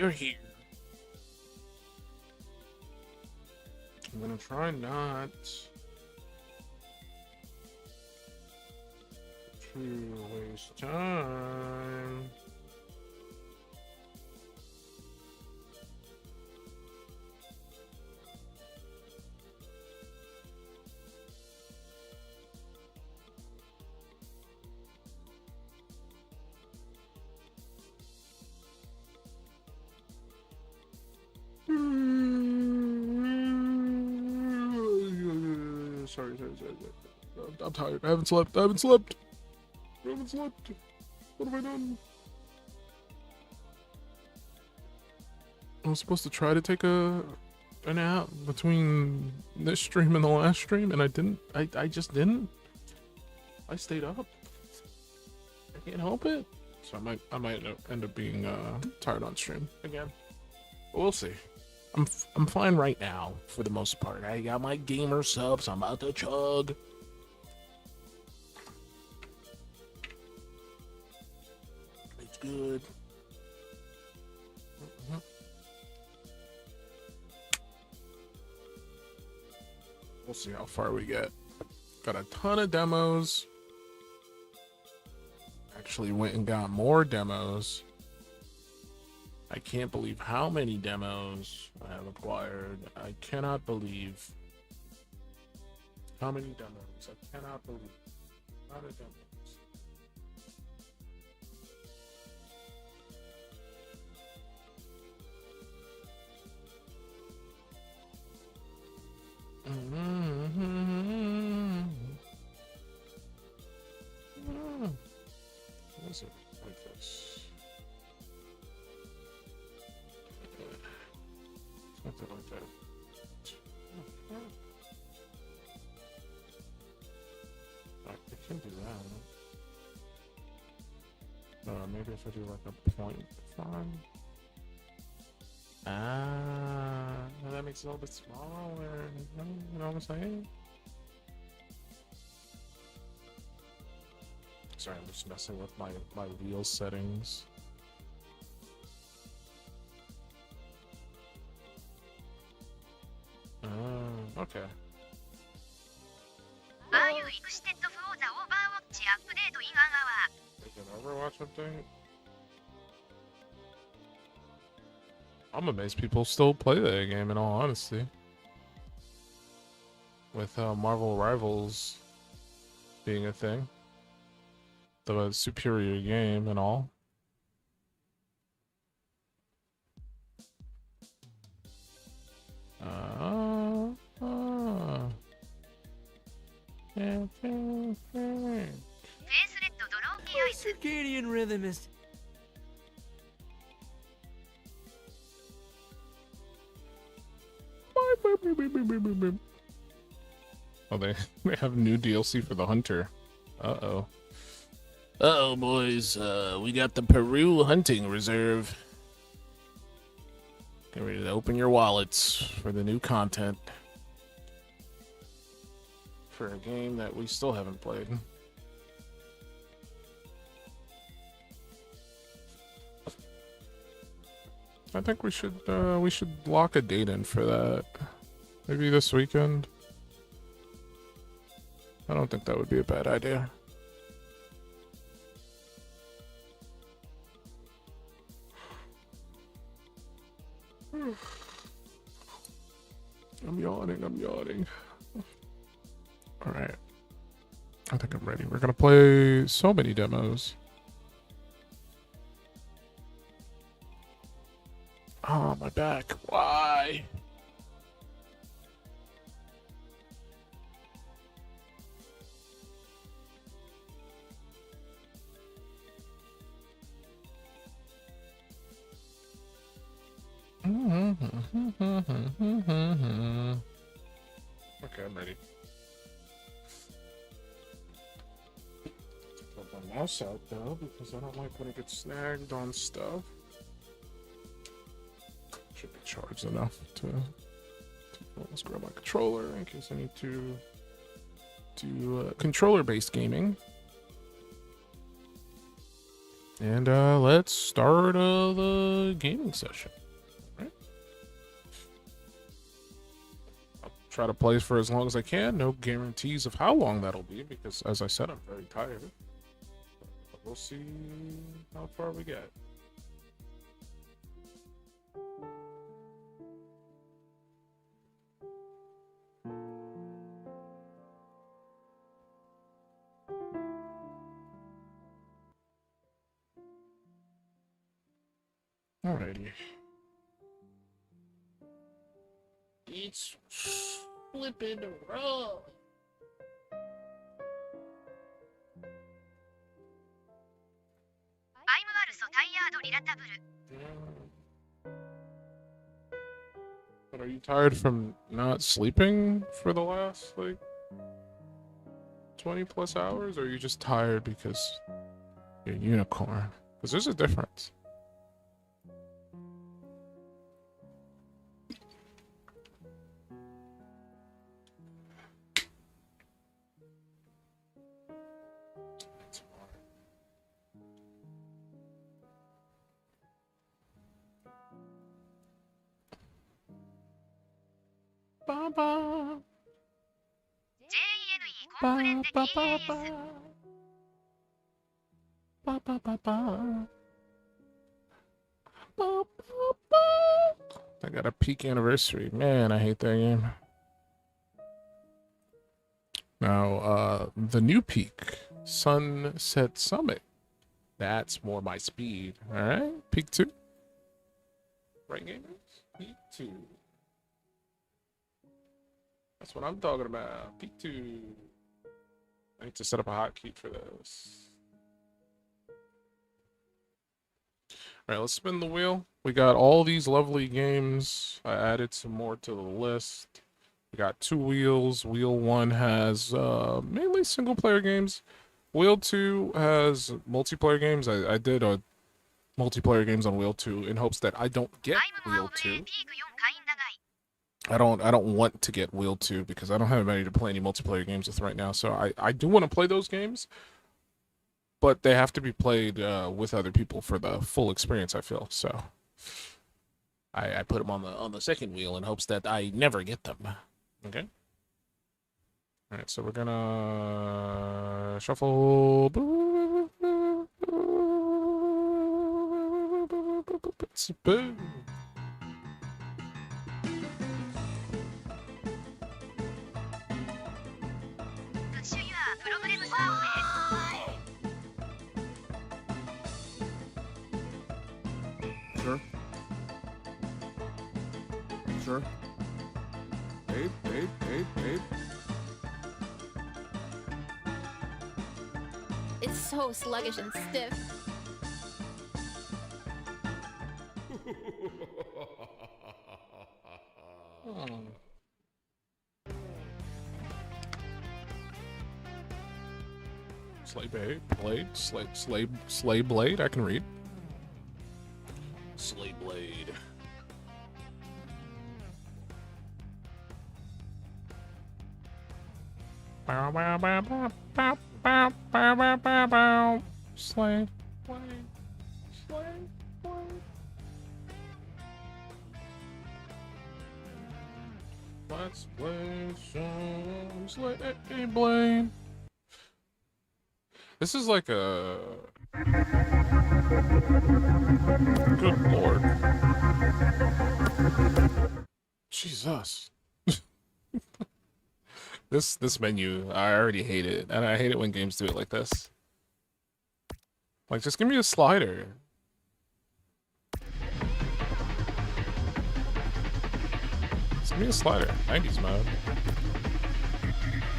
we're here. I'm gonna try not to waste time. Sorry. I'm tired. I haven't slept. I haven't slept. What have I done? I was supposed to try to take a nap between this stream and the last stream, and I didn't. I just didn't. I stayed up. I can't help it. So I might end up being tired on stream again. But we'll see. I'm fine right now for the most part. I got my gamer subs. I'm about to chug. It's good. We'll see how far we get. Got a ton of demos. Actually went and got more demos. I can't believe how many demos I have acquired. I cannot believe how many demos. I cannot believe how many demos. What is it like this? Something like that. I can do that. Maybe if I do like a point farm. That makes it a little bit smaller. You know what I'm saying? Sorry, I'm just messing with my wheel settings. Okay. Is it Overwatch update? I'm amazed people still play that game, in all honesty. With Marvel Rivals being a thing. The superior game and all. Circadian rhythm is... Oh, they have new DLC for the Hunter. Uh-oh. Uh-oh, boys. We got the Peru hunting reserve. Get ready to open your wallets for the new content. For a game that we still haven't played. I think we should lock a date in for that. Maybe this weekend. I don't think that would be a bad idea. I'm yawning. Alright. I think I'm ready. We're gonna play so many demos. Oh, my back. Why? Okay, I'm ready. Put my mouse out though, because I don't like when it gets snagged on stuff. Should be charged enough to let's grab my controller in case I need to do controller-based gaming. And let's start the gaming session. try to play for as long as I can. No guarantees of how long that'll be because, as I said, I'm very tired. But we'll see how far we get. Alrighty. It's flipping rough. But are you tired from not sleeping for the last, like, 20 plus hours? Or are you just tired because you're a unicorn? Because there's a difference. Ba ba. Ba ba ba ba. Ba ba ba ba. Ba ba ba. I got a peak anniversary. Man, I hate that game. Now, the new peak, Sunset Summit. That's more my speed. All right, peak 2. Right, gamers? Peak 2. That's what I'm talking about. Peak 2. I need to set up a hotkey for this. All right, let's spin the wheel. We got all these lovely games. I added some more to the list. We got 2 wheels. Wheel 1 has mainly single player games. Wheel 2 has multiplayer games. I did a multiplayer games on Wheel 2 in hopes that I don't get Wheel 2. I don't want to get Wheel 2 because I don't have anybody to play any multiplayer games with right now. So I do want to play those games, but they have to be played with other people for the full experience, I feel. So I put them on the second wheel in hopes that I never get them. Okay. All right, so we're gonna shuffle. Boom. Sure. Sure. Babe. It's so sluggish and stiff. Slay blade. I can read. Slay blade. Bow bow bow bow bow bow bow bow bow bow. Slay blade. Slay blade. Let's play some Slay blade. This is like a... Good lord. Jesus. This menu, I already hate it. And I hate it when games do it like this. Like, just give me a slider. Just give me a slider. 90s mode.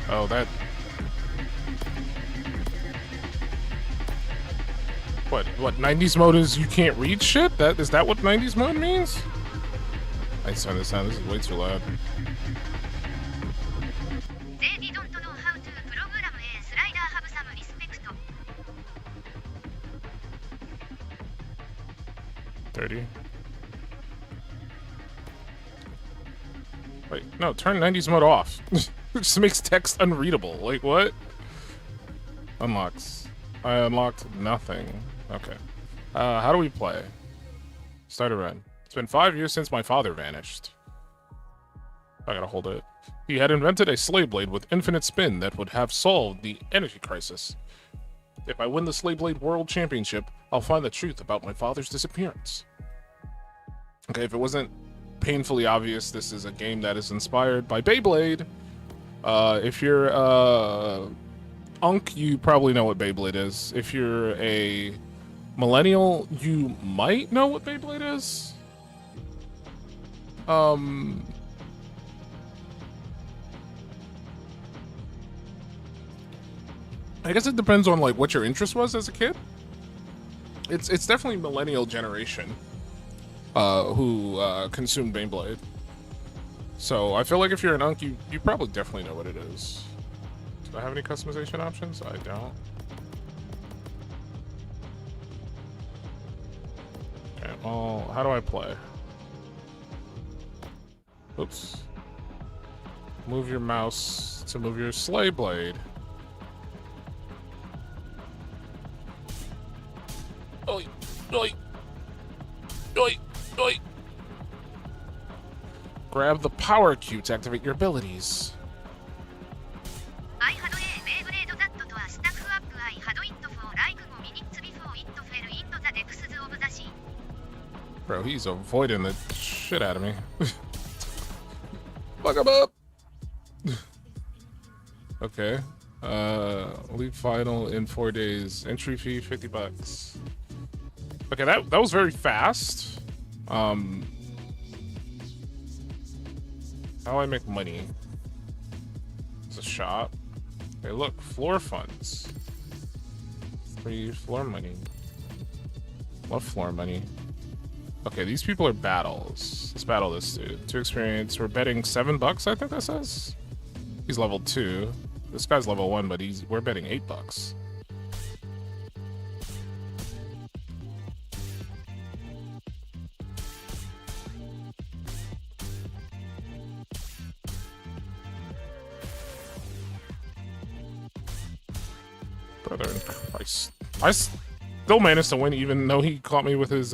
Oh, that... What 90s mode is you can't read shit? Is that what 90s mode means? I turn this down, this is way too loud. They don't know how to program a slider, have some respect. 30. Wait, no, turn 90s mode off. It just makes text unreadable. Like, what? Unlocks. I unlocked nothing. Okay. How do we play? Start a run. It's been 5 years since my father vanished. I gotta hold it. He had invented a slave blade with infinite spin that would have solved the energy crisis. If I win the Slave Blade World Championship, I'll find the truth about my father's disappearance. Okay, if it wasn't painfully obvious, this is a game that is inspired by Beyblade. If you're Unk, you probably know what Beyblade is. If you're a millennial, you might know what Beyblade is. I guess it depends on like what your interest was as a kid. It's definitely millennial generation who consumed Beyblade. So I feel like if you're an Unk, you probably definitely know what it is. Do I have any customization options? I don't. Okay, well, how do I play? Oops. Move your mouse to move your sleigh blade. Oi, oi, oi, oi. Grab the power cube to activate your abilities. I had a Beyblade that to a stack up. I had it for like 5 minutes before it fell into the depths of the sea. Bro, he's avoiding the shit out of me. Fuck him up. Okay. League final in 4 days. Entry fee $50. Okay, that was very fast. How do I make money? It's a shop. Okay, look, floor funds. Free floor money. Love floor money. Okay, these people are battles. Let's battle this dude. 2 experience. We're betting $7, I think that says. He's level 2. This guy's level 1, but we're betting $8. Brother in Christ. I still managed to win even though he caught me with his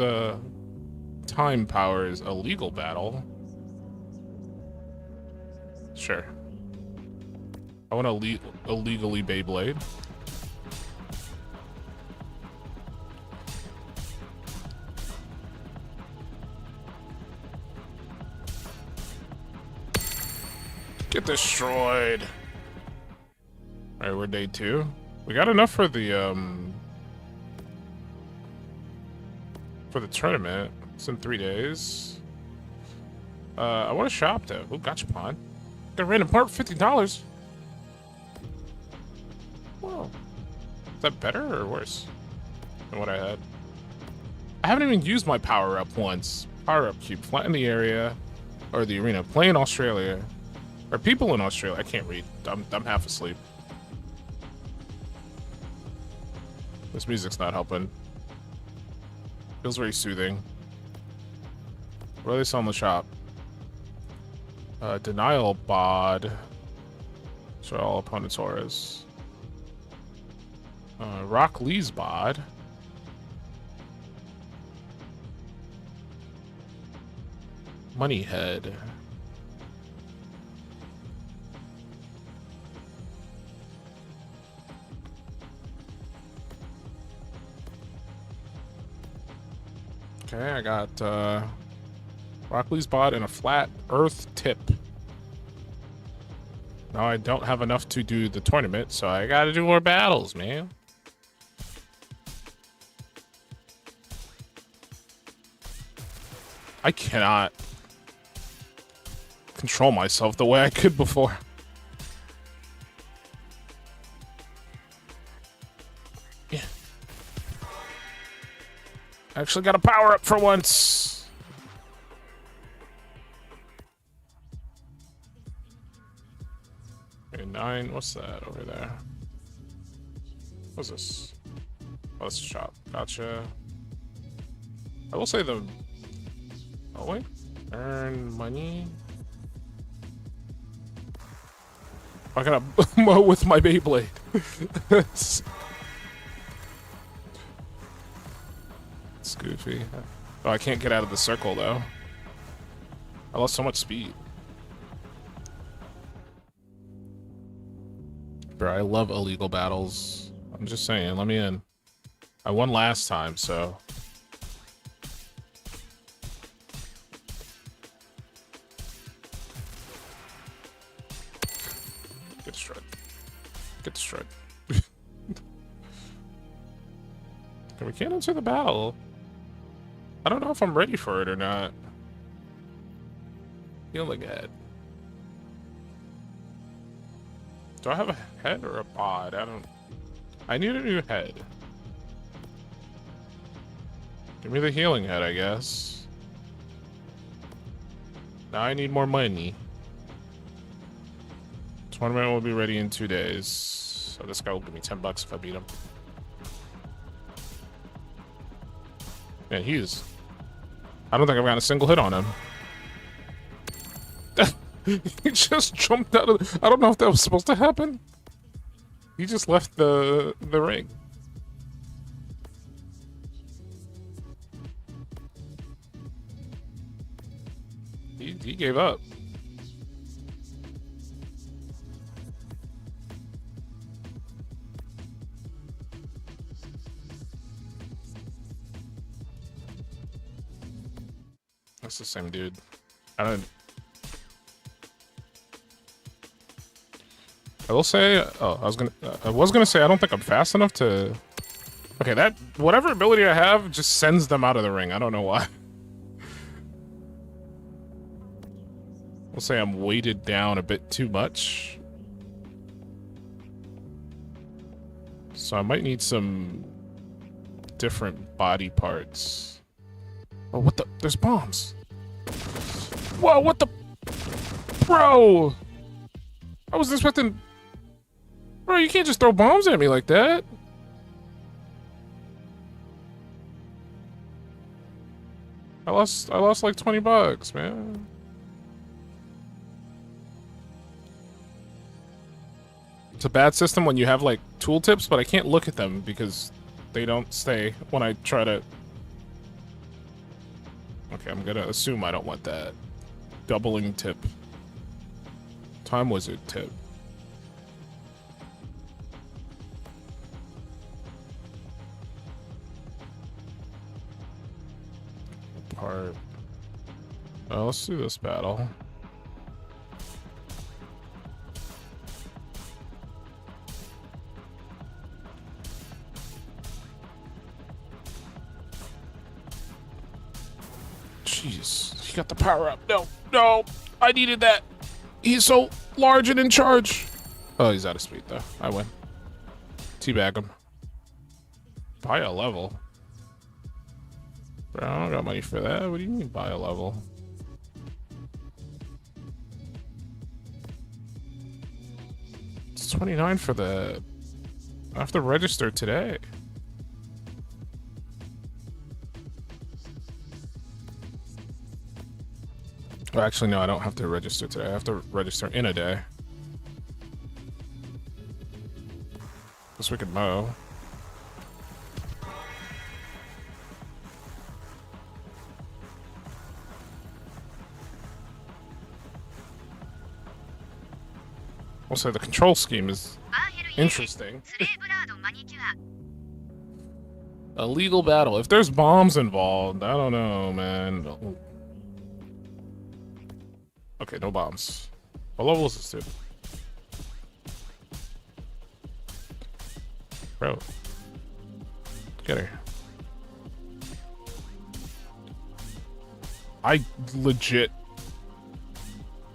time powers. Illegal battle. Sure. I want to illegally Beyblade. Get destroyed. All right, we're day 2. We got enough for the tournament. It's in 3 days. I want to shop though. Oh, gotcha pawn. Got a random part, $50. Whoa. Is that better or worse than what I had? I haven't even used my power up once. Power up cube. Flatten the area or the arena. Play in Australia. Or people in Australia. I can't read. I'm half asleep. This music's not helping. Feels very soothing. What are they selling in the shop? Denial bod. So all opponents' auras. Rock Lee's bod. Money head. Okay, I got Rockley's bod and a flat earth tip. Now I don't have enough to do the tournament, so I gotta do more battles, man. I cannot control myself the way I could before. Yeah. I actually got a power up for once. Okay, 9. What's that over there? What's this? Oh, it's a shop. Gotcha. I will say the. Oh wait. Earn money. I gotta mow with my Beyblade. It's goofy. Oh, I can't get out of the circle though. I lost so much speed. Bro, I love illegal battles. I'm just saying, let me in. I won last time, so. Get destroyed. Get destroyed. We can't enter the battle. I don't know if I'm ready for it or not. Healing head. Do I have a head or a bod? I need a new head. Give me the healing head, I guess. Now I need more money. Tournament will be ready in 2 days. So this guy will give me $10 if I beat him. Man, I don't think I've gotten a single hit on him. He just jumped out of. I don't know if that was supposed to happen. He just left the ring. He gave up. That's the same dude. I will say, I was gonna say I don't think I'm fast enough to. Okay, that whatever ability I have just sends them out of the ring. I don't know why. We'll say I'm weighted down a bit too much. So I might need some different body parts. Oh, what the? There's bombs. Whoa, what the? Bro! I was expecting... Bro, you can't just throw bombs at me like that. I lost like $20, man. It's a bad system when you have like tooltips, but I can't look at them because they don't stay when I try to... Okay, I'm gonna assume I don't want that. Doubling tip. Time wizard tip. Part. Oh, let's do this battle. Jeez, he got the power up. No, no, I needed that. He's so large and in charge. Oh, he's out of speed though. I win. Teabag him. Buy a level. Bro, I don't got money for that. What do you mean buy a level? It's 29 for the... I have to register today. Oh, actually, no, I don't have to register today. I have to register in a day. Guess we could mow. Also, the control scheme is interesting. A legal battle. If there's bombs involved, I don't know, man. Okay, no bombs. What level is this dude? Bro. Get her. I legit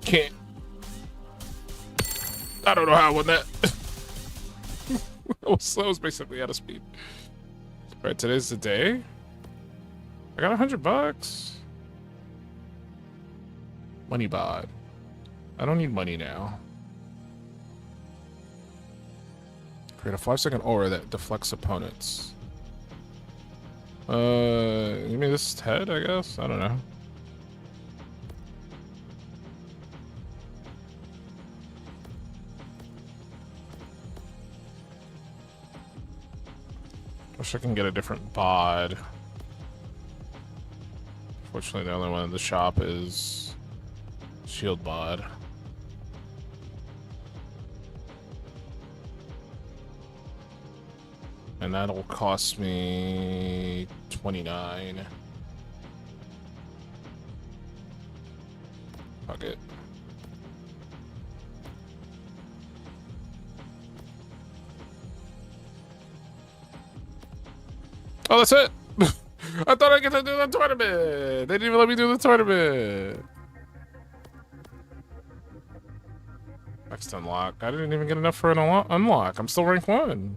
can't. I don't know how I won that. That was basically out of speed. Right, today's the day. I got $100. Money bod. I don't need money now. Create a 5-second aura that deflects opponents. You mean this head, I guess? I don't know. Wish I can get a different bod. Fortunately, the only one in the shop is shield bod. And that'll cost me 29. Fuck it. Oh, that's it. I thought I get to do the tournament. They didn't even let me do the tournament. Next unlock. I didn't even get enough for an unlock. I'm still rank 1.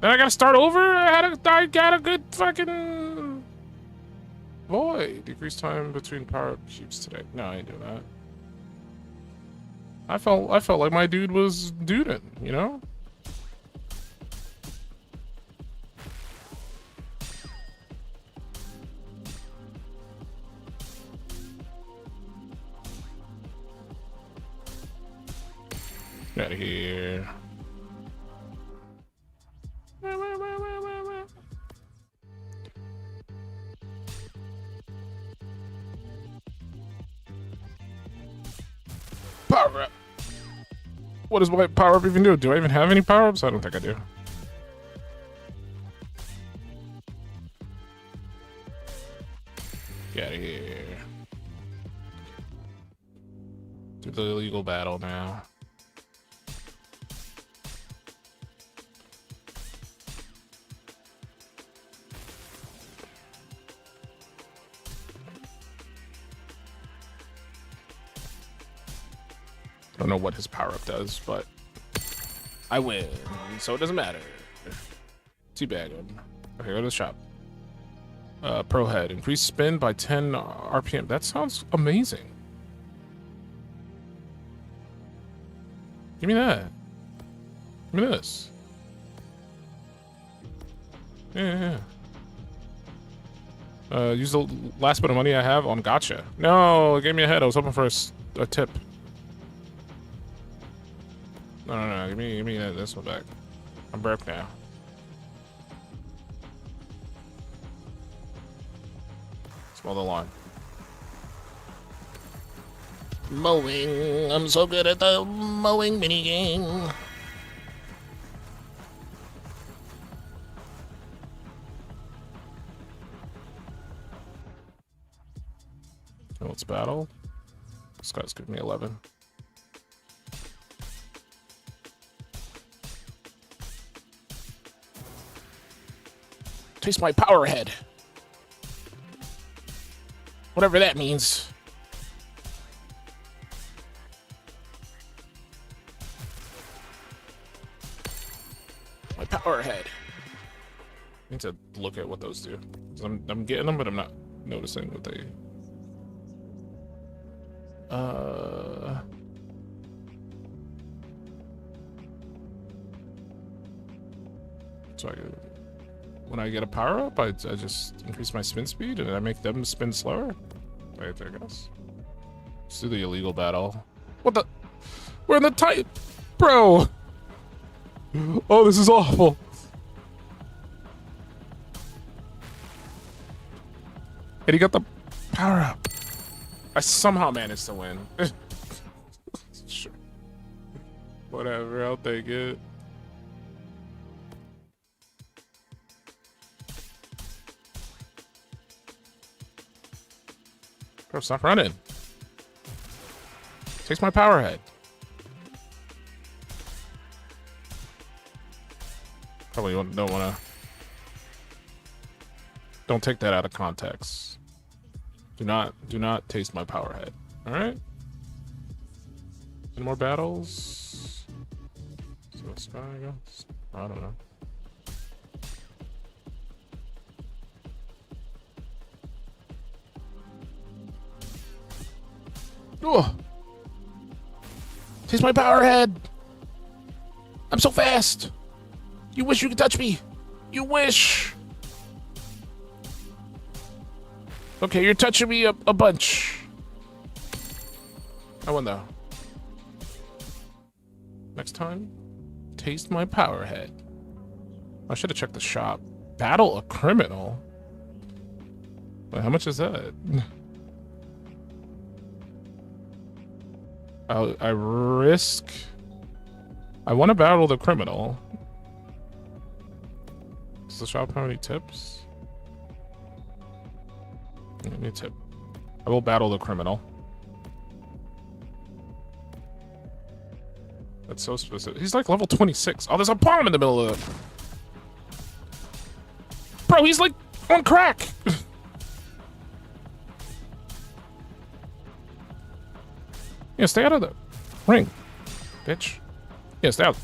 Then I gotta start over? I got a good fucking void. Decrease time between power-up cubes today. No, I ain't doing that. I felt like my dude was duding, you know? Get out of here. Power up. What does my power up even do? Do I even have any power ups? I don't think I do. Get out of here. Do the illegal battle now. I don't know what his power-up does, but I win, so it doesn't matter. Teabag him. Okay, go to the shop. Pro head. Increase spin by 10 RPM. That sounds amazing. Give me that. Give me this. Yeah. Use the last bit of money I have on gotcha. No, it gave me a head. I was hoping for a tip. No. Give me this one back. I'm broke now. Smell the lawn. Mowing. I'm so good at the mowing minigame. Let's battle. This guy's giving me 11. Taste my power head. Whatever that means. My power head. I need to look at what those do. I'm getting them, but I'm not noticing what they. So when I get a power up, I just increase my spin speed and I make them spin slower. Right there, guys. Let's do the illegal battle. What the? We're in the tight, bro. Oh, this is awful. And he got the power up. I somehow managed to win. Sure. Whatever, I'll take it. Bro, stop running. Takes my power head. Probably don't want to. Don't take that out of context. Do not taste my power head. All right. Any more battles? So this guy goes. I don't know. Oh! Taste my power head! I'm so fast! You wish you could touch me! You wish! Okay, you're touching me a bunch. I won though. Next time, taste my power head. I should have checked the shop. Battle a criminal? Wait, how much is that? I risk. I want to battle the criminal. Does the shop have any tips? Give me a tip. I will battle the criminal. That's so specific. He's like level 26. Oh, there's a bomb in the middle of it. Bro, he's like on crack. Yeah, stay out of the ring, bitch. Yeah, stay out.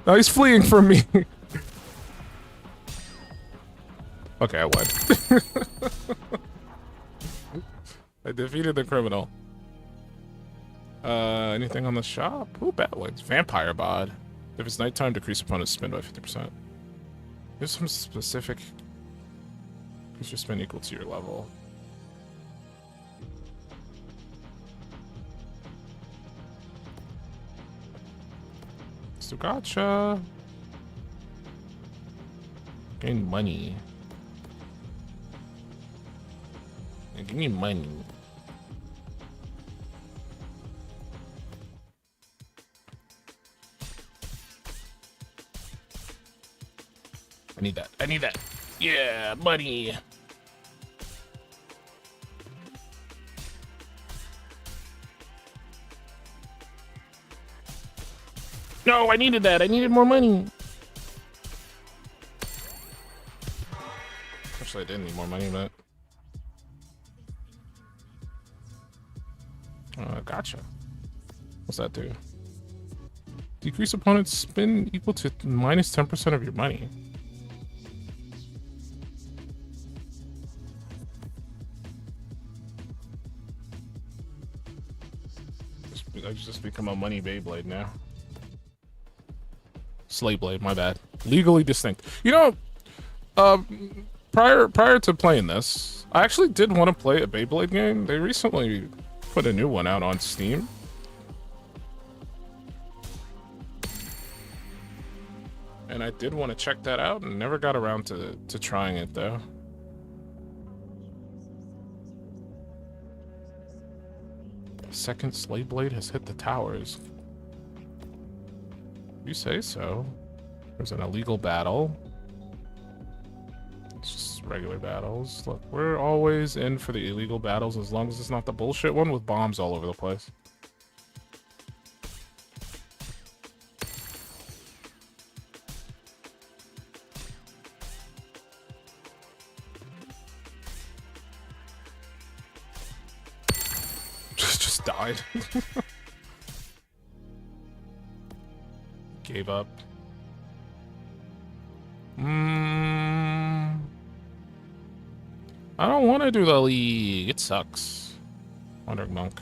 No, he's fleeing from me. Okay, I won. I defeated the criminal. Anything on the shop? Ooh, bad ones. Vampire bod. If it's nighttime, decrease opponent's spin by 50%. There's some specific. Increase your spin equal to your level. So gotcha. Gain money. Yeah, give me money. I need that. I need that. Yeah, money. No, I needed that. I needed more money. Actually, I didn't need more money, but... gotcha. What's that do? Decrease opponent's spin equal to minus 10% of your money. I've just become a money Beyblade now. Slave Blade, my bad. Legally distinct. You know, prior to playing this, I actually did want to play a Beyblade game. They recently put a new one out on Steam. And I did want to check that out and never got around to trying it though. Second Slave Blade has hit the towers. You say so. There's an illegal battle. It's just regular battles. Look, we're always in for the illegal battles as long as it's not the bullshit one with bombs all over the place. Just died. Gave up. I don't want to do the league. It sucks. Wandering monk.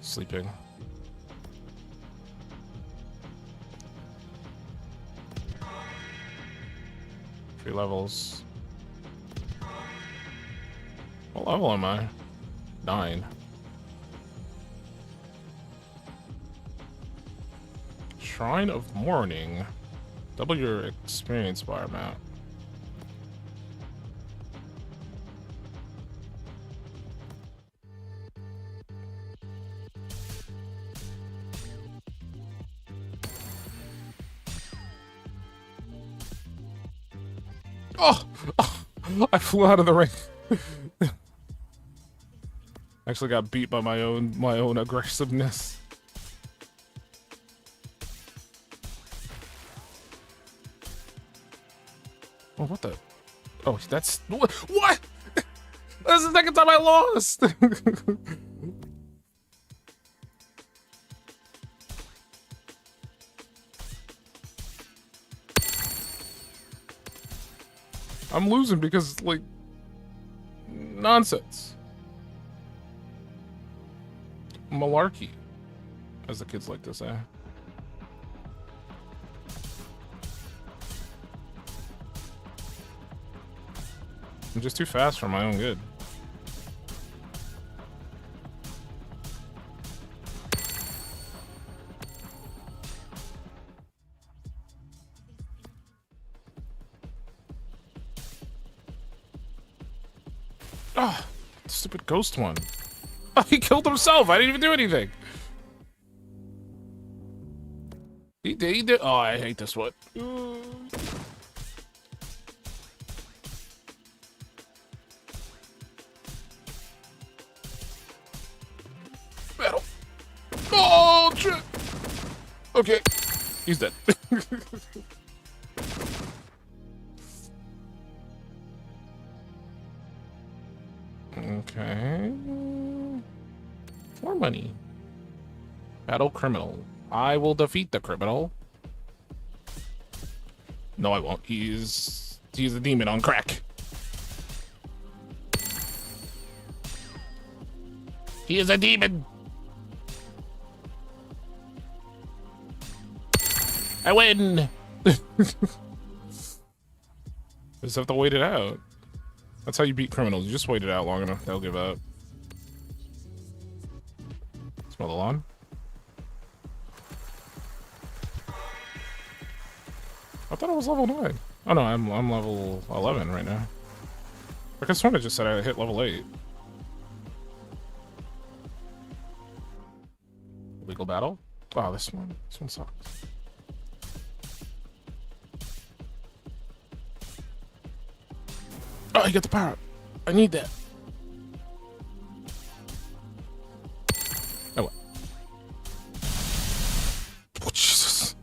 Sleeping. Three levels. What level am I? 9. Shrine of Mourning. Double your experience bar amount. Oh! I flew out of the ring. Actually got beat by my own aggressiveness. Oh, what the? Oh, that's... What? That's the second time I lost! I'm losing because, like... Nonsense. Malarkey, as the kids like to say. I'm just too fast for my own good. Oh, stupid ghost one. Oh, he killed himself. I didn't even do anything. He did. Oh, I hate this one. Battle. Oh, shit. Okay. He's dead. Okay. More money. Battle criminal. I will defeat the criminal. No, I won't. He's a demon on crack. He is a demon. I win. Just have to wait it out. That's how you beat criminals. You just wait it out long enough, they'll give up. Smell the lawn. I thought I was level 9. Oh no, I'm level 11 right now. I guess someone just said I hit level 8. Legal battle? Wow, this one sucks. Oh, you got the power up. I need that. Oh, what? Oh, Jesus.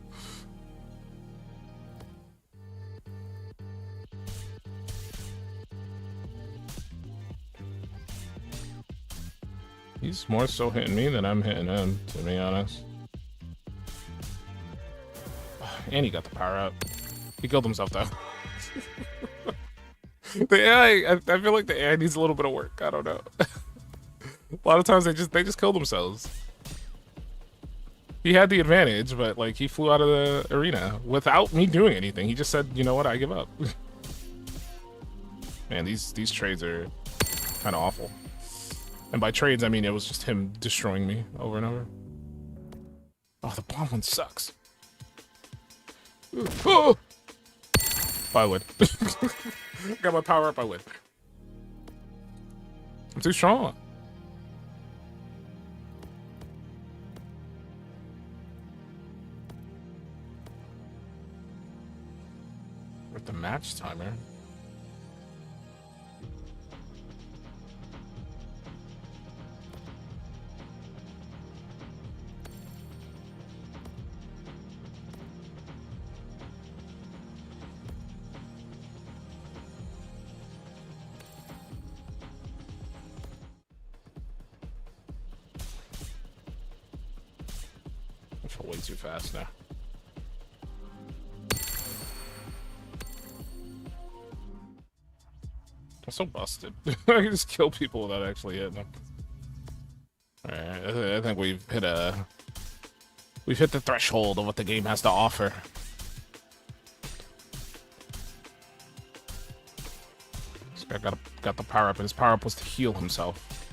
He's more so hitting me than I'm hitting him, to be honest. And he got the power up. He killed himself, though. The AI, I feel like the AI needs a little bit of work. I don't know. A lot of times they just kill themselves. He had the advantage, but like he flew out of the arena without me doing anything. He just said, "You know what? I give up." Man, these trades are kind of awful. And by trades, I mean it was just him destroying me over and over. Oh, the bomb one sucks. Oh! I win. Got my power up, I win. I'm too strong. With the match timer. Way too fast now. I'm so busted. I can just kill people without actually hitting them. Alright, I think we've hit the threshold of what the game has to offer. This guy got the power up, and his power up was to heal himself.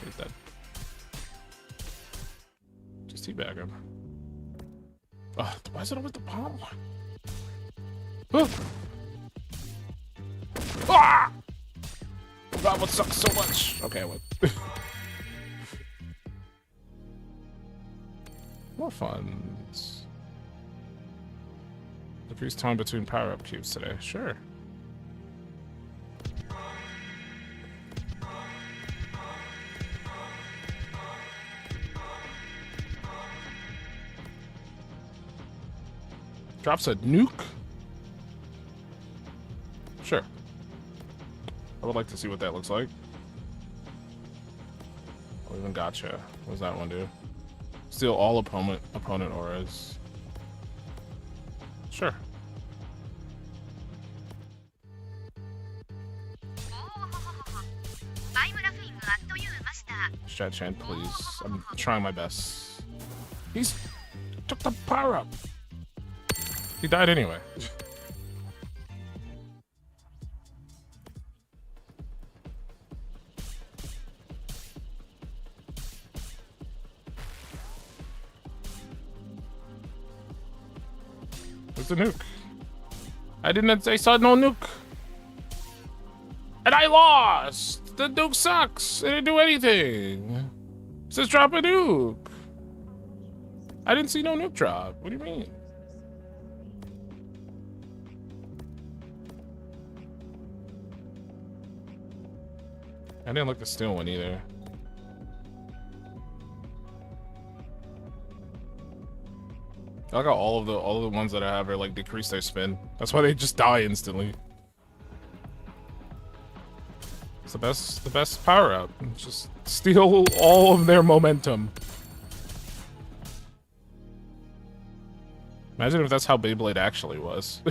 He's dead. Teabag him. Oh, why is it always the palm one? Oh. Ah! Oh, that one sucks so much. Okay, I went. More funds. Decrease time between power-up cubes today. Sure. Drops a nuke? Sure. I would like to see what that looks like. Oh, even gotcha. What does that one do? Steal all opponent auras. Sure. I'm laughing at you, master. Chat Chan, please. I'm trying my best. He's took the power up. He died anyway. Where's the nuke? I didn't say saw no nuke. And I lost! The nuke sucks! It didn't do anything. It says drop a nuke. I didn't see no nuke drop. What do you mean? I didn't look the steel one either. I like how all of the ones that I have are like decrease their spin. That's why they just die instantly. It's the best power up. Just steal all of their momentum. Imagine if that's how Beyblade actually was.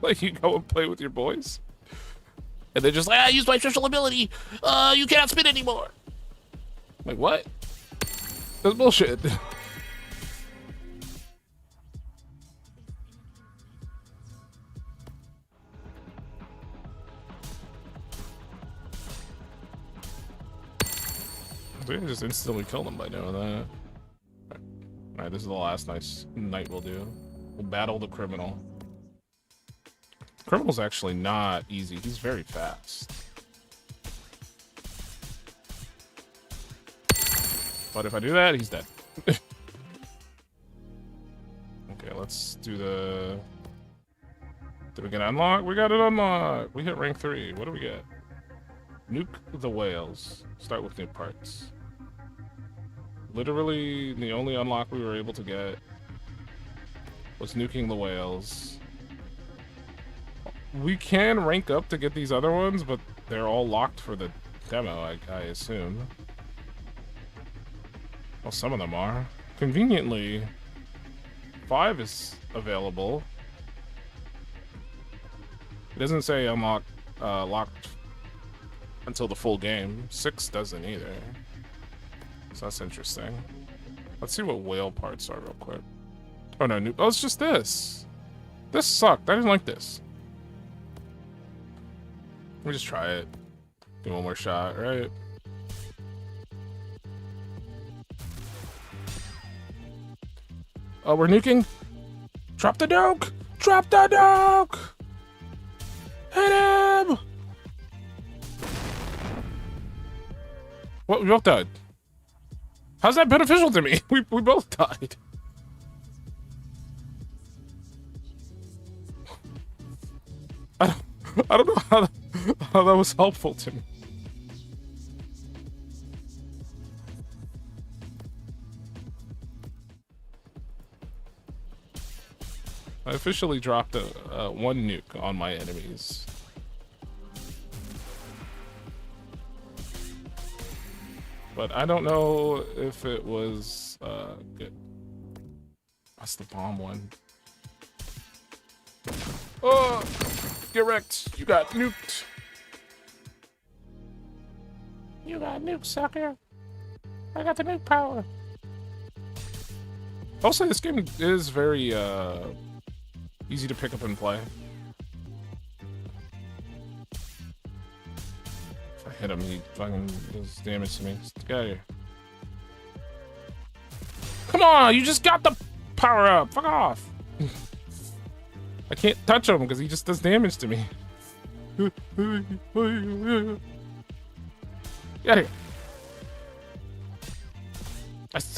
Like you go and play with your boys. And they're just like, I used my special ability. You cannot spin anymore. Like what? That's bullshit. We can just instantly kill them by doing that. Alright, this is the last night we'll do. We'll battle the criminal. The criminal's actually not easy. He's very fast. But if I do that, he's dead. Okay, let's do the... Did we get unlocked? We got it unlocked! We hit rank 3. What do we get? Nuke the whales. Start with new parts. Literally, the only unlock we were able to get was nuking the whales. We can rank up to get these other ones, but they're all locked for the demo, I assume. Well, some of them are. Conveniently, 5 is available. It doesn't say unlock locked until the full game. 6 doesn't either. So that's interesting. Let's see what whale parts are real quick. Oh no, oh, it's just this. This sucked. I didn't like this. Let me just try it. Do one more shot, right? Oh, we're nuking? Drop the nuke! Drop the nuke! Hit him! What? We both died. How's that beneficial to me? We both died. I don't know how that was helpful to me. I officially dropped one nuke on my enemies. But I don't know if it was good. That's the bomb one. Oh, get wrecked. You got nuked. You got nuked, sucker. I got the nuke power. Also, this game is very easy to pick up and play. If I hit him, he fucking does damage to me. Just get out of here. Come on, you just got the power up. Fuck off. I can't touch him because he just does damage to me. Get out of here.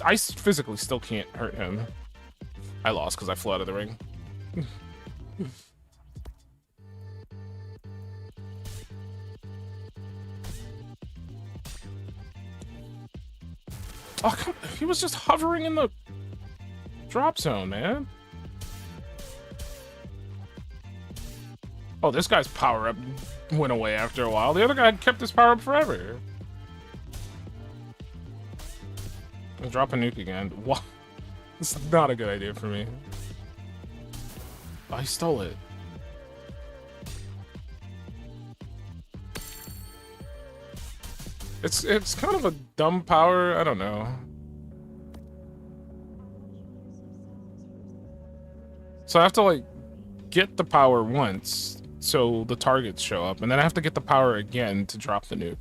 I physically still can't hurt him. I lost because I flew out of the ring. Oh, come on. He was just hovering in the drop zone, man. Oh, this guy's power up went away after a while. The other guy kept his power up forever. I'll drop a nuke again. What? This is not a good idea for me. Oh, he stole it. It's kind of a dumb power. I don't know. So I have to like get the power once so the targets show up, and then I have to get the power again to drop the nuke.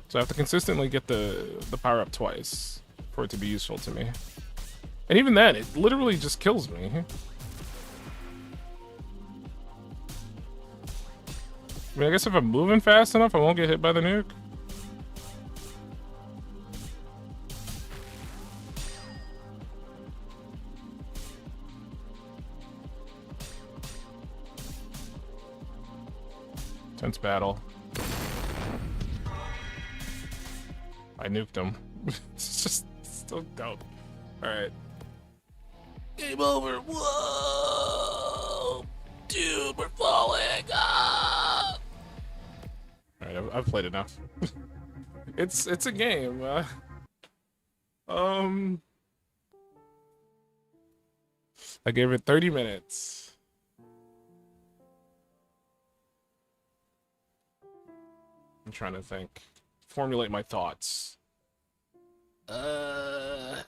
So I have to consistently get the power up twice for it to be useful to me. And even then, it literally just kills me. I mean, I guess if I'm moving fast enough, I won't get hit by the nuke. Defense battle. I nuked him. It's just so dope. Alright. Game over. Whoa! Dude, we're falling! Ah! Alright, I've played enough. It's a game. I gave it 30 minutes. I'm trying to think. Formulate my thoughts. Like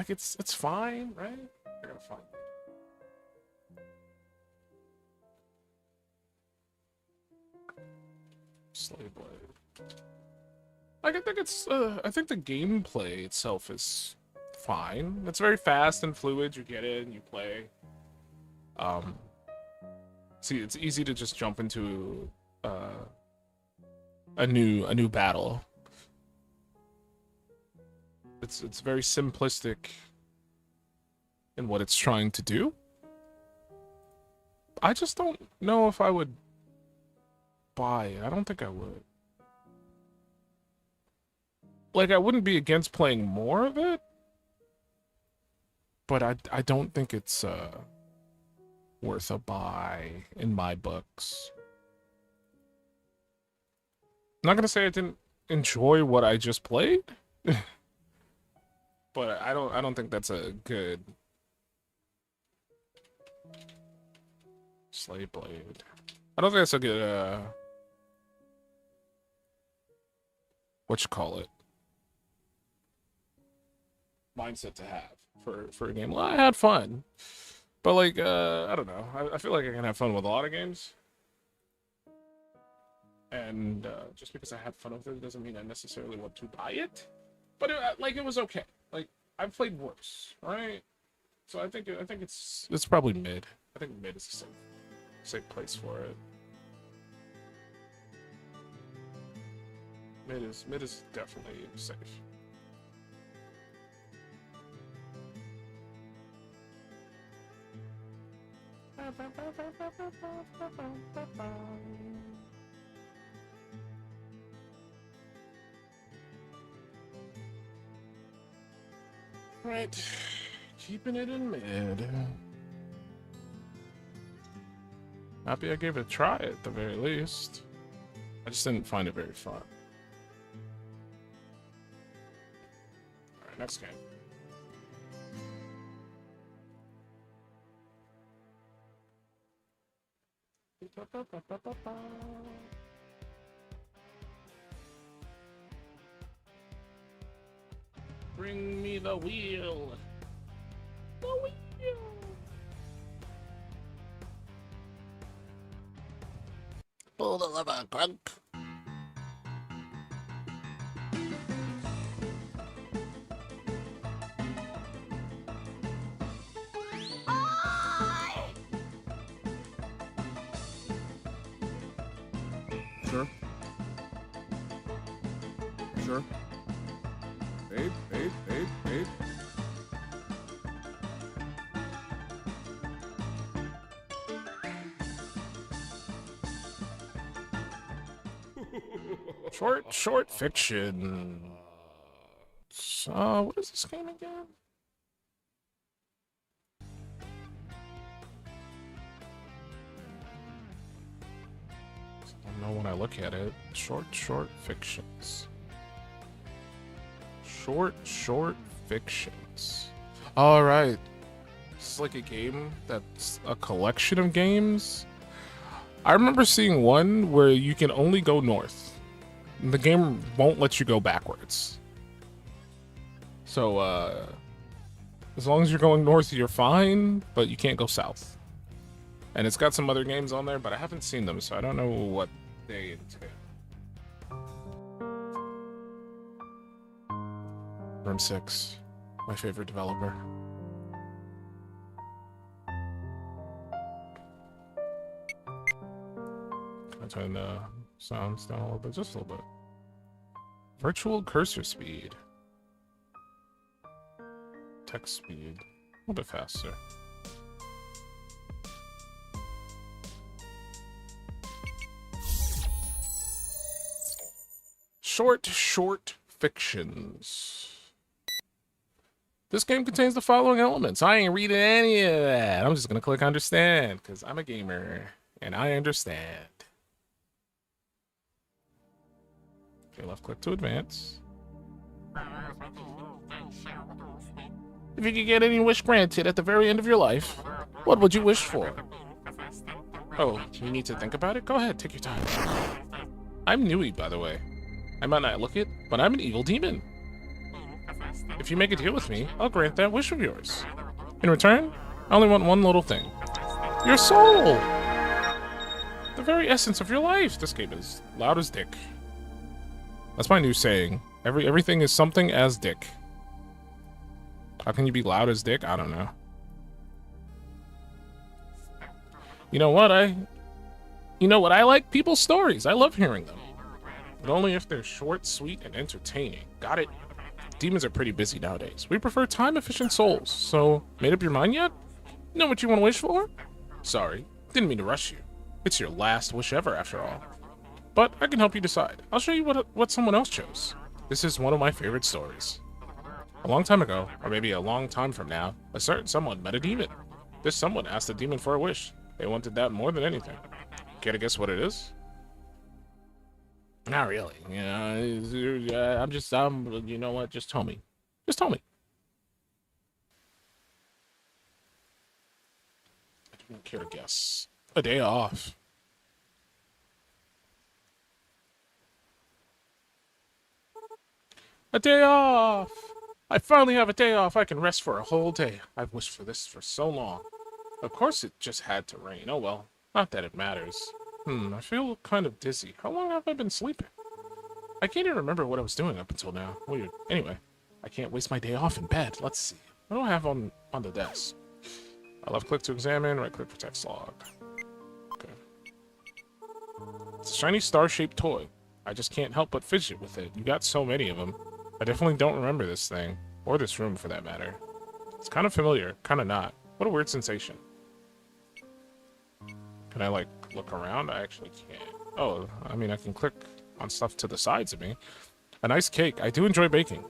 it's fine, right? I gotta find it. Slave Blade. Like, I think the gameplay itself is fine. It's very fast and fluid. You get in, you play. See, it's easy to just jump into a new battle. It's very simplistic in what it's trying to do. I just don't know if I would buy it. I don't think I would. Like, I wouldn't be against playing more of it, but I don't think it's worth a buy in my books. I'm not gonna say I didn't enjoy what I just played, but I don't think that's a good Slave Blade. I don't think that's a good whatchamacallit, mindset to have for a game. Well, I had fun, but like I don't know. I feel like I can have fun with a lot of games, and just because I had fun with it doesn't mean I necessarily want to buy it. But like, it was okay. Like, I've played worse, right? So I think it's probably mid. I think mid is a safe place for it. Mid is definitely safe. Right, keeping it in mid. Happy I gave it a try at the very least. I just didn't find it very fun. Alright, next game. Bring me the wheel. The wheel. Pull the lever, Crunk. Sure. Sure. Babe. Short fiction. So, what is this game again? I don't know when I look at it. Short fictions. Short fictions. All right. This is like a game that's a collection of games. I remember seeing one where you can only go north. The game won't let you go backwards. So, as long as you're going north, you're fine, but you can't go south. And it's got some other games on there, but I haven't seen them, so I don't know what they entail. Room 6, my favorite developer. Can I turn the sounds down a little bit? Just a little bit. Virtual cursor speed. Text speed. little bit faster. Short fictions. This game contains the following elements. I ain't reading any of that. I'm just gonna click understand, because I'm a gamer, and I understand. Okay, left click to advance. If you could get any wish granted at the very end of your life, what would you wish for? Oh, you need to think about it? Go ahead, take your time. I'm Nui, by the way. I might not look it, but I'm an evil demon. If you make a deal with me, I'll grant that wish of yours. In return, I only want one little thing. Your soul! The very essence of your life. This game is loud as dick. That's my new saying. Everything is something as dick. How can you be loud as dick? I don't know. You know what I like? People's stories. I love hearing them. But only if they're short, sweet, and entertaining. Got it? Demons are pretty busy nowadays. We prefer time-efficient souls. So, made up your mind yet? Know what you want to wish for? Sorry, didn't mean to rush you. It's your last wish ever, after all. But I can help you decide. I'll show you what someone else chose. This is one of my favorite stories. A long time ago, or maybe a long time from now, a certain someone met a demon. This someone asked the demon for a wish. They wanted that more than anything. Care to guess what it is? Not really. You know, you know what? Just tell me. Just tell me. I don't care to guess. A day off. A day off! I finally have a day off. I can rest for a whole day. I've wished for this for so long. Of course it just had to rain. Oh well. Not that it matters. I feel kind of dizzy. How long have I been sleeping? I can't even remember what I was doing up until now. Weird. Anyway, I can't waste my day off in bed. Let's see. What do I have on the desk? I left click to examine, right click for text log. Okay. It's a shiny star-shaped toy. I just can't help but fidget with it. You got so many of them. I definitely don't remember this thing. Or this room, for that matter. It's kind of familiar, kind of not. What a weird sensation. Can I, like, look around? I actually can't. Oh, I mean, I can click on stuff to the sides of me. A nice cake. I do enjoy baking.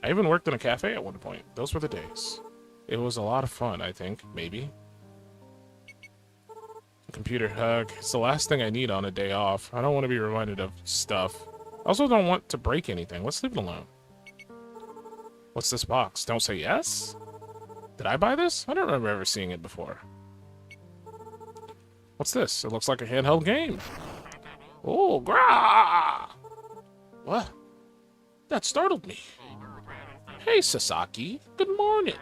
I even worked in a cafe at one point. Those were the days. It was a lot of fun, I think. Maybe. Computer hug. It's the last thing I need on a day off. I don't want to be reminded of stuff. I also don't want to break anything. Let's leave it alone. What's this box? Don't say yes? Did I buy this? I don't remember ever seeing it before. What's this? It looks like a handheld game. Oh, grah! What? That startled me. Hey, Sasaki. Good morning.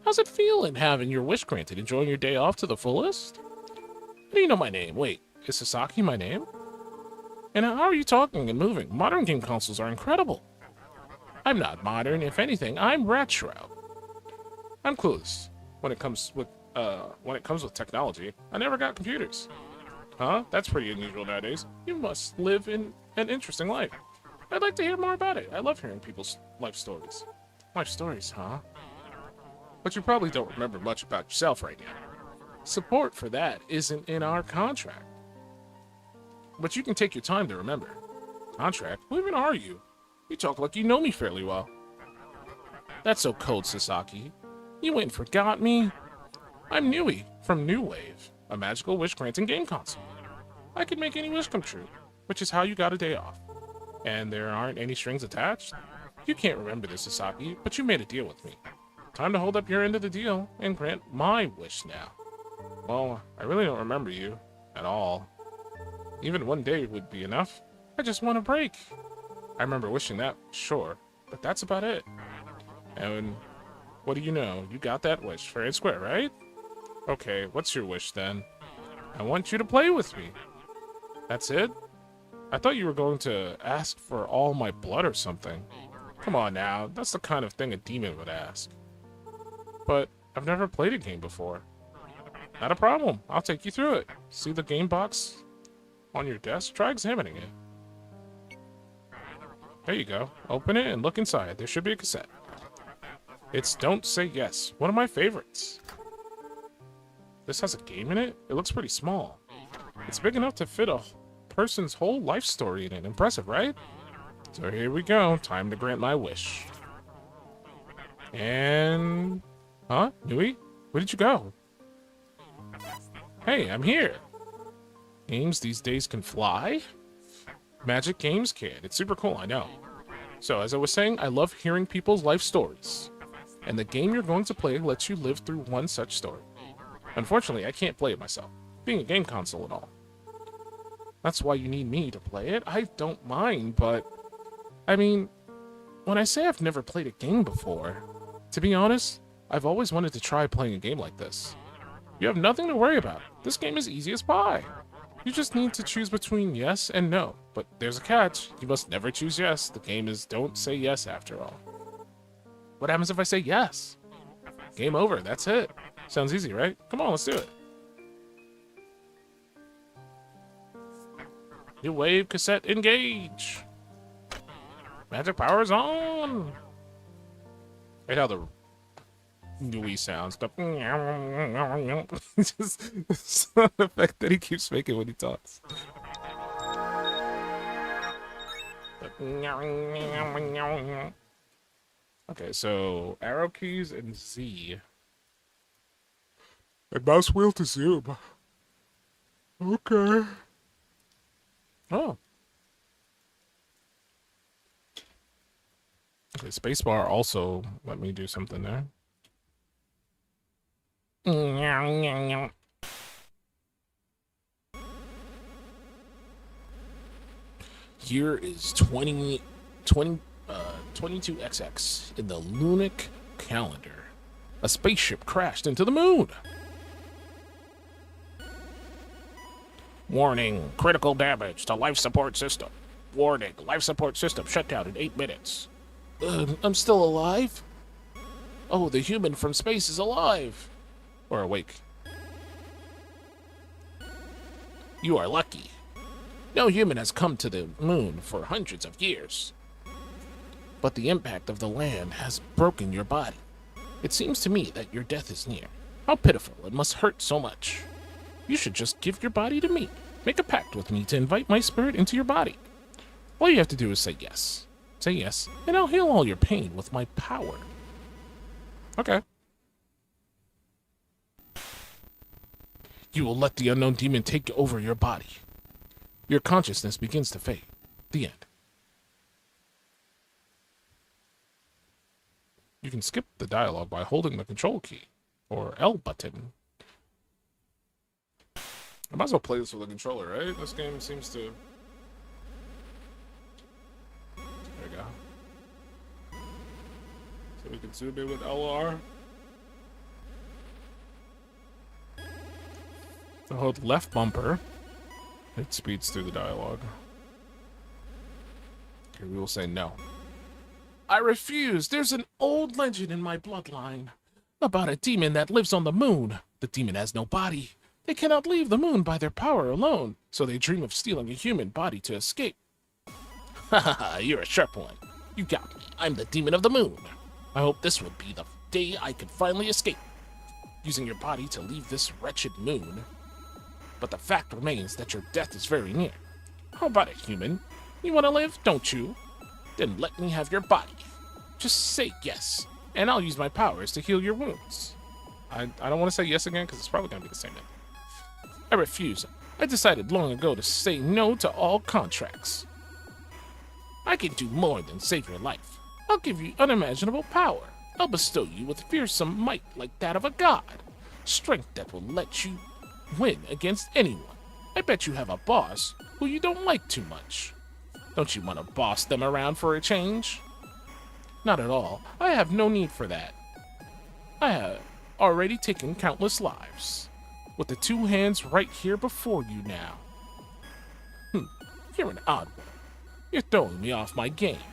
How's it feeling having your wish granted? Enjoying your day off to the fullest? How do you know my name? Wait, is Sasaki my name? And how are you talking and moving? Modern game consoles are incredible. I'm not modern. If anything, I'm retro. I'm clueless when it comes with technology. I never got computers. Huh? That's pretty unusual nowadays. You must live in an interesting life. I'd like to hear more about it. I love hearing people's life stories. Life stories, huh? But you probably don't remember much about yourself right now. Support for that isn't in our contract. But you can take your time to remember. Contract? Who even are you? You talk like you know me fairly well. That's so cold, Sasaki. You went and forgot me? I'm Nui, from New Wave, a magical wish-granting game console. I can make any wish come true, which is how you got a day off. And there aren't any strings attached? You can't remember this, Sasaki, but you made a deal with me. Time to hold up your end of the deal and grant my wish now. Well, I really don't remember you at all. Even one day would be enough. I just want a break. I remember wishing that, sure, but that's about it. And what do you know? You got that wish fair and square, right? Okay, what's your wish then? I want you to play with me. That's it? I thought you were going to ask for all my blood or something. Come on now, that's the kind of thing a demon would ask. But I've never played a game before. Not a problem, I'll take you through it. See the game box on your desk? Try examining it. There you go. Open it and look inside. There should be a cassette. It's Don't Say Yes, one of my favorites. This has a game in it? It looks pretty small. It's big enough to fit a person's whole life story in it. Impressive, right? So here we go. Time to grant my wish. And... Huh? Nui? Where did you go? Hey, I'm here. Games these days can fly? Magic games can. It's super cool, I know. So, as I was saying, I love hearing people's life stories. And the game you're going to play lets you live through one such story. Unfortunately, I can't play it myself, being a game console and all. That's why you need me to play it. I don't mind, but... I mean, when I say I've never played a game before, to be honest, I've always wanted to try playing a game like this. You have nothing to worry about. This game is easy as pie. You just need to choose between yes and no. But there's a catch. You must never choose yes. The game is Don't Say Yes after all. What happens if I say yes? Game over. That's it. Sounds easy, right? Come on, let's do it. New wave cassette engage. Magic power is on. Right how the Nui sounds. Just the sound effect that he keeps making when he talks. Okay, so arrow keys and Z. And mouse wheel to zoom. Okay. Oh. Okay, spacebar also let me do something there. Here is 22XX in the Lunic calendar. A spaceship crashed into the moon. Warning, critical damage to life support system. Warning, life support system shut down in 8 minutes. I'm still alive? Oh, the human from space is alive. Or awake. You are lucky. No human has come to the moon for hundreds of years. But the impact of the land has broken your body. It seems to me that your death is near. How pitiful, it must hurt so much. You should just give your body to me. Make a pact with me to invite my spirit into your body. All you have to do is say yes. Say yes, and I'll heal all your pain with my power. Okay. You will let the unknown demon take over your body. Your consciousness begins to fade. The end. You can skip the dialogue by holding the control key, or L button. I might as well play this with a controller, right? This game seems to... There we go. So we can zoom in with LR. So hold left bumper. It speeds through the dialogue. Okay, we will say no. I refuse. There's an old legend in my bloodline about a demon that lives on the moon. The demon has no body. They cannot leave the moon by their power alone, so they dream of stealing a human body to escape. Ha ha ha, you're a sharp one. You got me. I'm the demon of the moon. I hope this will be the day I can finally escape, using your body to leave this wretched moon. But the fact remains that your death is very near. How about it, human? You want to live, don't you? Then let me have your body. Just say yes, and I'll use my powers to heal your wounds. I don't want to say yes again, because it's probably going to be the same thing. I refuse. I decided long ago to say no to all contracts. I can do more than save your life. I'll give you unimaginable power. I'll bestow you with fearsome might like that of a god. Strength that will let you win against anyone. I bet you have a boss who you don't like too much. Don't you want to boss them around for a change? Not at all. I have no need for that. I have already taken countless lives. With the 2 hands right here before you now. You're an odd one. You're throwing me off my game.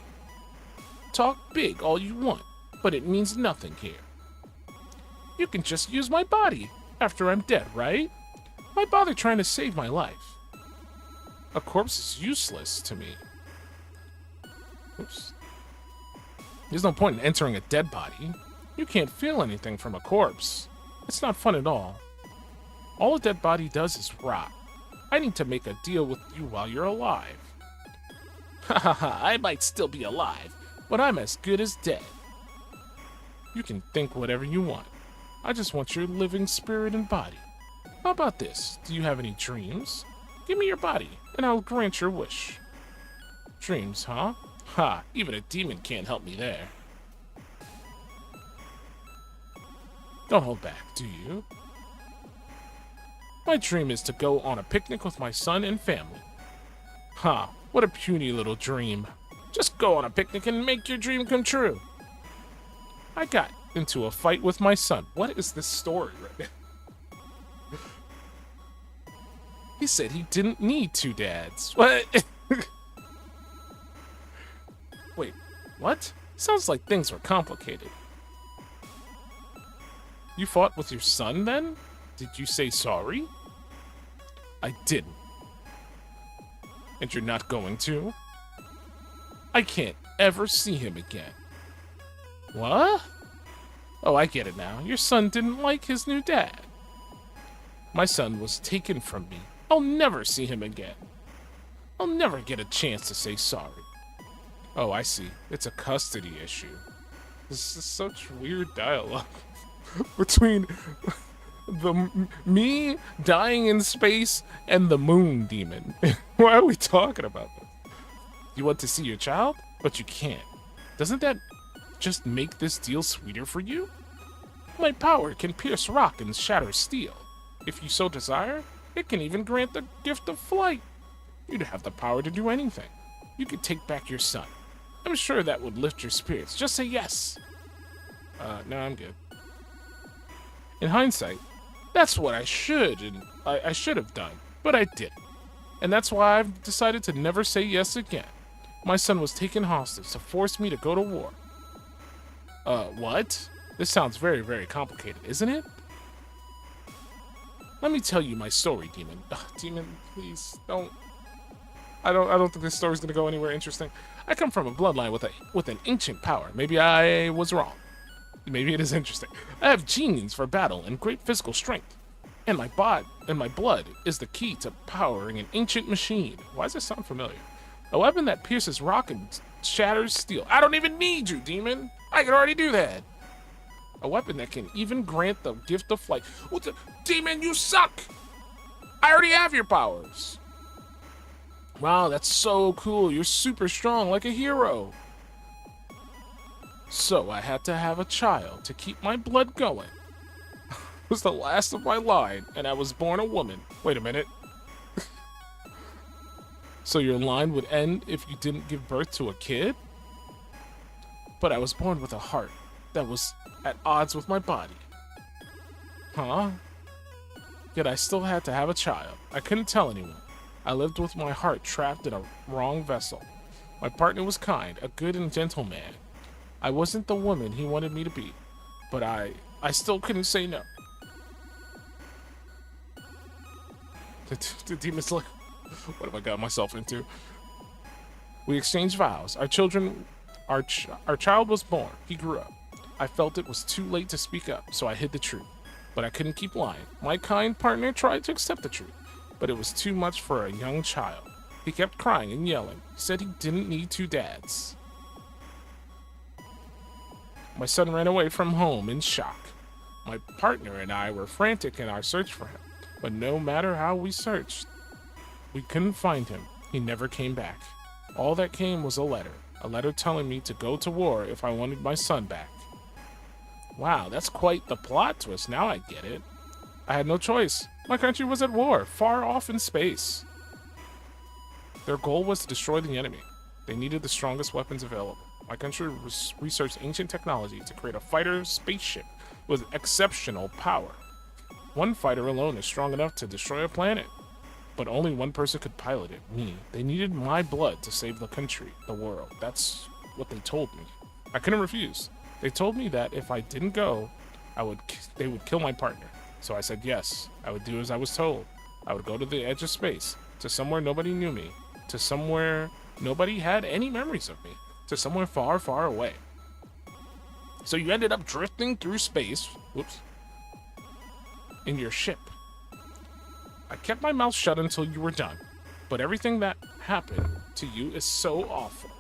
Talk big all you want, but it means nothing here. You can just use my body after I'm dead, right? Why bother trying to save my life? A corpse is useless to me. Oops. There's no point in entering a dead body. You can't feel anything from a corpse. It's not fun at all. All a dead body does is rot. I need to make a deal with you while you're alive. Ha ha ha, I might still be alive, but I'm as good as dead. You can think whatever you want. I just want your living spirit and body. How about this? Do you have any dreams? Give me your body, and I'll grant your wish. Dreams, huh? Ha, even a demon can't help me there. Don't hold back, do you? My dream is to go on a picnic with my son and family. Ha, what a puny little dream. Just go on a picnic and make your dream come true. I got into a fight with my son. What is this story right now? He said he didn't need two dads. What? Wait, what? Sounds like things were complicated. You fought with your son then? Did you say sorry? I didn't. And you're not going to? I can't ever see him again. What? Oh, I get it now. Your son didn't like his new dad. My son was taken from me. I'll never see him again. I'll never get a chance to say sorry. Oh, I see. It's a custody issue. This is such weird dialogue between me dying in space and the moon demon. Why are we talking about this? You want to see your child, but you can't. Doesn't that just make this deal sweeter for you? My power can pierce rock and shatter steel. If you so desire, it can even grant the gift of flight. You'd have the power to do anything. You could take back your son. I'm sure that would lift your spirits. Just say yes. No, I'm good. In hindsight, that's what I should have done, but I didn't. And that's why I've decided to never say yes again. My son was taken hostage to force me to go to war. What? This sounds very, very complicated, isn't it? Let me tell you my story, Demon. Ugh, Demon, please don't. I don't think this story's gonna go anywhere interesting. I come from a bloodline with an ancient power. Maybe I was wrong. Maybe it is interesting. I have genes for battle and great physical strength. And my blood is the key to powering an ancient machine. Why does this sound familiar? A weapon that pierces rock and shatters steel. I don't even need you, Demon. I can already do that. A weapon that can even grant the gift of flight. What the? Demon, you suck! I already have your powers. Wow, that's so cool. You're super strong, like a hero. So I had to have a child to keep my blood going. It was the last of my line, and I was born a woman. Wait a minute. So your line would end if you didn't give birth to a kid? But I was born with a heart that was at odds with my body. Huh? Yet I still had to have a child. I couldn't tell anyone. I lived with my heart trapped in a wrong vessel. My partner was kind, a good and gentle man. I wasn't the woman he wanted me to be, but I still couldn't say no. The demon's like, what have I got myself into? We exchanged vows. Our child was born. He grew up. I felt it was too late to speak up, so I hid the truth. But I couldn't keep lying. My kind partner tried to accept the truth, but it was too much for a young child. He kept crying and yelling. He said he didn't need two dads. My son ran away from home in shock. My partner and I were frantic in our search for him, but no matter how we searched, we couldn't find him. He never came back. All that came was a letter telling me to go to war if I wanted my son back. Wow, that's quite the plot twist. Now I get it. I had no choice. My country was at war, far off in space. Their goal was to destroy the enemy. They needed the strongest weapons available. My country researched ancient technology to create a fighter spaceship with exceptional power. One fighter alone is strong enough to destroy a planet, but only one person could pilot it, me. They needed my blood to save the country, the world. That's what they told me. I couldn't refuse. They told me that if I didn't go, they would kill my partner. So I said yes. I would do as I was told. I would go to the edge of space, to somewhere nobody knew me, to somewhere nobody had any memories of me, to somewhere far, far away. So you ended up drifting through space, whoops, in your ship. I kept my mouth shut until you were done, but everything that happened to you is so awful.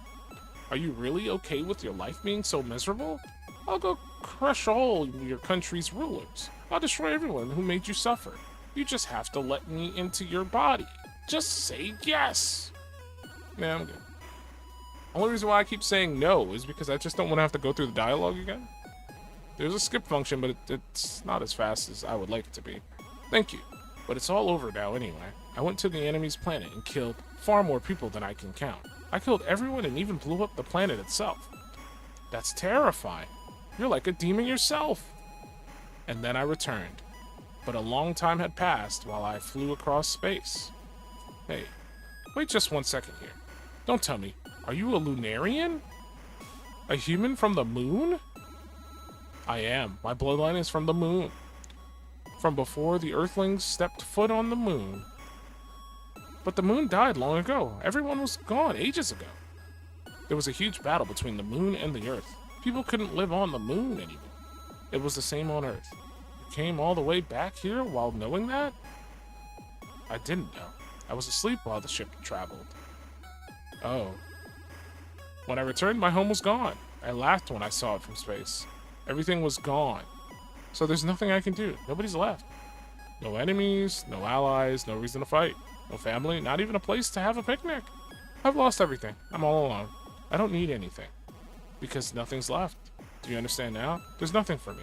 Are you really okay with your life being so miserable? I'll go crush all your country's rulers. I'll destroy everyone who made you suffer. You just have to let me into your body. Just say yes. Yeah, I'm good. Only reason why I keep saying no is because I just don't want to have to go through the dialogue again. There's a skip function, but it's not as fast as I would like it to be. Thank you. But it's all over now anyway. I went to the enemy's planet and killed far more people than I can count. I killed everyone and even blew up the planet itself. That's terrifying. You're like a demon yourself. And then I returned. But a long time had passed while I flew across space. Hey, wait just 1 second here. Don't tell me, are you a Lunarian? A human from the moon? I am. My bloodline is from the moon. From before the Earthlings stepped foot on the moon. But the moon died long ago. Everyone was gone ages ago. There was a huge battle between the moon and the Earth. People couldn't live on the moon anymore. It was the same on Earth. You came all the way back here while knowing that? I didn't know. I was asleep while the ship traveled. Oh. When I returned, my home was gone. I laughed when I saw it from space. Everything was gone. So there's nothing I can do. Nobody's left. No enemies, no allies, no reason to fight. No family, not even a place to have a picnic. I've lost everything. I'm all alone. I don't need anything. Because nothing's left. Do you understand now? There's nothing for me.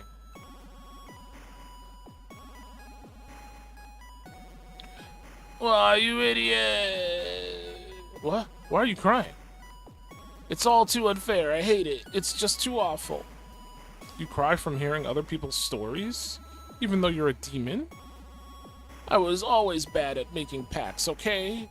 Why, you idiot! What? Why are you crying? It's all too unfair. I hate it. It's just too awful. You cry from hearing other people's stories? Even though you're a demon? I was always bad at making pacts, okay?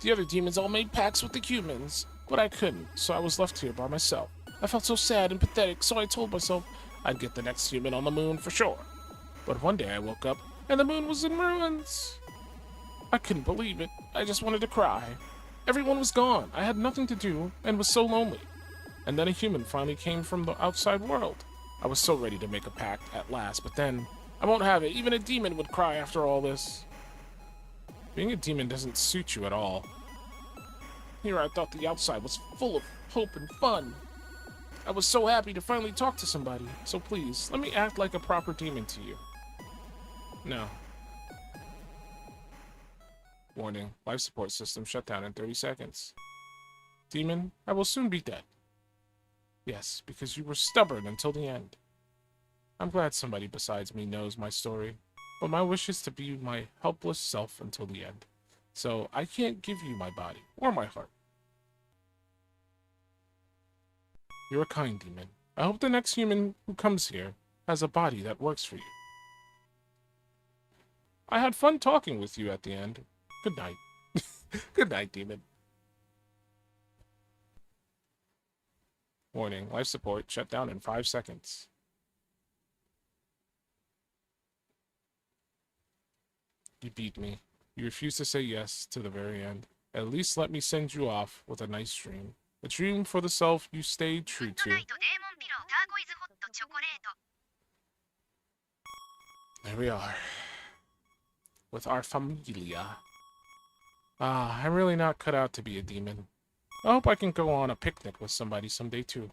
The other demons all made pacts with the humans, but I couldn't, so I was left here by myself. I felt so sad and pathetic, so I told myself I'd get the next human on the moon for sure. But one day I woke up, and the moon was in ruins. I couldn't believe it. I just wanted to cry. Everyone was gone. I had nothing to do, and was so lonely. And then a human finally came from the outside world. I was so ready to make a pact at last, but then I won't have it. Even a demon would cry after all this. Being a demon doesn't suit you at all. Here I thought the outside was full of hope and fun. I was so happy to finally talk to somebody. So please, let me act like a proper demon to you. No. Warning, life support system shut down in 30 seconds. Demon, I will soon be dead. Yes, because you were stubborn until the end. I'm glad somebody besides me knows my story, but my wish is to be my helpless self until the end. So I can't give you my body or my heart. You're a kind demon. I hope the next human who comes here has a body that works for you. I had fun talking with you at the end. Good night. Good night, demon. Warning, life support shut down in 5 seconds. You beat me. You refused to say yes to the very end. At least let me send you off with a nice dream. A dream for the self you stayed true to. There we are. With our familia. Ah, I'm really not cut out to be a demon. I hope I can go on a picnic with somebody someday too.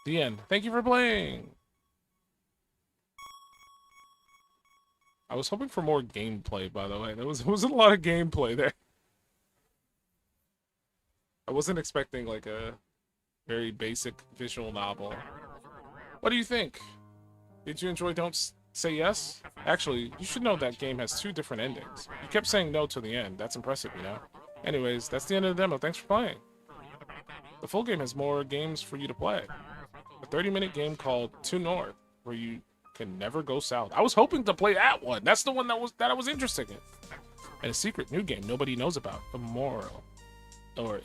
The end. Thank you for playing! I was hoping for more gameplay, by the way. There wasn't a lot of gameplay there. I wasn't expecting like a very basic visual novel. What do you think? Did you enjoy Don't Say Yes? Actually, you should know that game has 2 different endings. You kept saying no to the end. That's impressive, you know? Anyways, that's the end of the demo. Thanks for playing. The full game has more games for you to play. A 30-minute game called To North, where you can never go south. I was hoping to play that one. That's the one that I was interested in. And a secret new game nobody knows about. Immemorial. Or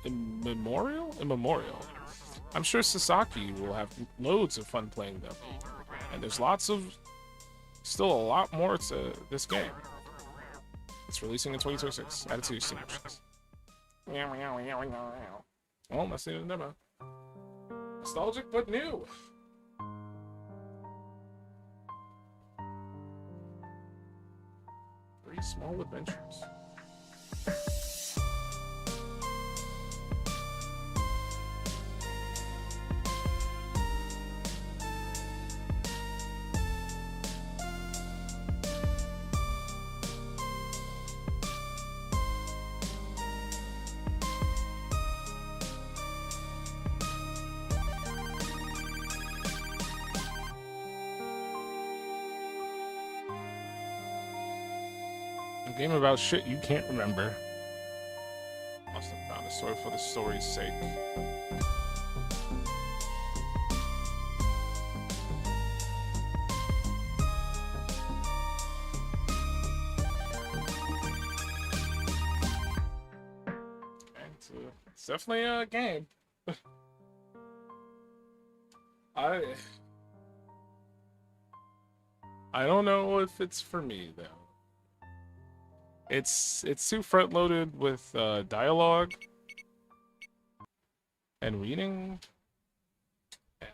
Immemorial? Immemorial. I'm sure Sasaki will have loads of fun playing them. And there's still a lot more to this game. It's releasing in 2026. Added to your Steam wishes. Well, that's the end of the demo. Nostalgic but new. Three small adventures. A game about shit you can't remember. Must have found a story for the story's sake. It's definitely a game. I don't know if it's for me though. It's too front loaded with dialogue and reading. And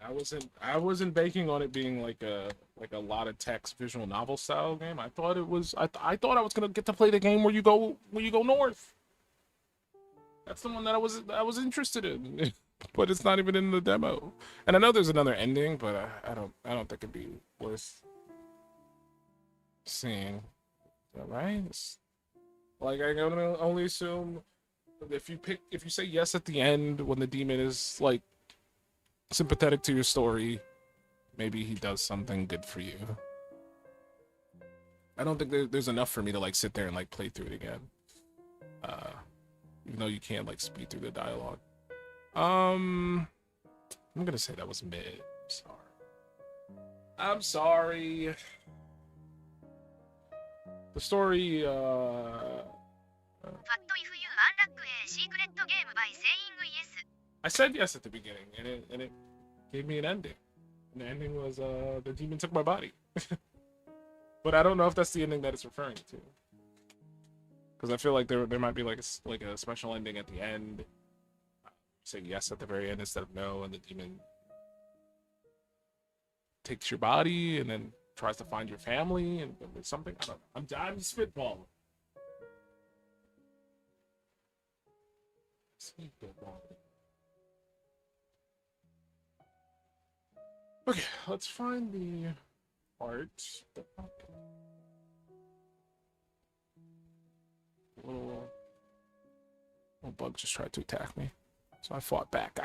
I wasn't banking on it being like a lot of text visual novel style game. I thought it was I thought I was gonna get to play the game where you go north. That's the one that I was interested in. But it's not even in the demo. And I know there's another ending, but I don't think it'd be worth seeing. Right? Like I can only assume if you say yes at the end when the demon is like sympathetic to your story, maybe he does something good for you. I don't think there's enough for me to like sit there and like play through it again. Even though you can't like speed through the dialogue. I'm gonna say that was mid. I'm sorry. The story, What if you unlock a secret game by saying yes? I said yes at the beginning, and it gave me an ending. And the ending was the demon took my body. But I don't know if that's the ending that it's referring to. Because I feel like there might be like a special ending at the end. Say yes at the very end instead of no, and the demon takes your body and then tries to find your family and something. I don't know. I'm spitballing. Okay, let's find the art. Little bug just tried to attack me. So I fought back.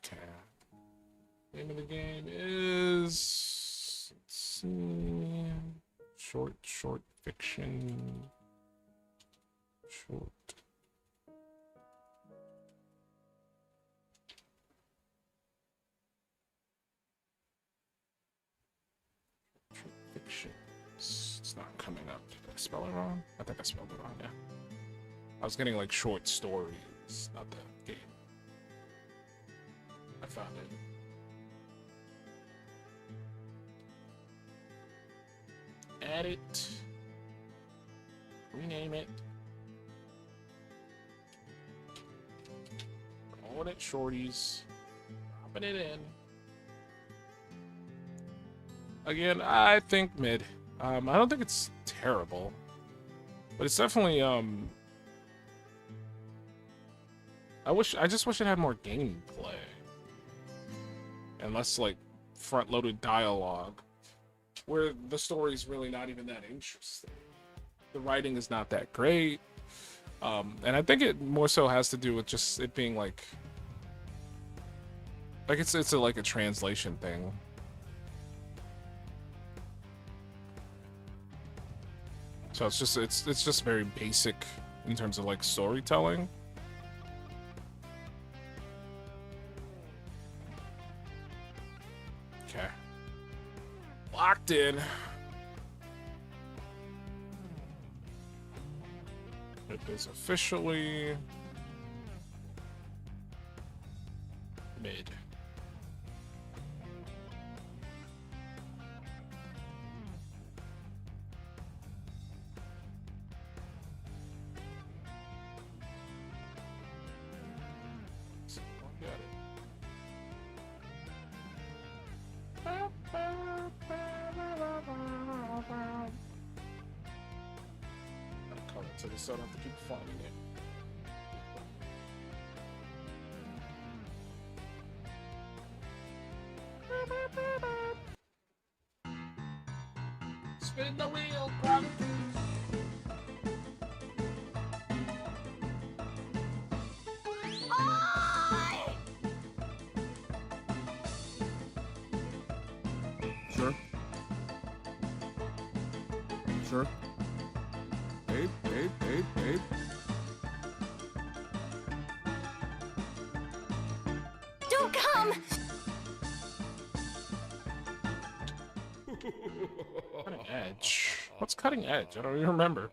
Okay. Name of the game is... Let's see... Short fiction... Short fiction. It's not coming up. Did I spell it wrong? I think I spelled it wrong, yeah. I was getting like short stories, not the game. I found it. Add it. Rename it. Calling it Shorties. Dropping it in. Again, I think mid. I don't think it's terrible. But it's definitely I just wish it had more gameplay. And less like front-loaded dialogue. Where the story's really not even that interesting. The writing is not that great. And I think it more so has to do with just it being like it's like a translation thing. So it's just very basic in terms of like storytelling. Okay. Locked in. It is officially mid. so we still have to keep farming it. Spin the wheel, Grump. Sure. Sure. Babe. Don't come! Cutting edge. What's cutting edge? I don't even remember.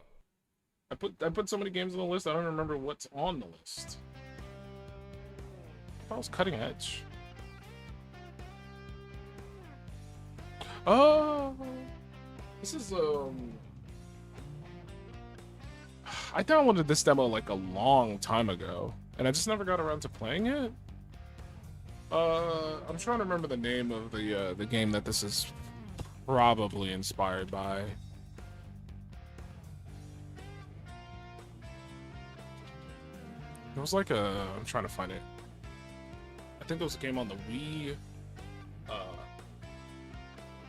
I put so many games on the list, I don't remember what's on the list. I thought it was cutting edge. Oh, this is I downloaded this demo like a long time ago, and I just never got around to playing it. I'm trying to remember the name of the game that this is probably inspired by. It was like I'm trying to find it. I think there was a game on the Wii,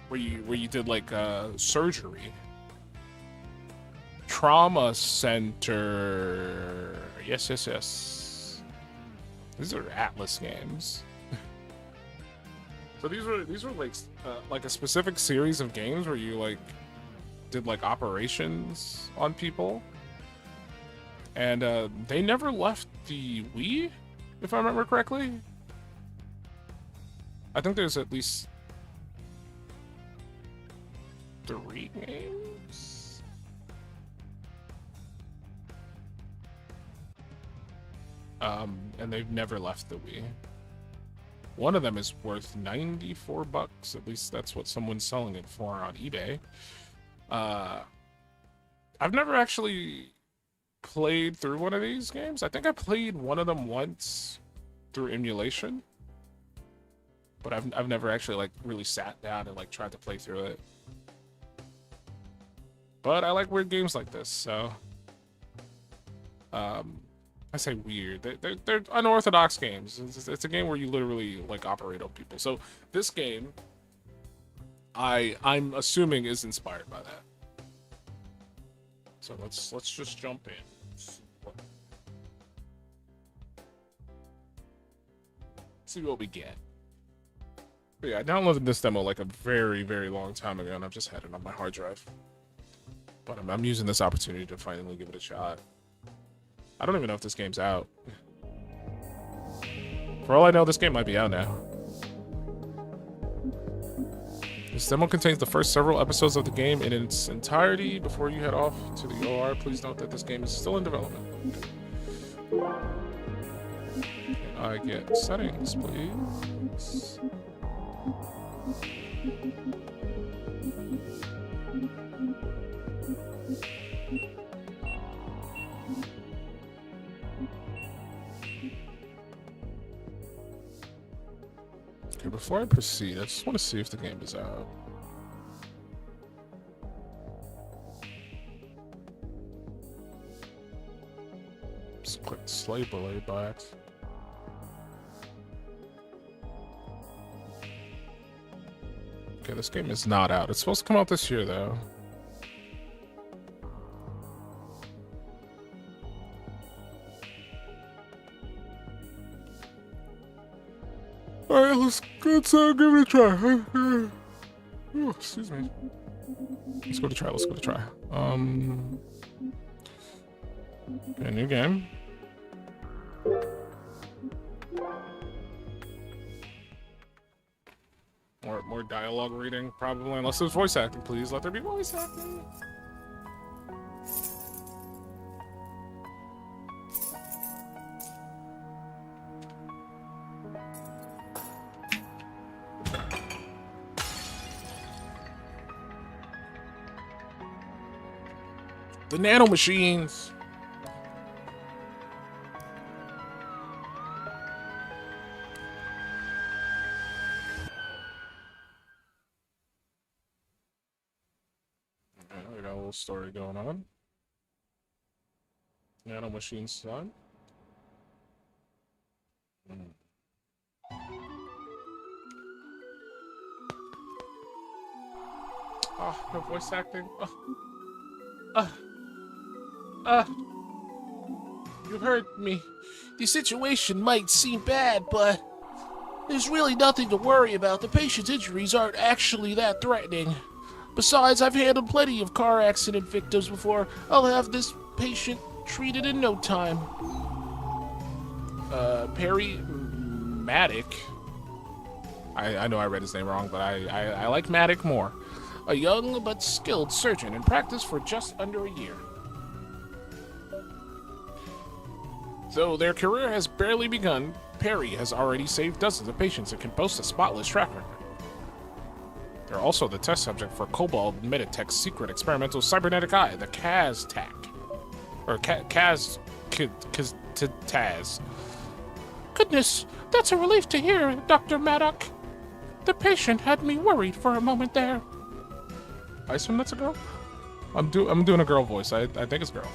where you did like surgery. Trauma Center. Yes. These are Atlas games. So these were like a specific series of games where you like did like operations on people, and they never left the Wii, if I remember correctly. I think there's at least 3 games. And they've never left the Wii. One of them is worth $94. At least that's what someone's selling it for on eBay. I've never actually played through one of these games. I think I played one of them once through emulation, but I've never actually like really sat down and like tried to play through it. But I like weird games like this, so I say weird. They're unorthodox games. It's a game where you literally like operate on people. So this game, I'm assuming, is inspired by that. So let's just jump in. See what we get. But yeah, I downloaded this demo like a very, very long time ago, and I've just had it on my hard drive. But I'm using this opportunity to finally give it a shot. I don't even know if this game's out. For all I know, this game might be out now. This demo contains the first several episodes of the game in its entirety. Before you head off to the OR, please note that this game is still in development. Can I get settings, please? Okay, before I proceed, I just want to see if the game is out. Just click Slave Belay back. Okay, this game is not out. It's supposed to come out this year, though. Alright, let's give it a try. Ooh, excuse me. Let's go to try. Okay, new game. More dialogue reading, probably, unless there's voice acting. Please let there be voice acting. The nano machines. Okay, we got a little story going on. Nano machine son. Oh, no voice acting. You heard me. The situation might seem bad, but there's really nothing to worry about. The patient's injuries aren't actually that threatening. Besides, I've handled plenty of car accident victims before. I'll have this patient treated in no time. Perry Maddock. I know I read his name wrong, but I like Maddock more. A young but skilled surgeon in practice for just under a year. Though their career has barely begun, Perry has already saved dozens of patients and can boast a spotless track record. They're also the test subject for Cobalt Meditech's secret experimental cybernetic eye, the Kaz-Tac. Or Kaz... Taz. Goodness, that's a relief to hear, Dr. Maddock. The patient had me worried for a moment there. I assume that's a girl? I'm doing a girl voice. I think it's girl.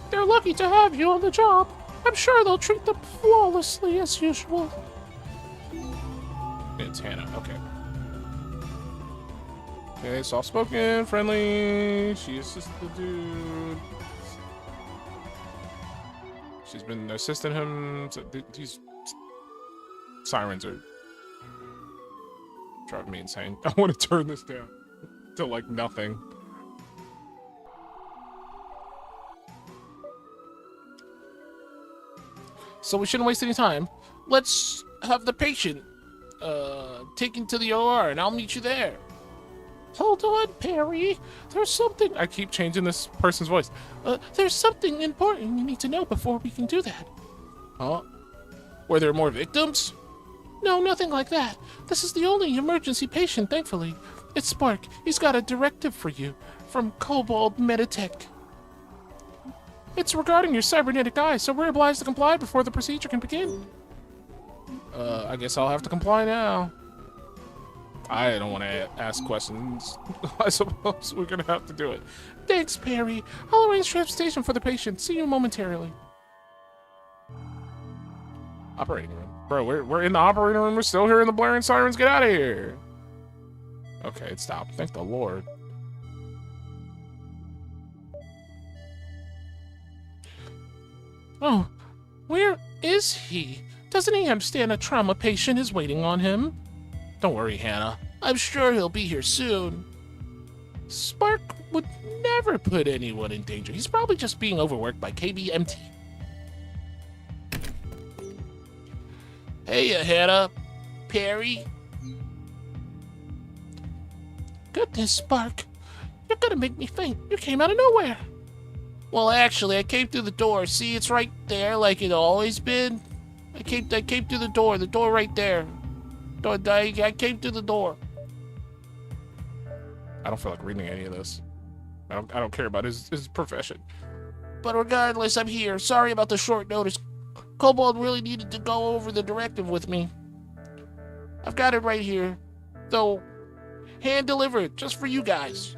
They're lucky to have you on the job. I'm sure they'll treat them flawlessly as usual. It's Hannah. Okay. Okay, soft-spoken, friendly. She assists the dude. She's been assisting him. These sirens are driving me insane. I want to turn this down to like nothing. So we shouldn't waste any time. Let's have the patient taken to the OR, and I'll meet you there. Hold on, Perry. There's something... I keep changing this person's voice. There's something important you need to know before we can do that. Huh? Were there more victims? No, nothing like that. This is the only emergency patient, thankfully. It's Spark. He's got a directive for you from Cobalt Meditech. It's regarding your cybernetic eye, so we're obliged to comply before the procedure can begin. I guess I'll have to comply now. I don't want to ask questions. I suppose we're gonna have to do it. Thanks, Perry. I'll arrange transportation for the patient. See you momentarily. Operating room. Bro, we're in the operating room. We're still hearing the blaring sirens. Get out of here. Okay, it stopped. Thank the Lord. Oh, where is he? Doesn't he understand a trauma patient is waiting on him? Don't worry, Hannah. I'm sure he'll be here soon. Spark would never put anyone in danger. He's probably just being overworked by KBMT. Hey, Hannah. Perry. Goodness, Spark. You're gonna make me faint. You came out of nowhere. Well, actually, I came through the door. See, it's right there like it always been. I came through the door right there. I came through the door. I don't feel like reading any of this. I don't care about his profession. But regardless, I'm here. Sorry about the short notice. Cobalt really needed to go over the directive with me. I've got it right here. Though, hand delivered, just for you guys.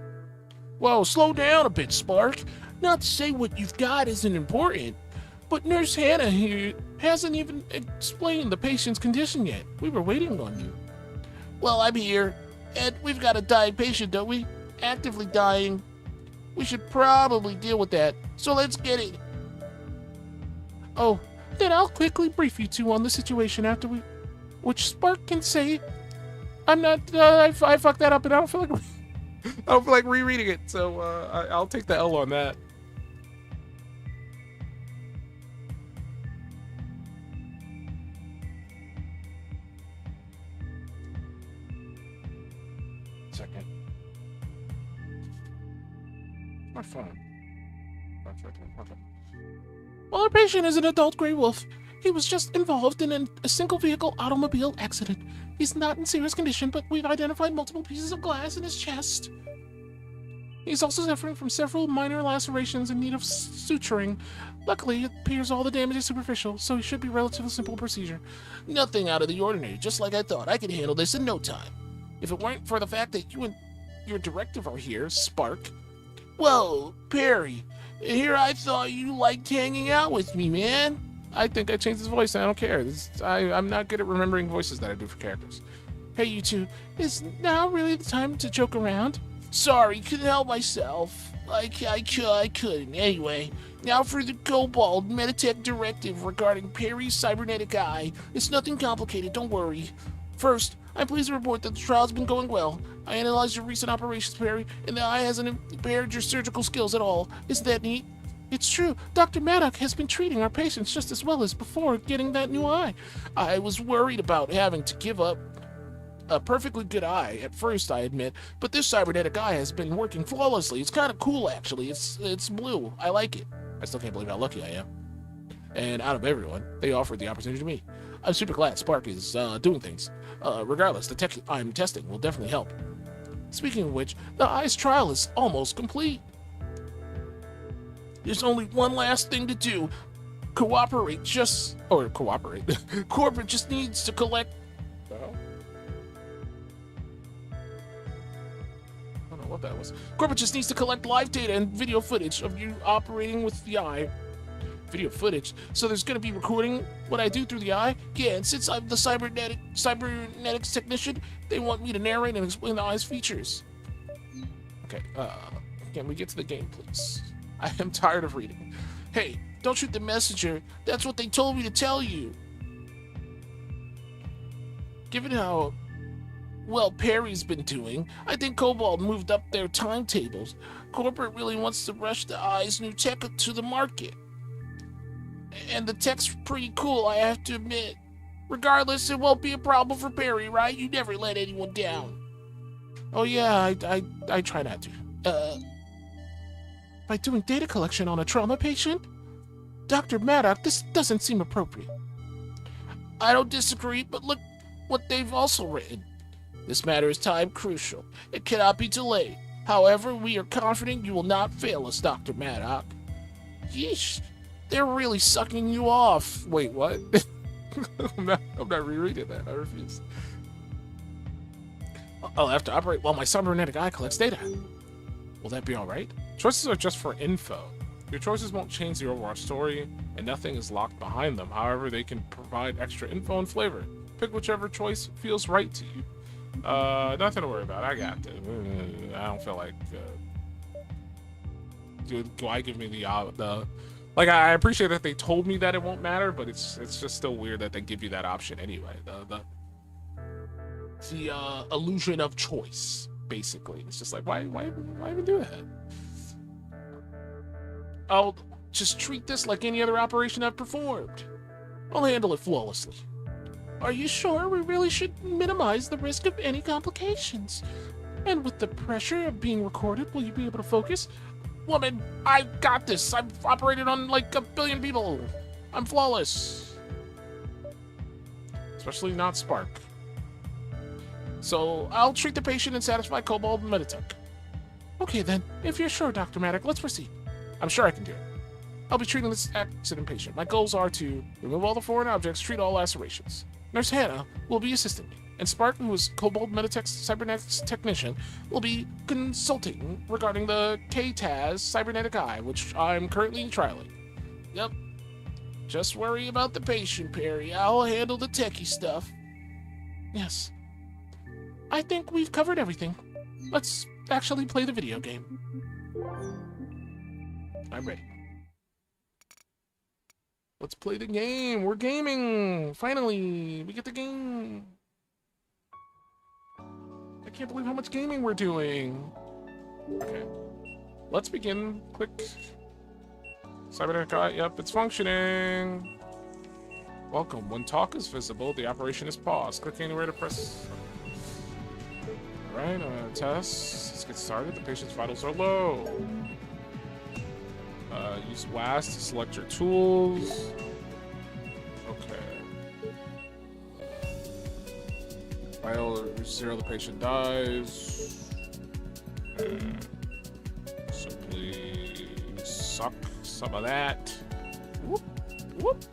Whoa, slow down a bit, Spark. Not to say what you've got isn't important, but Nurse Hannah here hasn't even explained the patient's condition yet. We were waiting on you. Well, I'm here, and we've got a dying patient, don't we? Actively dying. We should probably deal with that, so let's get it. Oh, then I'll quickly brief you two on the situation after which Spark can say... I'm not, I fucked that up and I don't feel like rereading it, so I'll take the L on that. Second. My phone. Okay. Well, our patient is an adult gray wolf. He was just involved in a single-vehicle automobile accident. He's not in serious condition, but we've identified multiple pieces of glass in his chest. He's also suffering from several minor lacerations in need of suturing. Luckily, it appears all the damage is superficial, so it should be a relatively simple procedure. Nothing out of the ordinary, just like I thought. I could handle this in no time. If it weren't for the fact that you and your directive are here, Spark. Whoa, Perry. Here I thought you liked hanging out with me, man. I think I changed his voice. I don't care. I'm not good at remembering voices that I do for characters. Hey, you two. Is now really the time to joke around? Sorry, couldn't help myself. I couldn't. Anyway, now for the Kobold Meditech directive regarding Perry's cybernetic eye. It's nothing complicated, don't worry. First, I'm pleased to report that the trial's been going well. I analyzed your recent operations, Perry, and the eye hasn't impaired your surgical skills at all. Isn't that neat? It's true. Dr. Maddock has been treating our patients just as well as before getting that new eye. I was worried about having to give up a perfectly good eye at first, I admit, but this cybernetic eye has been working flawlessly. It's kind of cool, actually. It's blue. I like it. I still can't believe how lucky I am. And out of everyone, they offered the opportunity to me. I'm super glad Spark is doing things. Regardless, the tech I'm testing will definitely help. Speaking of which, the eye's trial is almost complete. There's only one last thing to do. Corporate just needs to collect. I don't know what that was. Corporate just needs to collect live data and video footage of you operating with the eye. Video footage. So there's gonna be recording what I do through the eye. Yeah, and since I'm the cybernetics technician, they want me to narrate and explain the eye's features. Okay, can we get to the game, please? I am tired of reading. Hey, don't shoot the messenger. That's what they told me to tell you. Given how well Perry's been doing, I think Kobold moved up their timetables. Corporate really wants to rush the eye's new tech to the market. And the tech's pretty cool, I have to admit. Regardless, it won't be a problem for Perry, right? You never let anyone down. Oh yeah, I try not to. By doing data collection on a trauma patient? Dr. Maddock, this doesn't seem appropriate. I don't disagree, but look what they've also written. This matter is time crucial. It cannot be delayed. However, we are confident you will not fail us, Dr. Maddock. Yeesh, they're really sucking you off. Wait, what? I'm not rereading that. I refuse. I'll have to operate while my cybernetic eye collects data. Will that be alright? Choices are just for info. Your choices won't change the overall story, and nothing is locked behind them. However, they can provide extra info and flavor. Pick whichever choice feels right to you. Nothing to worry about. I got this. I don't feel like... do I give me the... Like, I appreciate that they told me that it won't matter, but it's just still weird that they give you that option anyway. The illusion of choice, basically. It's just like, why even do that? I'll just treat this like any other operation I've performed. I'll handle it flawlessly. Are you sure? We really should minimize the risk of any complications. And with the pressure of being recorded, will you be able to focus? Woman, I got this. I've operated on like 1 billion people. I'm flawless. Especially not Spark. So I'll treat the patient and satisfy Kobold Meditech. Okay then, if you're sure, Dr. Maddock, let's proceed. I'm sure I can do it. I'll be treating this accident patient. My goals are to remove all the foreign objects, treat all lacerations. Nurse Hannah will be assisting me, and Spark, who is Kobold Meditech's cybernetics technician, will be consulting regarding the KTAS cybernetic eye, which I'm currently trialing. Yep. Just worry about the patient, Perry. I'll handle the techie stuff. Yes. I think we've covered everything. Let's actually play the video game. I'm ready. Let's play the game. We're gaming. Finally, we get the game. I can't believe how much gaming we're doing. Okay. Let's begin. Click. Cybernetic eye. Yep, it's functioning. Welcome. When talk is visible, the operation is paused. Click anywhere to press. Alright, test. Let's get started. The patient's vitals are low. Use WAS to select your tools. Okay. Vital 0, the patient dies. Simply suck some of that. Whoop, whoop.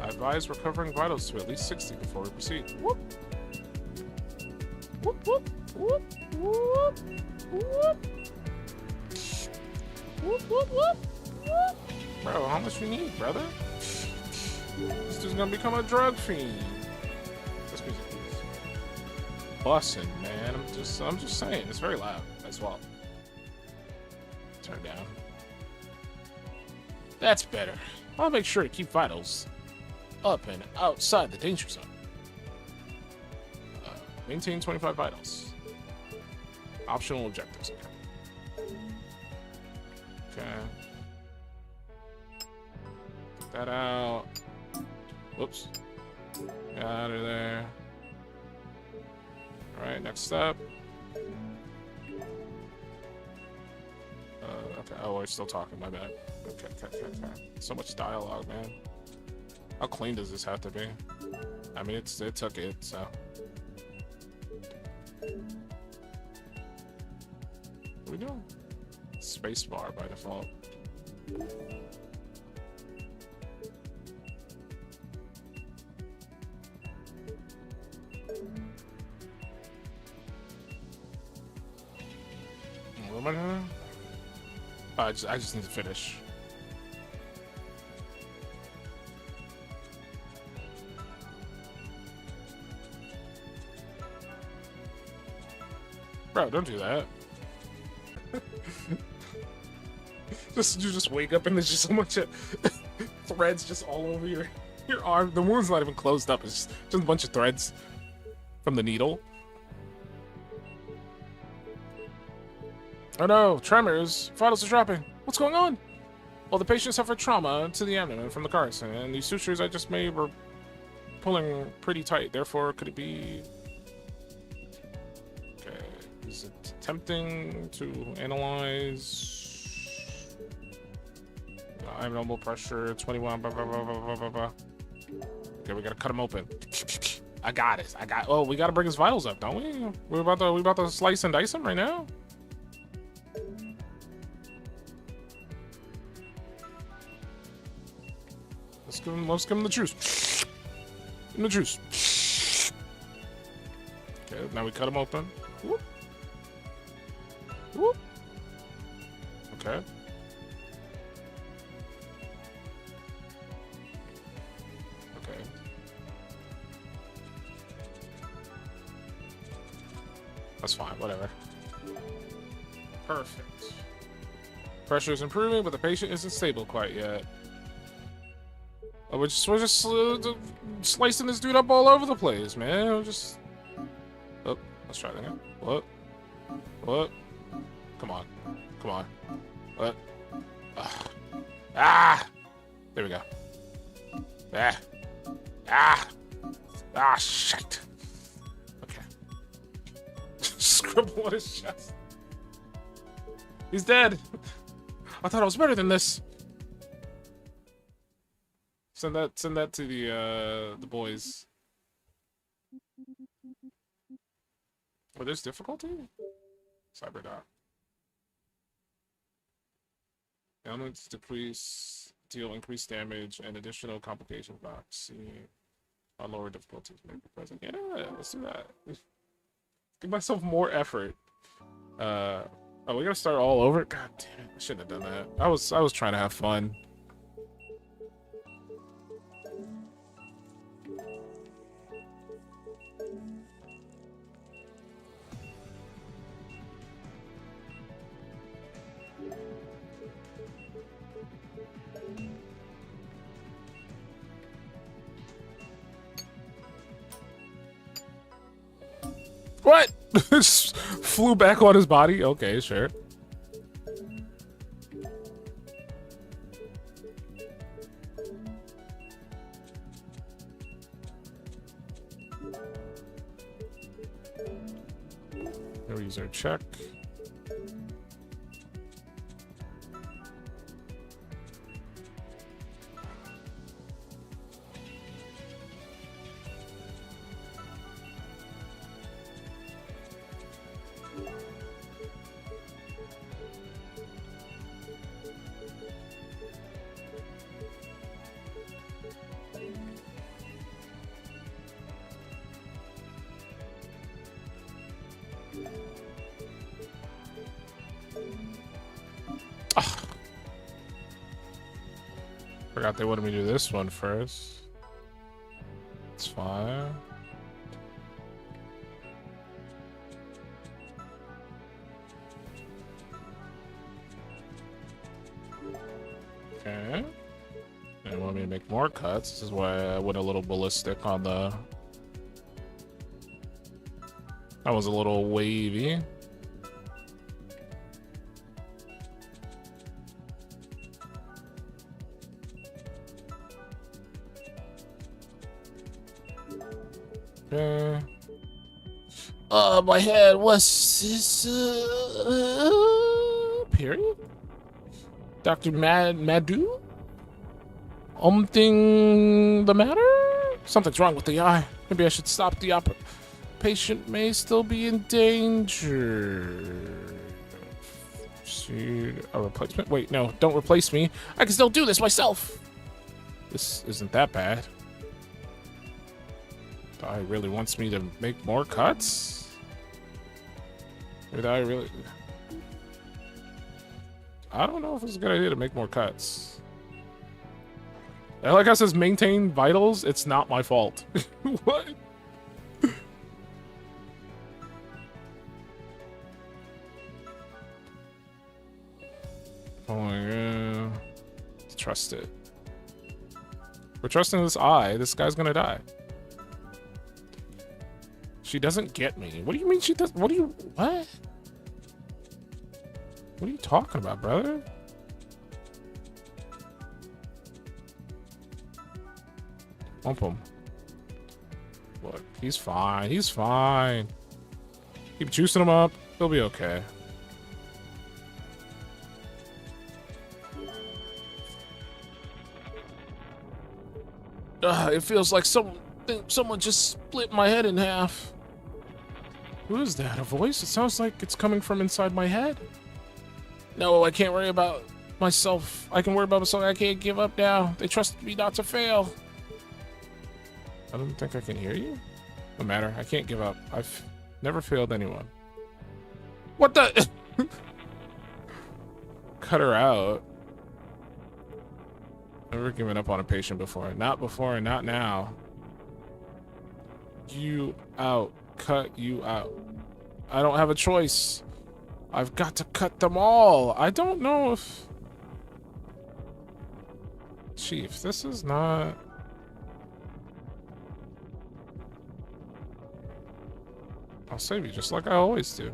I advise recovering vitals to at least 60 before we proceed. Whoop. Whoop, whoop, whoop, whoop, whoop. Whoop, whoop, whoop. Whoop. Bro, how much you need, brother? This dude's gonna become a drug fiend. This music is bussin', man. I'm just saying, it's very loud as well. Turn down. That's better. I'll make sure to keep vitals up and outside the danger zone. Maintain 25 vitals. Optional objectives. Okay. Get that out. Whoops. Get out of there. Alright, next up. Okay. Oh, we're still talking, my bad. Okay. So much dialogue, man. How clean does this have to be? I mean, it took it, so. What are we doing? Spacebar by default. What am I doing? I just need to finish. Bro, don't do that. You just wake up and there's just so much threads just all over your arm. The wound's not even closed up. It's just a bunch of threads from the needle. Oh no, tremors. Vitals are dropping. What's going on? Well, the patient suffered trauma to the abdomen from the car accident, and these sutures I just made were pulling pretty tight. Therefore, could it be... Okay, is it attempting to analyze... abnormal pressure, 21, blah, blah, blah, blah, blah, blah. Okay, we gotta cut him open. I got it. Oh, we gotta bring his vitals up, don't we? We about to slice and dice him right now? Let's give him the juice. Give him the juice. Okay, now we cut him open. Whoop. Whoop. Okay. Okay. That's fine, whatever. Perfect. Pressure is improving, but the patient isn't stable quite yet. Oh, we're just slicing this dude up all over the place, man. We're just... Oh, let's try that again. What? What? Come on. Come on. What? Ugh. Ah! There we go. Ah! Ah! Ah, shit! Okay. Scribble on his chest. He's dead! I thought I was better than this! Send that to the boys. Oh, there's difficulty? Cyberdot. Elements decrease, deal increased damage, and additional complications box. See, on lower difficulties may be present. Yeah, let's do that. Give myself more effort. Oh, we gotta start all over? God damn it, I shouldn't have done that. I was trying to have fun. What? Just flew back on his body? Okay, sure. Here we use our check. Forgot they wanted me to do this one first. It's fine. Okay. They want me to make more cuts. This is why I went a little ballistic on the... That was a little wavy. Okay. My head. What's this? Period? Dr. Madu? Something the matter? Something's wrong with the eye. Maybe I should stop the patient may still be in danger. See a replacement? Wait, no, don't replace me. I can still do this myself. This isn't that bad. The eye really wants me to make more cuts? Or the eye really... I don't know if it's a good idea to make more cuts. I like how it says maintain vitals. It's not my fault. What? Oh my god. Trust it. We're trusting this eye. This guy's gonna die. She doesn't get me. What do you mean she does? What do you... What? What are you talking about, brother? Bump him. Look, he's fine. He's fine. Keep juicing him up. He'll be okay. It feels like someone just split my head in half. Who is that? A voice? It sounds like it's coming from inside my head. No, I can't worry about myself. I can worry about myself. I can't give up now. They trusted me not to fail. I don't think I can hear you. No matter. I can't give up. I've never failed anyone. What the? Cut her out. Never given up on a patient before. Not before and not now. You out. Cut you out. I don't have a choice. I've got to cut them all. I don't know if... Chief, this is not... I'll save you just like I always do.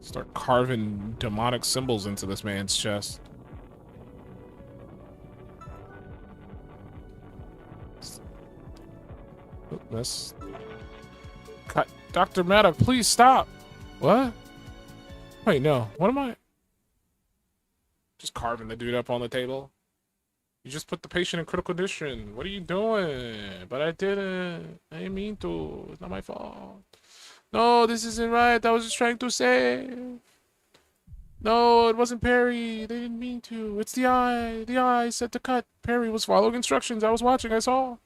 Start carving demonic symbols into this man's chest. This... Cut. Dr. Maddock, please stop. What? Wait, no. What am I? Just carving the dude up on the table. You just put the patient in critical condition. What are you doing? But I didn't. I didn't mean to. It's not my fault. No, this isn't right. I was just trying to save. No, it wasn't Perry. They didn't mean to. It's the eye. The eye said to cut. Perry was following instructions. I was watching. I saw.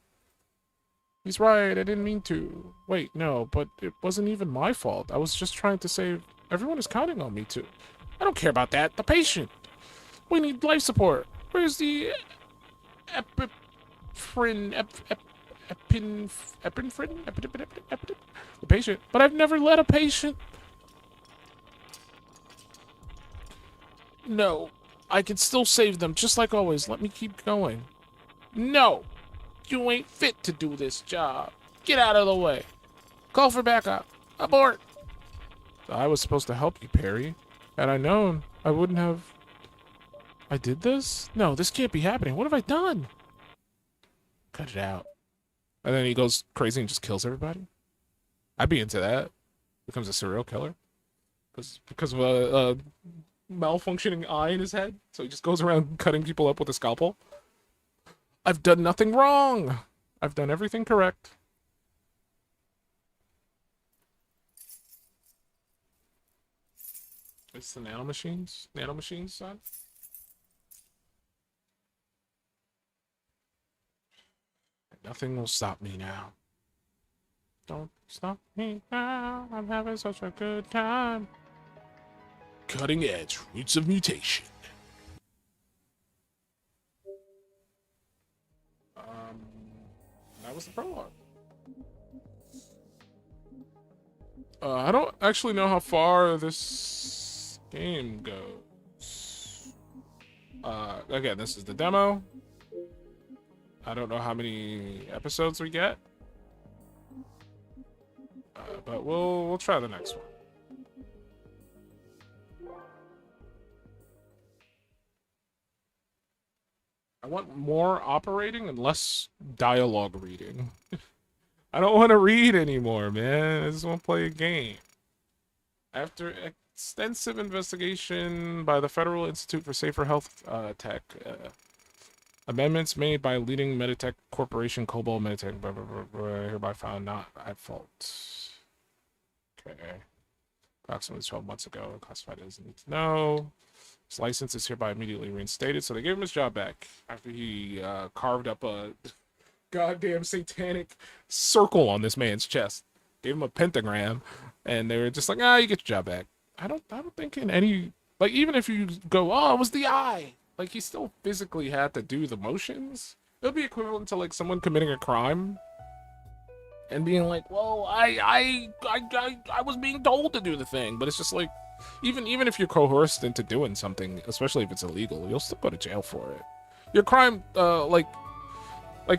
He's right. I didn't mean to. Wait, no, but it wasn't even my fault. I was just trying to save. Everyone is counting on me to. I don't care about that. The patient. We need life support. Where's the epinephrine? The patient. But I've never let a patient. No, I can still save them, just like always. Let me keep going. No, you ain't fit to do this job. Get out of the way. Call for backup. Abort. I was supposed to help you, Perry. Had I known, I wouldn't have... I did this? No, this can't be happening. What have I done? Cut it out. And then he goes crazy and just kills everybody. I'd be into that. Becomes a serial killer. Because of a malfunctioning eye in his head. So he just goes around cutting people up with a scalpel. I've done nothing wrong. I've done everything correct. It's the nanomachines? Nanomachines, son? Nothing will stop me now. Don't stop me now. I'm having such a good time. Cutting edge, roots of mutation. That was the prologue. I don't actually know how far this game goes. Again, this is the demo. I don't know how many episodes we get, but we'll try the next one. I want more operating and less dialogue reading. I don't want to read anymore, man. I just want to play a game. After extensive investigation by the Federal Institute for Safer Health Tech, amendments made by leading Meditech Corporation, Cobalt Meditech, blah, blah, blah, blah, hereby found not at fault. Okay. Approximately 12 months ago, classified as need to know. His license is hereby immediately reinstated. So they gave him his job back after he carved up a goddamn satanic circle on this man's chest. Gave him a pentagram, and they were just like, you get your job back. I don't think in any, like, even if you go, it was the eye. Like, he still physically had to do the motions. It would be equivalent to, like, someone committing a crime and being like, well, I was being told to do the thing. But it's just like, even if you're coerced into doing something, especially if it's illegal, you'll still go to jail for it. Your crime, like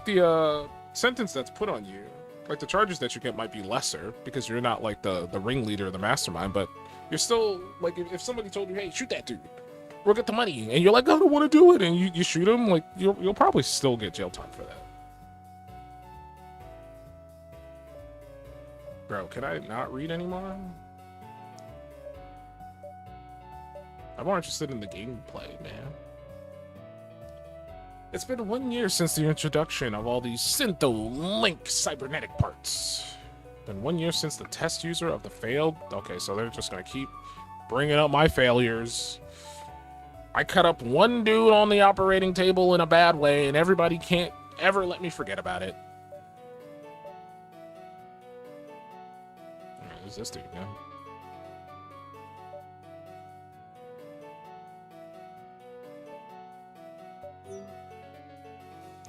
the sentence that's put on you, like the charges that you get might be lesser because you're not like the ringleader or the mastermind, but you're still, like, if somebody told you, hey, shoot that dude, we'll get the money, and you're like, I don't want to do it, and you shoot him, like, you'll probably still get jail time for that. Bro, can I not read anymore? I'm more interested in the gameplay, man. It's been 1 year since the introduction of all these Syntho-Link cybernetic parts. Been 1 year since the test user of the failed... Okay, so they're just gonna keep bringing up my failures. I cut up one dude on the operating table in a bad way, and everybody can't ever let me forget about it. Who's this dude, man?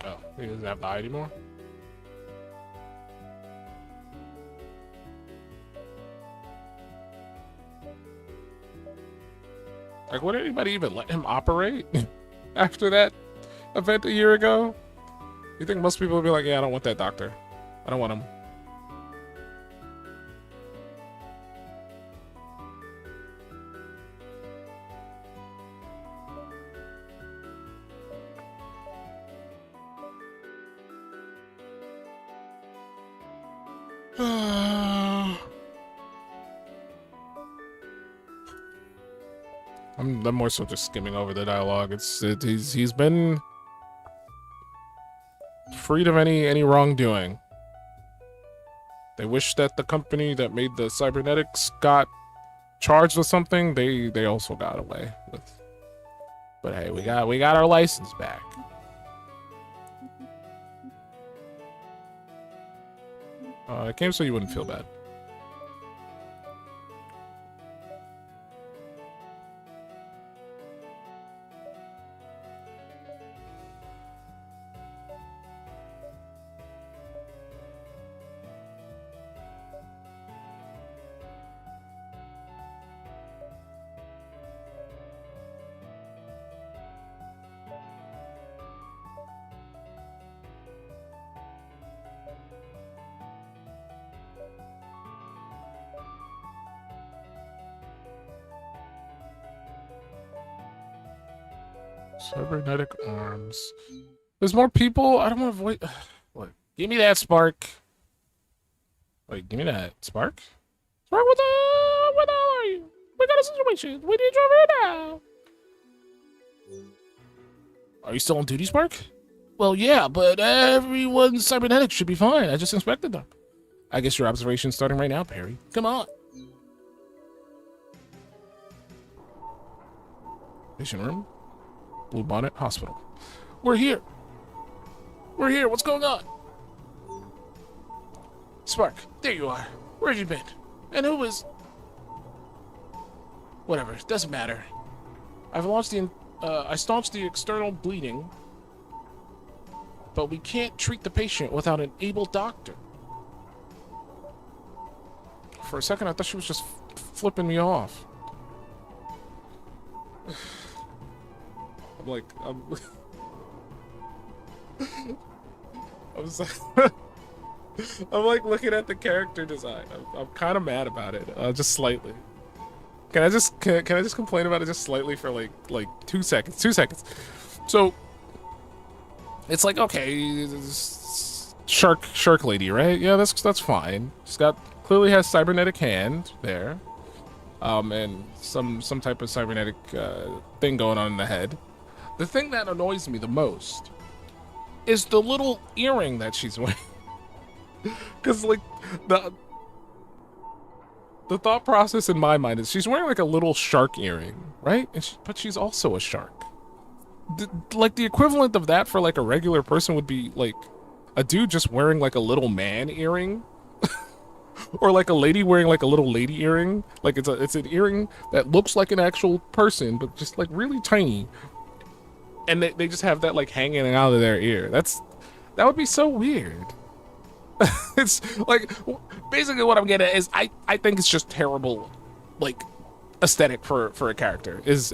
Oh, he doesn't have the eye anymore? Like, would anybody even let him operate after that event a year ago? You think most people would be like, yeah, I don't want that doctor. I don't want him. I'm more so just skimming over the dialogue. He's been freed of any wrongdoing. They wish that the company that made the cybernetics got charged with something. They also got away with. But hey, we got our license back. It came so you wouldn't feel bad. Cybernetic arms. There's more people. I don't want to avoid. Look, give me that spark. Wait, give me that spark. Spark, where the hell are you? We got a situation. We need you right now. Are you still on duty, Spark? Well, yeah, but everyone's cybernetic should be fine. I just inspected them. I guess your observation's starting right now, Perry. Come on. Patient room. Blue Bonnet Hospital. We're here. We're here. What's going on? Spark, there you are. Where have you been? And who is... Whatever, it doesn't matter. I've launched the, I staunched the external bleeding, but we can't treat the patient without an able doctor. For a second, I thought she was just flipping me off. I'm like, I was like, I'm like looking at the character design. I'm kind of mad about it, just slightly. Can I just complain about it just slightly for like 2 seconds? 2 seconds. So it's like, okay, shark lady, right? Yeah, that's fine. She's got clearly has cybernetic hand there, and some type of cybernetic thing going on in the head. The thing that annoys me the most is the little earring that she's wearing. Because like the thought process in my mind is she's wearing like a little shark earring, right? But she's also a shark. Like the equivalent of that for like a regular person would be like a dude just wearing like a little man earring, or like a lady wearing like a little lady earring. Like it's an earring that looks like an actual person, but just like really tiny. And they just have that like hanging out of their ear. That would be so weird. It's like basically what I'm getting at is I think it's just terrible, like aesthetic for a character is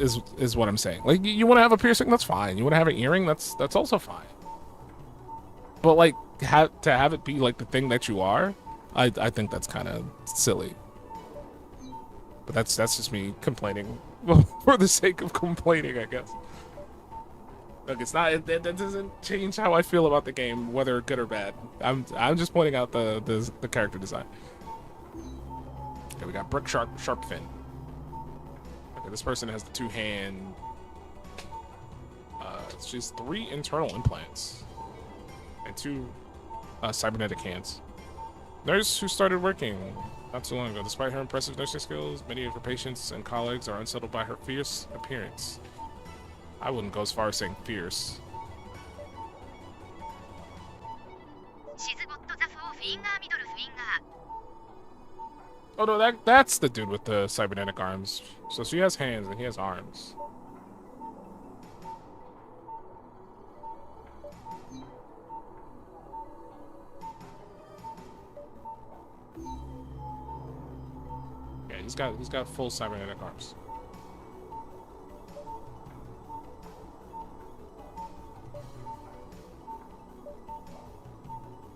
what I'm saying. Like you want to have a piercing, that's fine. You want to have an earring, that's also fine. But like to have it be like the thing that you are, I think that's kind of silly. But that's just me complaining for the sake of complaining, I guess. Look, it's not. That doesn't change how I feel about the game, whether good or bad. I'm just pointing out the character design. Okay, we got brick shark fin. Okay, this person has the 2-hand. She has 3 internal implants and 2 cybernetic hands. Nurse who started working not too long ago. Despite her impressive nursing skills, many of her patients and colleagues are unsettled by her fierce appearance. I wouldn't go as far as saying fierce. Oh no, that's the dude with the cybernetic arms. So she has hands and he has arms. Yeah, he's got full cybernetic arms.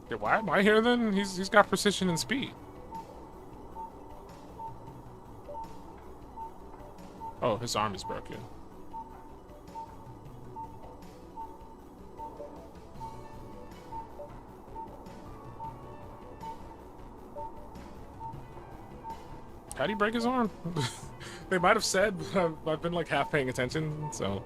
Yeah, why am I here then? He's got precision and speed. Oh, his arm is broken. How'd he break his arm? They might have said, but I've been like half paying attention, so.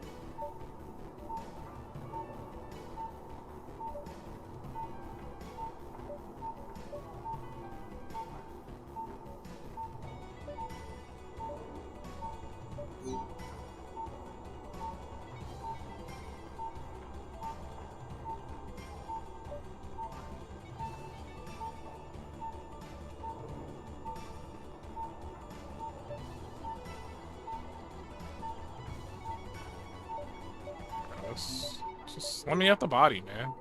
Just let me at the body, man.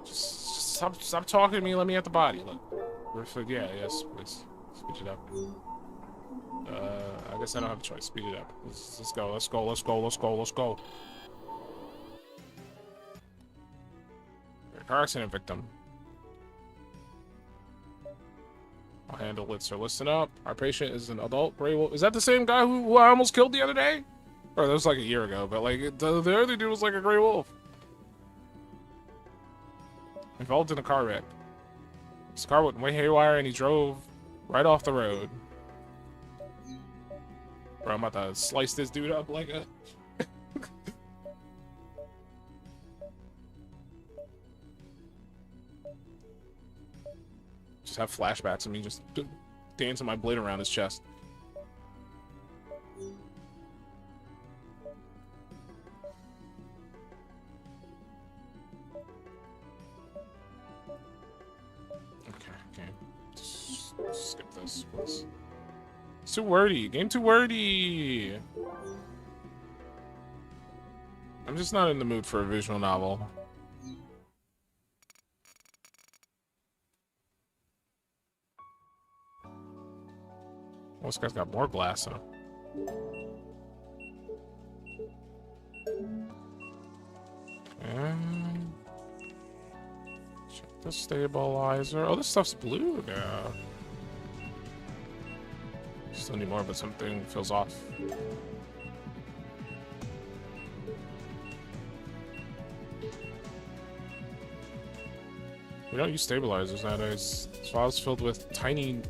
Just stop talking to me. Let me at the body. Look. Yeah, yes, please. Speed it up. I guess I don't have a choice. Speed it up. Let's go. Let's go. Let's go. Let's go. Let's go. Car accident victim. I'll handle it, sir. Listen up. Our patient is an adult gray wolf. Is that the same guy who I almost killed the other day? Or that was like a year ago, but like the other dude was like a gray wolf. Involved in a car wreck. His car went way haywire and he drove right off the road. Bro, I'm about to slice this dude up like a... Just have flashbacks of me just dancing my blade around his chest. Okay. Skip this, please. It's too wordy. Game too wordy. I'm just not in the mood for a visual novel. Oh, this guy's got more glass in him. And check the stabilizer. Oh, this stuff's blue now. Still need more, but something feels off. We don't use stabilizers nowadays. This file's filled with tiny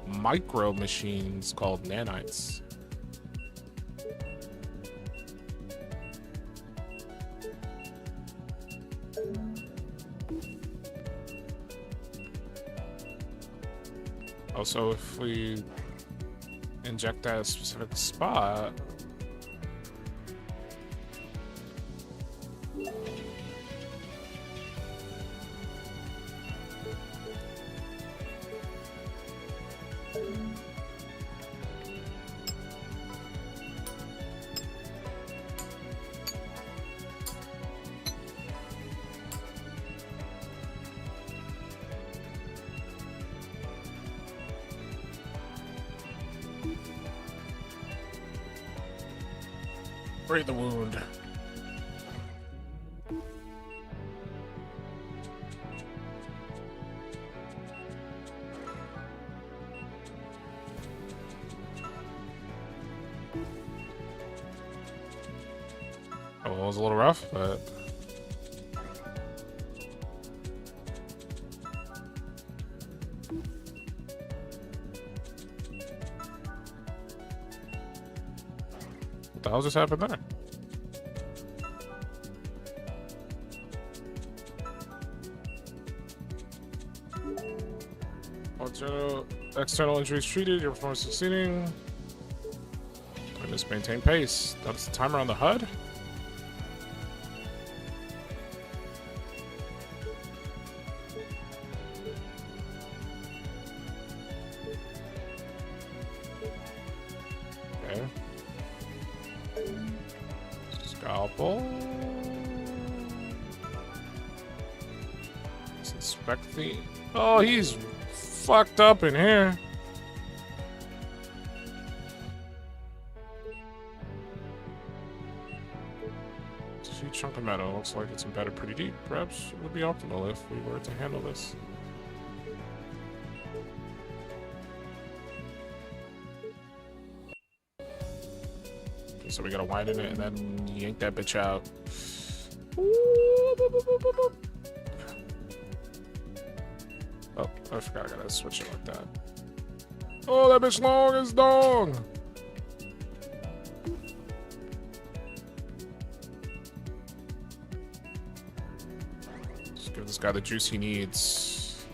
micro machines called nanites. Also, if we inject at a specific spot, break the wound. Oh, it was a little rough, but what the hell just happened there? External injuries treated, your performance succeeding. I just maintain pace. That's the timer on the HUD. Okay. Scalpel. Let's inspect the. Oh, he's fucked up in here. It's a huge chunk of metal. Looks like it's embedded pretty deep. Perhaps it would be optimal if we were to handle this. Okay, so we gotta wind in it and then yank that bitch out. Oh, I forgot I gotta switch it like that. Oh, that bitch long as dong! Just give this guy the juice he needs.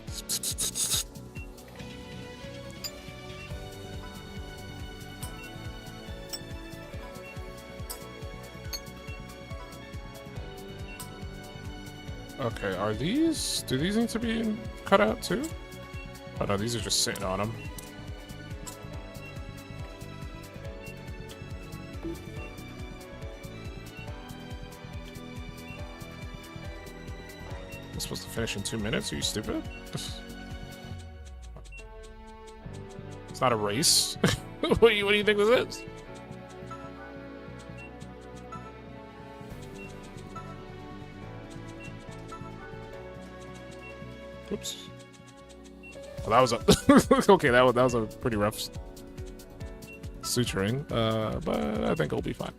Okay, are these... do these need to be cut out too? Oh no, these are just sitting on them. I'm supposed to finish in 2 minutes? Are you stupid? It's not a race. What do you think this is? Oops. Well, that was a okay. That was a pretty rough suturing, but I think it'll be fine.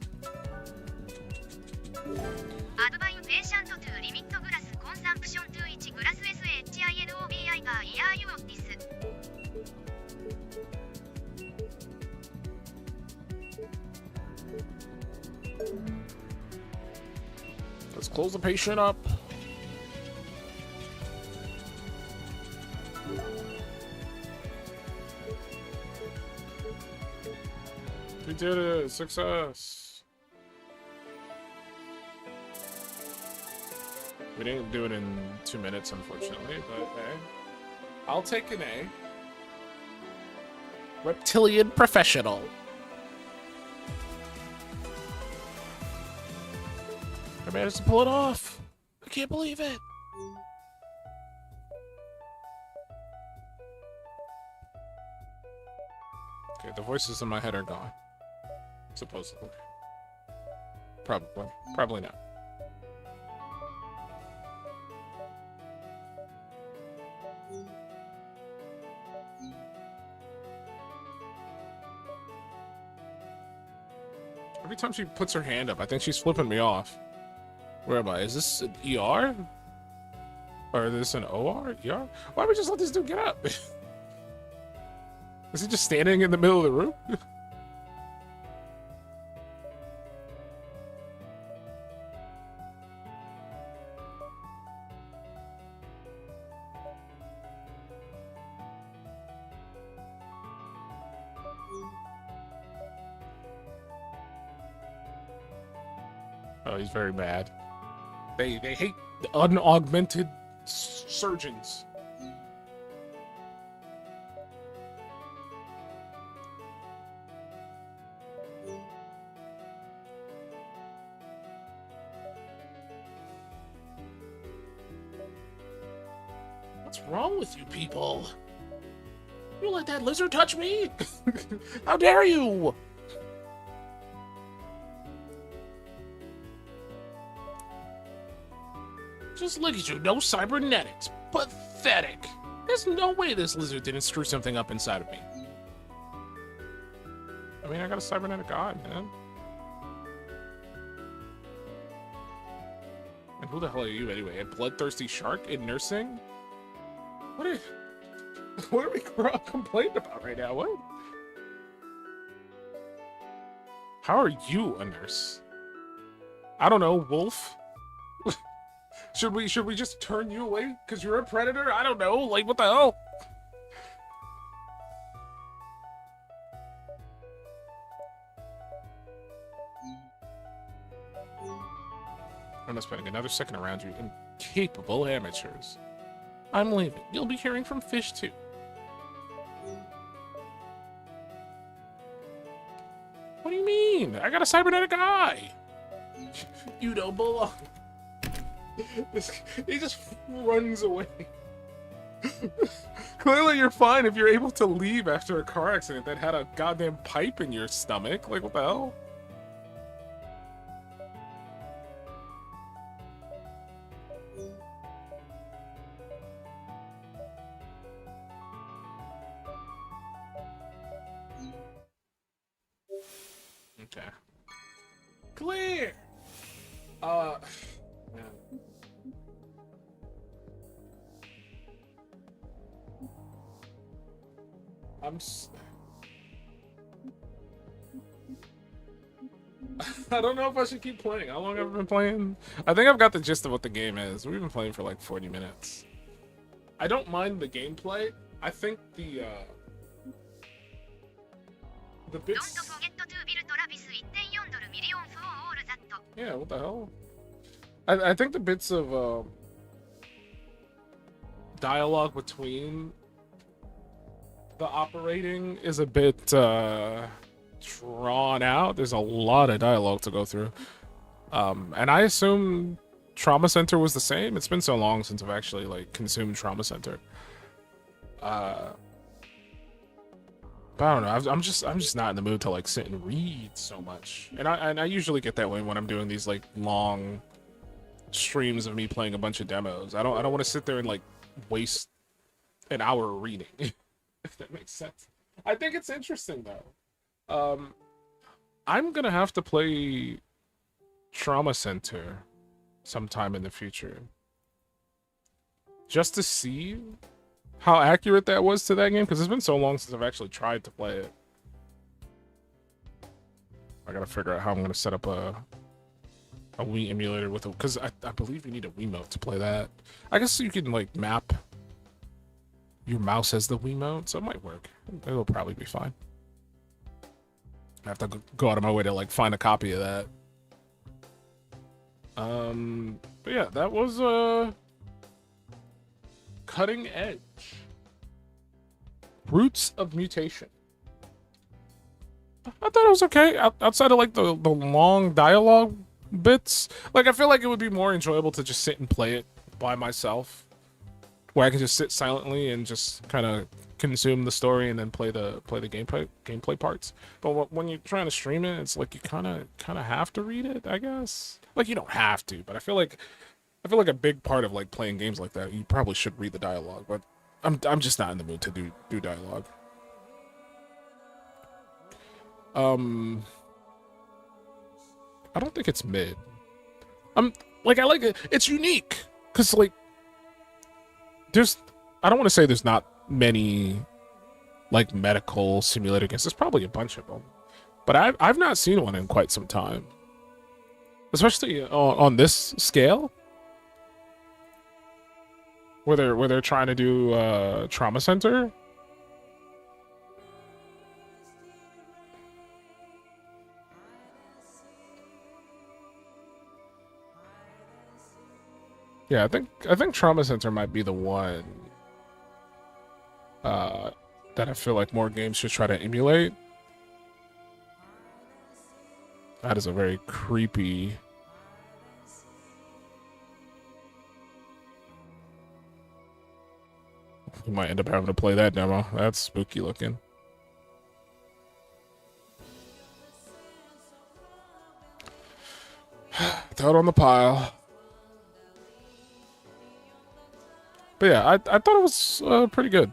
Advise patient to limit glass consumption to 1 glass SHINOBI per year use this. Let's close the patient up. We did it! Success! We didn't do it in 2 minutes, unfortunately, but hey. I'll take an A. Reptilian professional. I managed to pull it off. I can't believe it. Okay, the voices in my head are gone. Supposedly. Probably. Probably not. Every time she puts her hand up, I think she's flipping me off. Where am I? Is this an ER? Or is this an OR? ER? Why don't we just let this dude get up? Is he just standing in the middle of the room? Oh, he's very mad. They hate the unaugmented surgeons. What's wrong with you people? You let that lizard touch me? How dare you? Just look at you, no cybernetics. Pathetic. There's no way this lizard didn't screw something up inside of me. I mean, I got a cybernetic eye, man. And who the hell are you anyway? A bloodthirsty shark in nursing? What are we complaining about right now? What? How are you a nurse? I don't know, wolf. Should we just turn you away because you're a predator? I don't know. Like, what the hell? I'm not spending another second around you, incapable amateurs. I'm leaving. You'll be hearing from fish too. What do you mean? I got a cybernetic eye. You don't belong. He just runs away. Clearly you're fine if you're able to leave after a car accident that had a goddamn pipe in your stomach. Like, what the hell? Okay. Clear! Man. I don't know if I should keep playing. How long have I been playing? I think I've got the gist of what the game is. We've been playing for like 40 minutes. I don't mind the gameplay. I think the bits... Don't forget to build Travis 1.4 million for all that. Yeah, what the hell? I think the bits of dialogue between the operating is a bit drawn out. There's a lot of dialogue to go through. And I assume Trauma Center was the same. It's been so long since I've actually like consumed Trauma Center. But I don't know. I'm just not in the mood to like sit and read so much. And I usually get that way when I'm doing these like long streams of me playing a bunch of demos. I don't want to sit there and like waste an hour reading. If that makes sense. I think it's interesting though. I'm gonna have to play Trauma Center sometime in the future. Just to see how accurate that was to that game, because it's been so long since I've actually tried to play it. I gotta figure out how I'm gonna set up a Wii emulator with a, because I believe you need a Wiimote to play that. I guess you can like map your mouse as the Wiimote, so it might work. It'll probably be fine. I have to go out of my way to like find a copy of that. But yeah, that was Cutting Edge. Roots of Mutation. I thought it was okay. Outside of like the long dialogue bits, like I feel like it would be more enjoyable to just sit and play it by myself, where I can just sit silently and just kind of consume the story and then play the gameplay parts. But when you're trying to stream it, it's like you kind of have to read it, I guess. Like you don't have to, but I feel like a big part of like playing games like that, you probably should read the dialogue. But I'm just not in the mood to do dialogue. I don't think it's mid. Like I like it. It's unique because like I don't want to say there's not many like medical simulator games. There's probably a bunch of them, but I've not seen one in quite some time, especially on this scale where they're trying to do trauma center. Yeah, I think Trauma Center might be the one that I feel like more games should try to emulate. That is a very creepy. We might end up having to play that demo. That's spooky looking. Throw it on the pile. But yeah, I thought it was pretty good.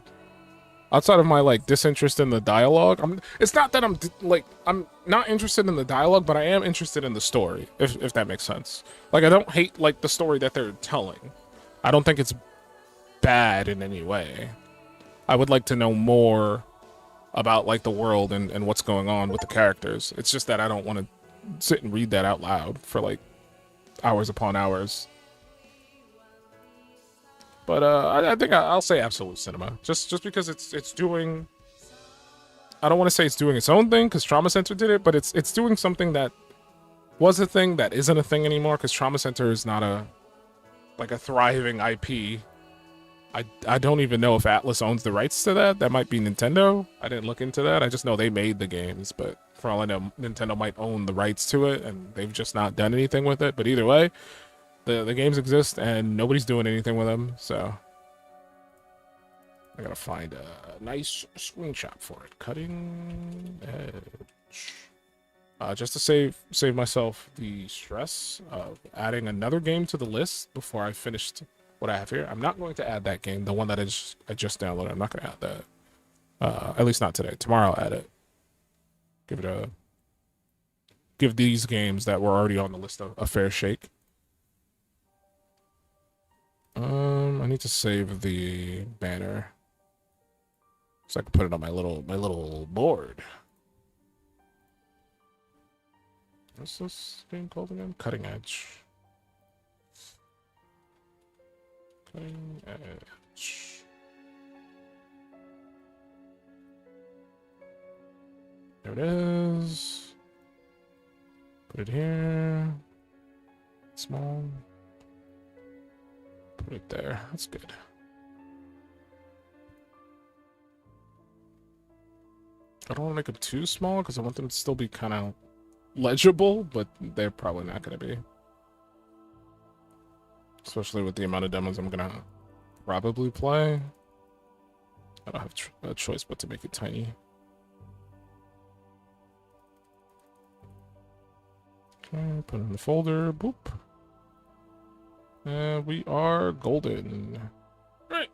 Outside of my like disinterest in the dialogue, it's not that I'm not interested in the dialogue, but I am interested in the story, if that makes sense. Like I don't hate like the story that they're telling. I don't think it's bad in any way. I would like to know more about like the world and what's going on with the characters. It's just that I don't want to sit and read that out loud for like hours upon hours. But I think I'll say Absolute Cinema, just because it's doing. I don't want to say it's doing its own thing because Trauma Center did it, but it's doing something that was a thing that isn't a thing anymore because Trauma Center is not a thriving IP. I don't even know if Atlas owns the rights to that. That might be Nintendo. I didn't look into that. I just know they made the games, but for all I know, Nintendo might own the rights to it, and they've just not done anything with it. But either way. The games exist and nobody's doing anything with them, so I gotta find a nice screenshot for it. Cutting edge. Just to save myself the stress of adding another game to the list before I finished what I have here. I'm not going to add that game, the one that I just downloaded. I'm not gonna add that. At least not today. Tomorrow I'll add it. Give these games that were already on the list a fair shake. I need to save the banner so I can put it on my little board. What's this game called again? Cutting Edge. Cutting Edge. There it is. Put it here. Small. Put it there. That's good. I don't want to make them too small because I want them to still be kind of legible, but they're probably not going to be. Especially with the amount of demos I'm going to probably play. I don't have a choice but to make it tiny. Okay, put it in the folder. Boop. And we are golden. All right.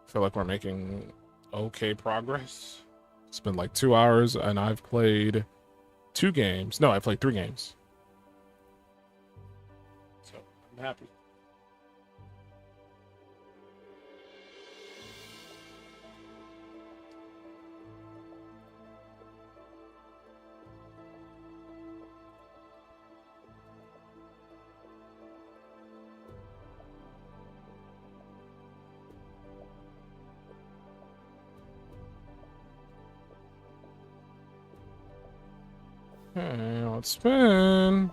Feel like we're making okay progress. It's been like 2 hours and I've played 2 games. No, I played 3 games. So I'm happy. Okay, let's spin.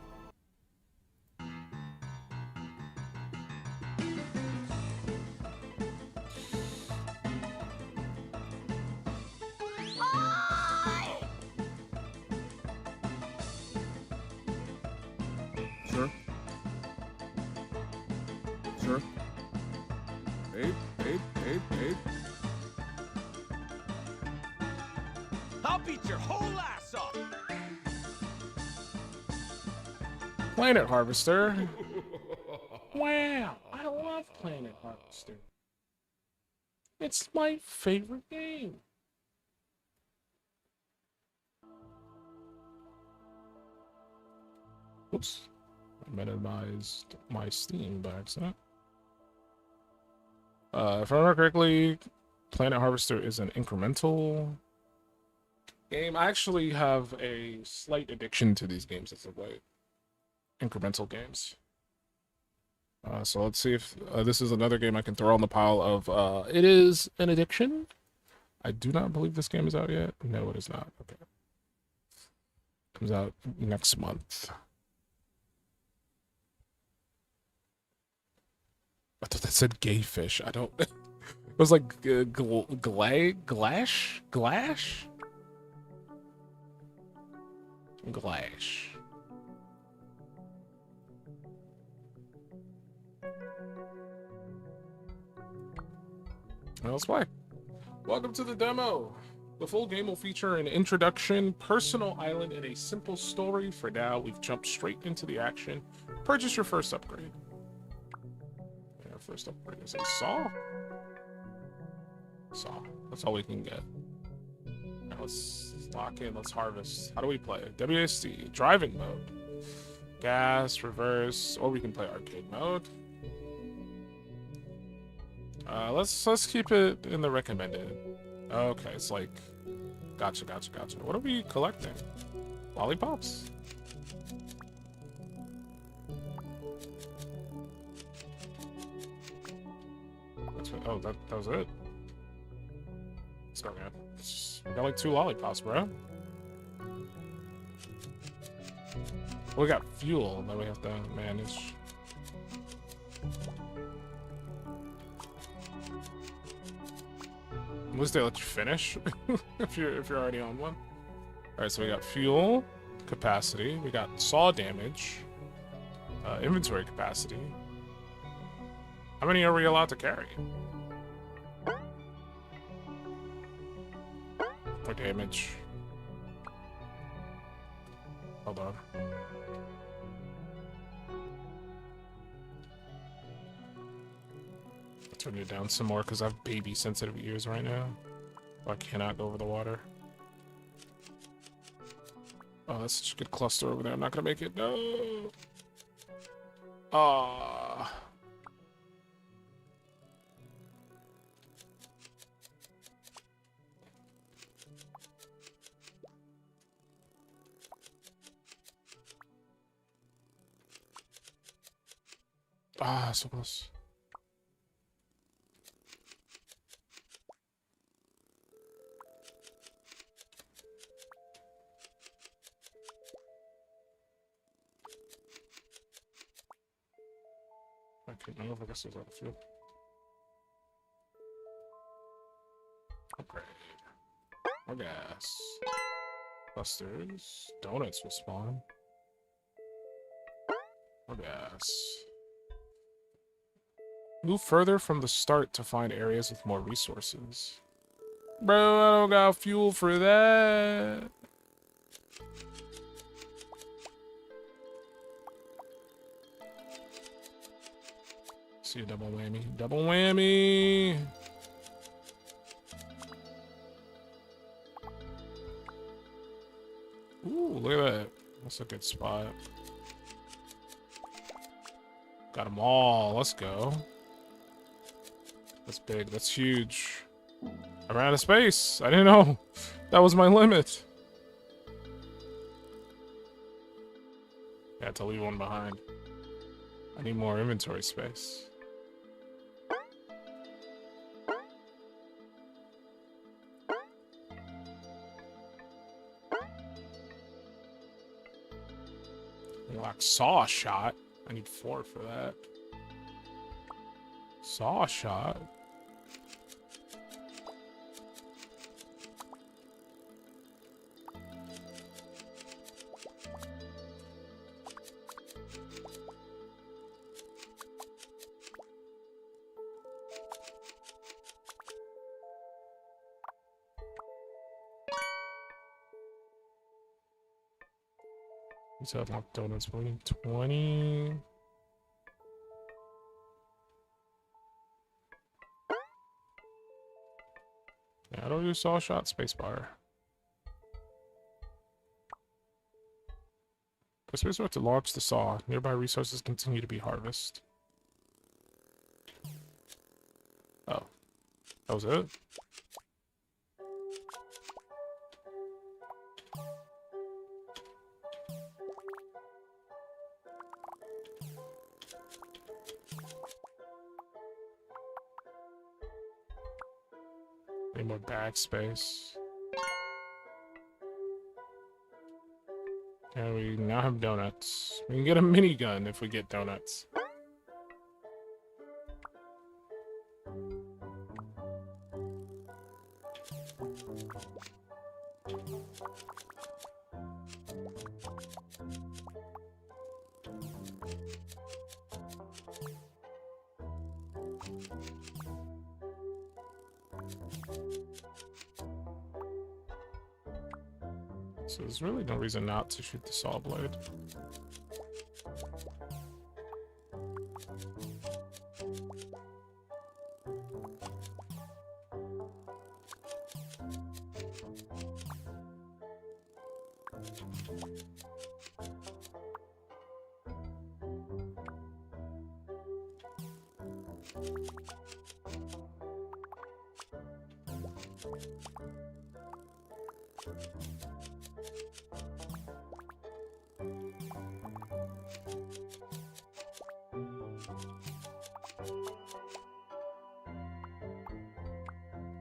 beat your whole ass up. Planet Harvester. Wow, I love Planet Harvester. It's my favorite game. Oops. I minimized my Steam by accident. If I remember correctly, Planet Harvester is an incremental game. I actually have a slight addiction to these games as of late. Incremental games. So let's see if this is another game I can throw on the pile of it is an addiction. I do not believe this game is out yet. No, it is not. Okay. Comes out next month. I thought that said gay fish. I don't. It was like glash? Glash? Glash. Well, let's play. Welcome to the demo. The full game will feature an introduction, personal island, and a simple story. For now, we've jumped straight into the action. Purchase your first upgrade. Yeah, first upgrade is a saw. Saw. That's all we can get. Now let's lock in. Let's harvest. How do we play? WSD. Driving mode. Gas, reverse, or we can play arcade mode. Let's keep it in the recommended. Okay, it's like, gotcha. What are we collecting? Lollipops? Oh, that was it. Let's go, man. We got like 2 lollipops, bro. We got fuel that we have to manage. At least they let you finish if you're already on one. All right, so we got fuel capacity, we got saw damage, inventory capacity. How many are we allowed to carry? For damage. Hold on. Turn it down some more because I have baby sensitive ears right now. I cannot go over the water. Oh, that's such a good cluster over there. I'm not gonna make it. No. Ah. Ah, so close. I couldn't know if I guess there's out of fuel. Upgrade. More gas. Clusters. Donuts will spawn. More gas. Move further from the start to find areas with more resources. Bro, I don't got fuel for that. See a double whammy. Double whammy! Ooh, look at that. That's a good spot. Got them all. Let's go. That's big. That's huge. I ran out of space. I didn't know. That was my limit. I had to leave one behind. I need more inventory space. Like saw shot. I need 4 for that. Saw shot. Let's have more donuts. We need 20. Yeah, I don't do saw shot spacebar. Press spacebar to launch the saw. Nearby resources continue to be harvested. Oh. That was it? Need more bag space. And we now have donuts. We can get a minigun if we get donuts. So there's really no reason not to shoot the saw blade.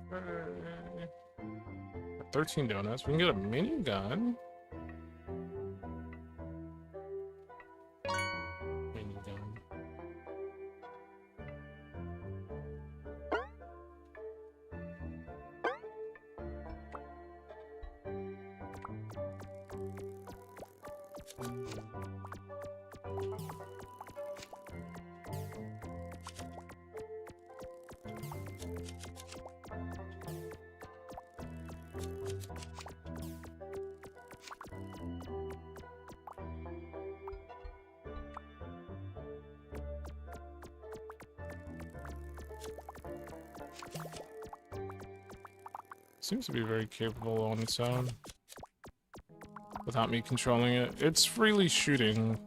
Hooray. 13 donuts. We can get a minigun. Minigun. Seems to be very capable on its own. Without me controlling it. It's freely shooting.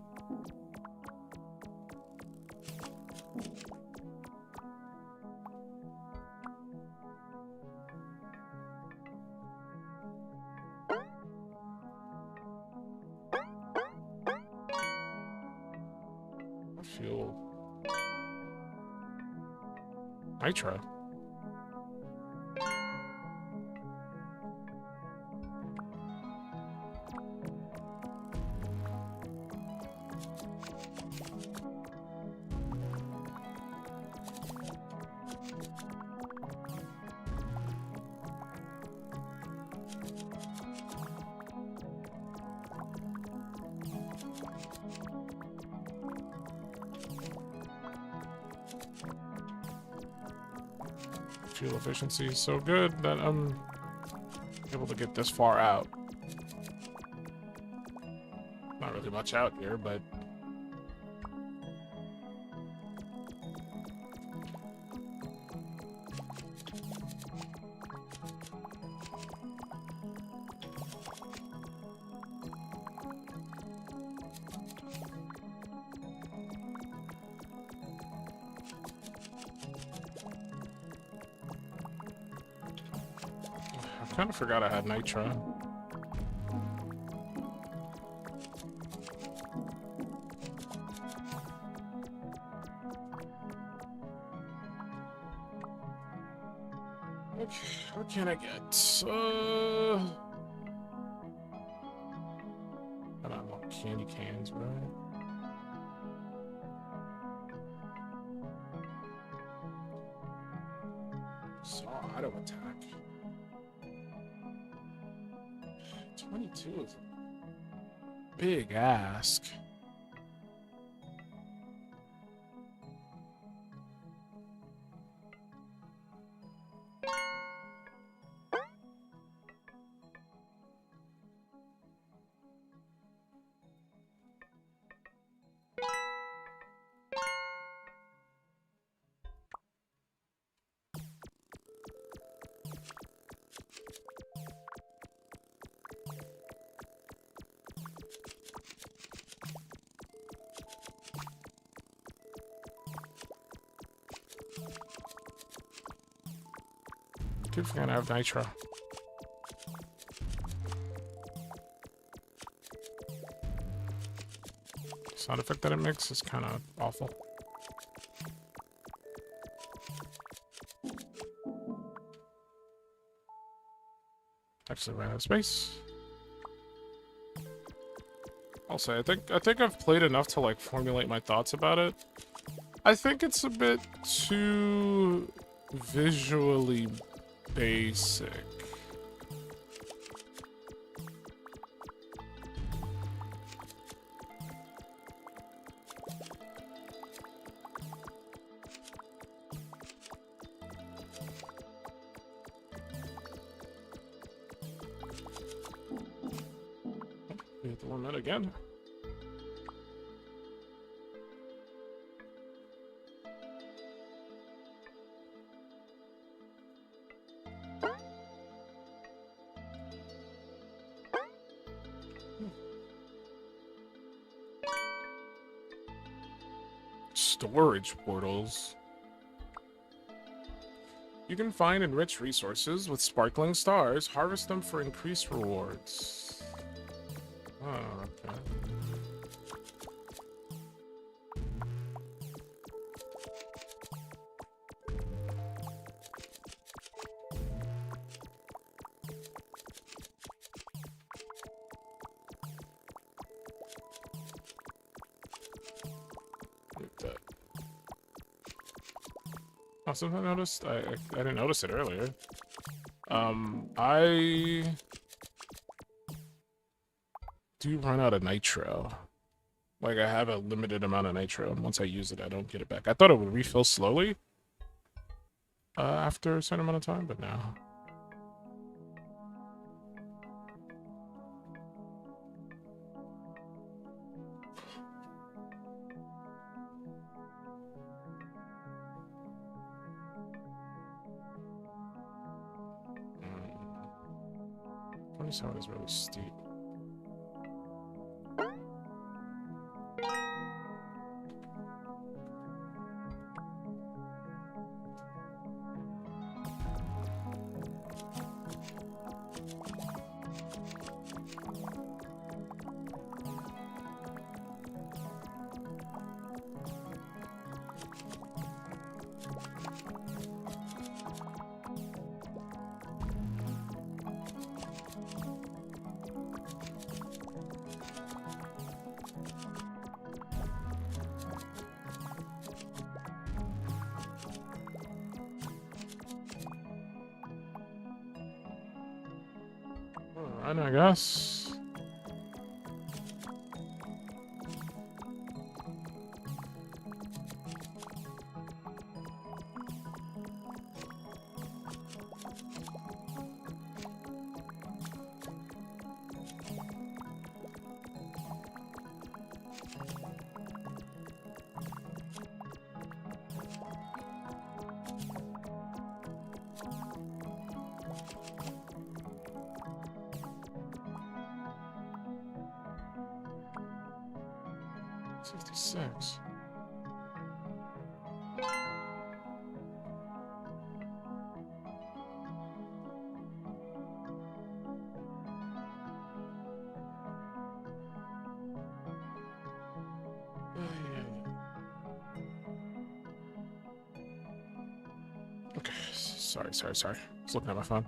Fuel. Nitro. Fuel efficiency is so good that I'm able to get this far out. Not really much out here, but I kind of forgot I had nitro. Okay, what can I get? I don't want candy cans, right? So auto attack. 22 is a big ask. keep forgetting I have nitro. Sound effect that it makes is kind of awful. Actually ran out of space. I'll say I think I've played enough to like formulate my thoughts about it. I think it's a bit too visually basic. We hit the limit again. Storage portals. You can find enriched resources with sparkling stars. Harvest them for increased rewards. Oh, okay. Oh, something I noticed. I didn't notice it earlier. I do run out of nitro. Like, I have a limited amount of nitro, and once I use it, I don't get it back. I thought it would refill slowly after a certain amount of time, but no. Sound is really steep. I guess. Sorry. I was looking at my phone.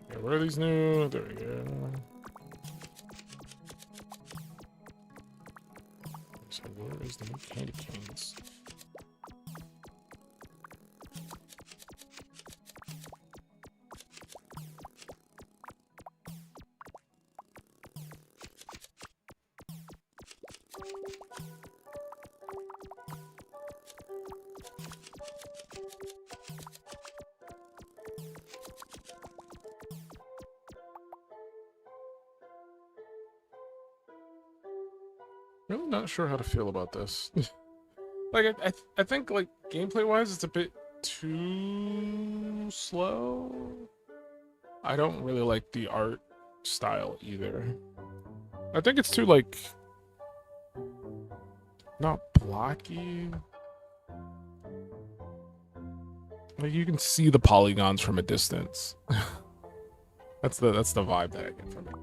Okay, where are these new? There we go. So where is the new candy canes? Really not sure how to feel about this. Like, I think, like, gameplay-wise, it's a bit too slow. I don't really like the art style either. I think it's too, like, not blocky. Like you can see the polygons from a distance. That's the vibe that I get from it.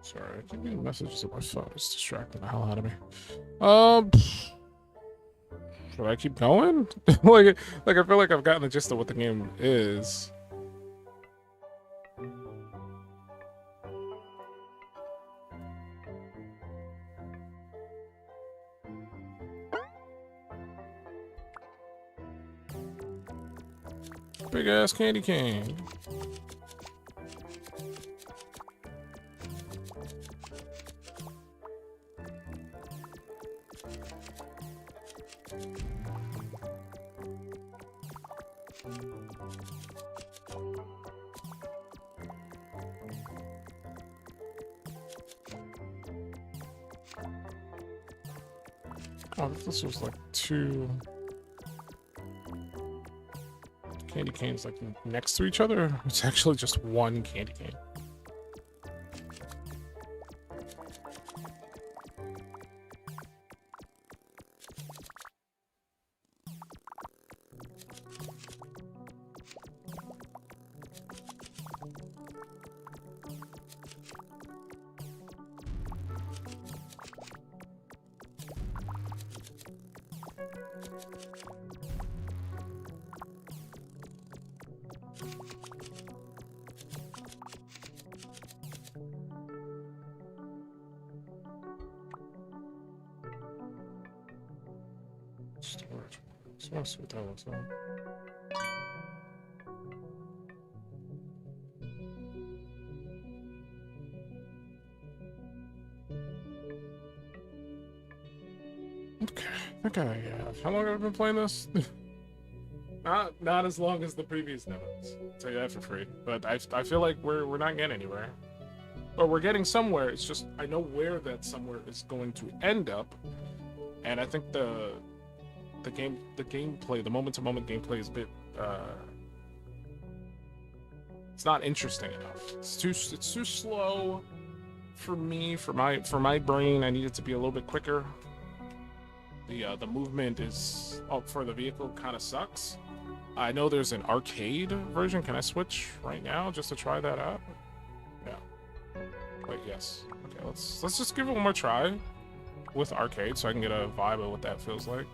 Sorry, I keep getting messages on my phone. It's distracting the hell out of me. Should I keep going? like I feel like I've gotten the gist of what the game is. Big ass candy cane. Oh, this was like 2 candy canes like next to each other. It's actually just 1 candy cane. Storage. So I want to see what that looks like. Okay, okay, yeah. How long have I been playing this? Not as long as the previous Nevins. I'll tell you that for free. But I feel like we're not getting anywhere. Or we're getting somewhere. It's just I know where that somewhere is going to end up. And I think the gameplay, the moment-to-moment gameplay is a bit it's not interesting enough. It's too slow for me, for my brain. I need it to be a little bit quicker. The movement is for the vehicle kind of sucks. I know there's an arcade version. Can I switch right now just to try that out? Yeah. Wait, yes. Okay, let's just give it one more try with arcade so I can get a vibe of what that feels like.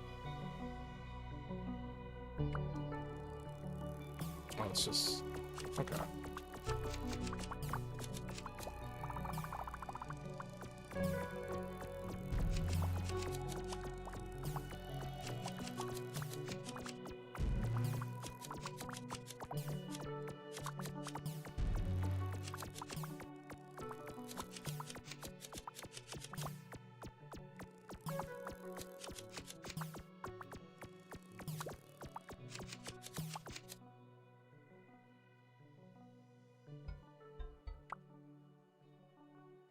Oh, it's just okay.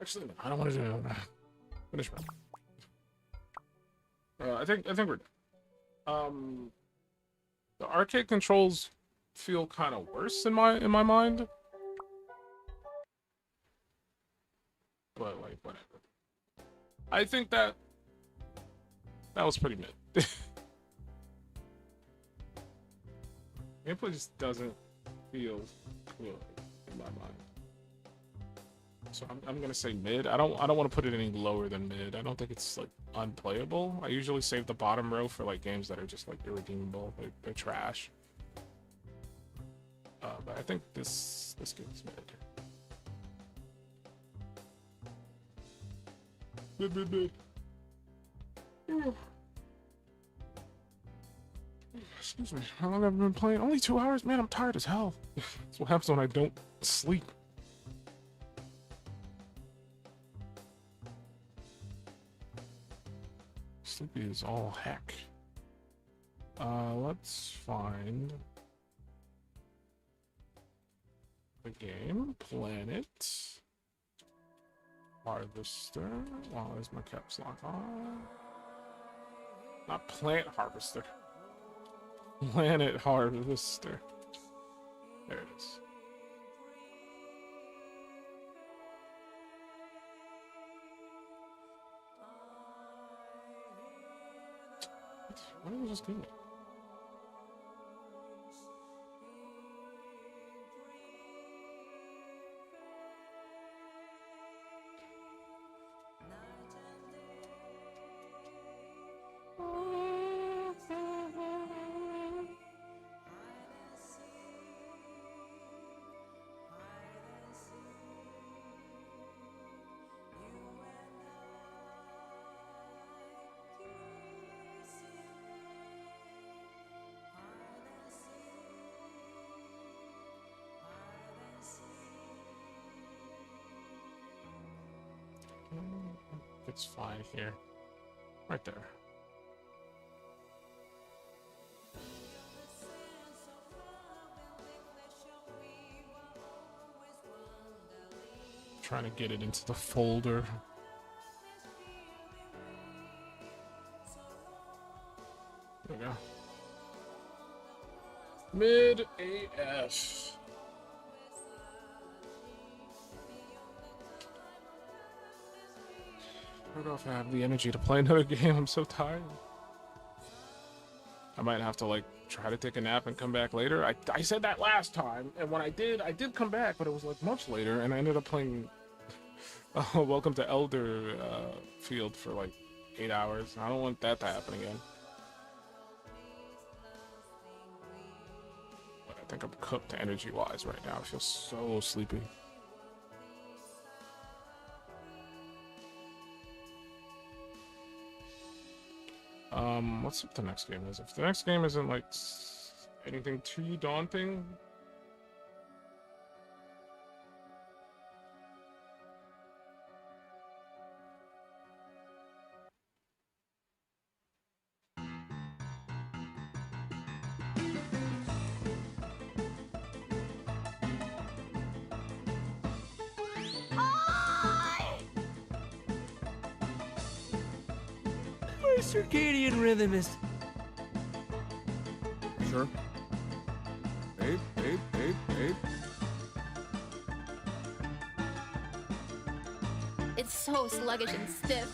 Actually, no, I don't want to do finish my. I think we're done. The arcade controls feel kind of worse in my mind, but like whatever. I think that was pretty mid. Gameplay just doesn't feel good in my mind. So I'm gonna say mid. I don't want to put it any lower than mid. I don't think it's like unplayable. I usually save the bottom row for like games that are just like irredeemable. They're trash. But I think this game's mid. Mid. Excuse me. How long have I been playing? Only 2 hours? Man, I'm tired as hell. That's what happens when I don't sleep. Sleepy is all heck. Let's find the game. Planet. Harvester. Oh, there's my caps lock on. Not plant harvester. Planet harvester. There it is. What did I just do? It's fine here. Right there. Trying to get it into the folder. There we go. Mid AF. I don't know if I have the energy to play another game. I'm so tired. I might have to like try to take a nap and come back later. I said that last time, and when I did come back, but it was like much later, and I ended up playing Welcome to Elderfield for like 8 hours. I don't want that to happen again. But I think I'm cooked energy-wise right now. I feel so sleepy. What's what the next game is? If the next game isn't like anything too daunting. My circadian rhythm is... Sure. Babe. It's so sluggish and stiff.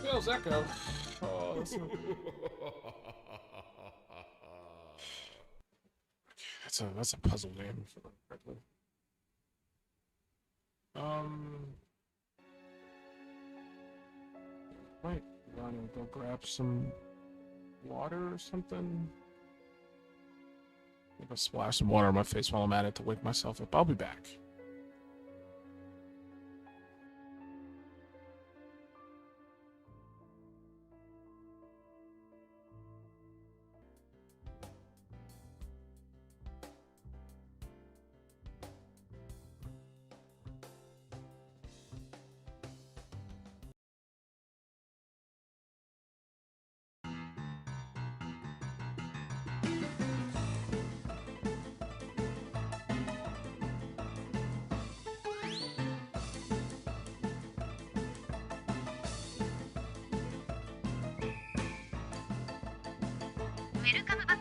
Feels echo. Oh, that's that's a puzzle game. Might run and go grab some water or something. Maybe I'll splash some water on my face while I'm at it to wake myself up. I'll be back. Welcome back.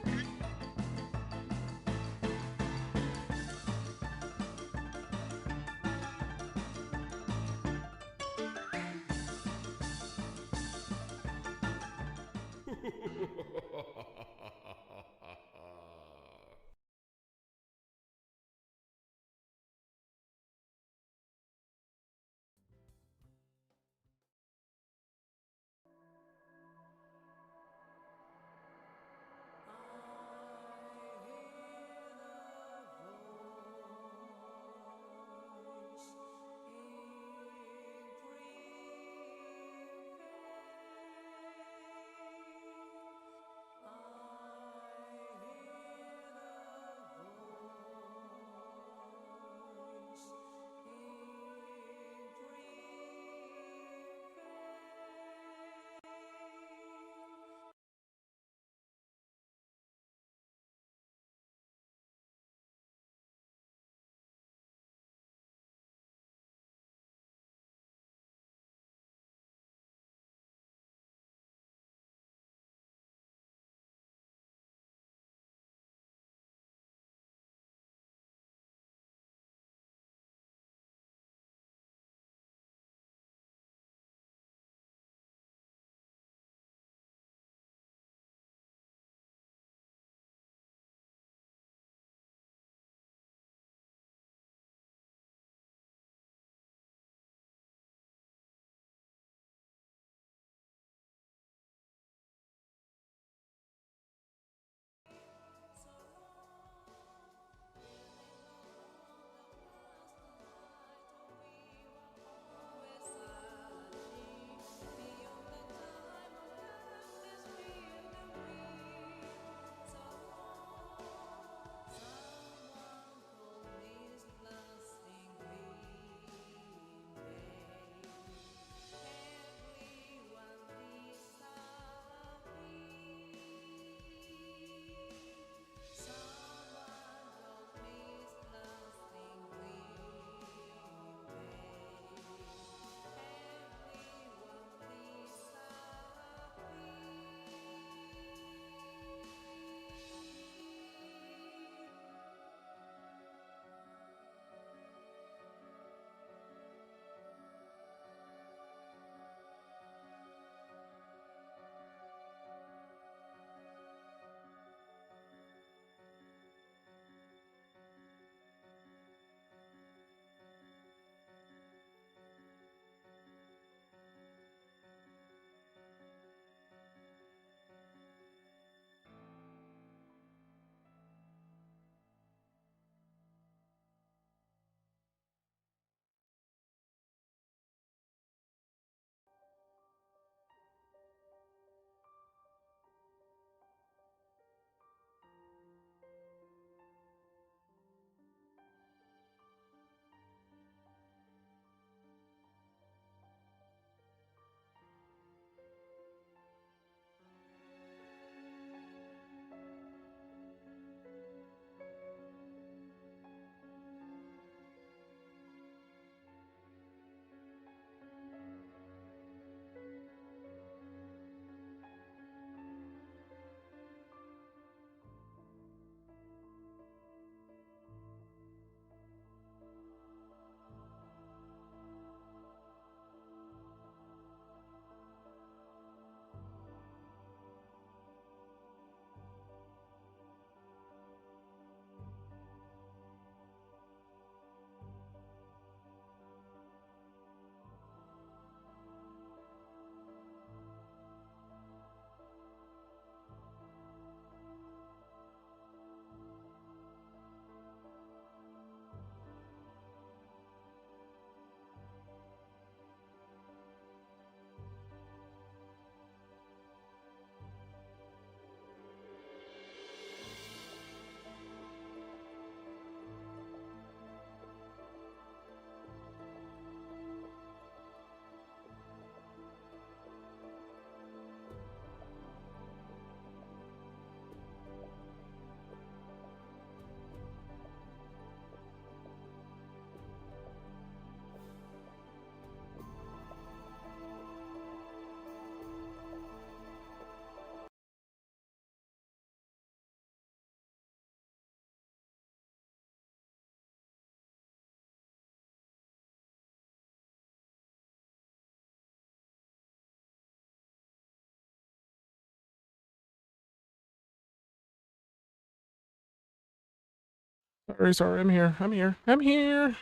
Sorry, I'm here. I'm here.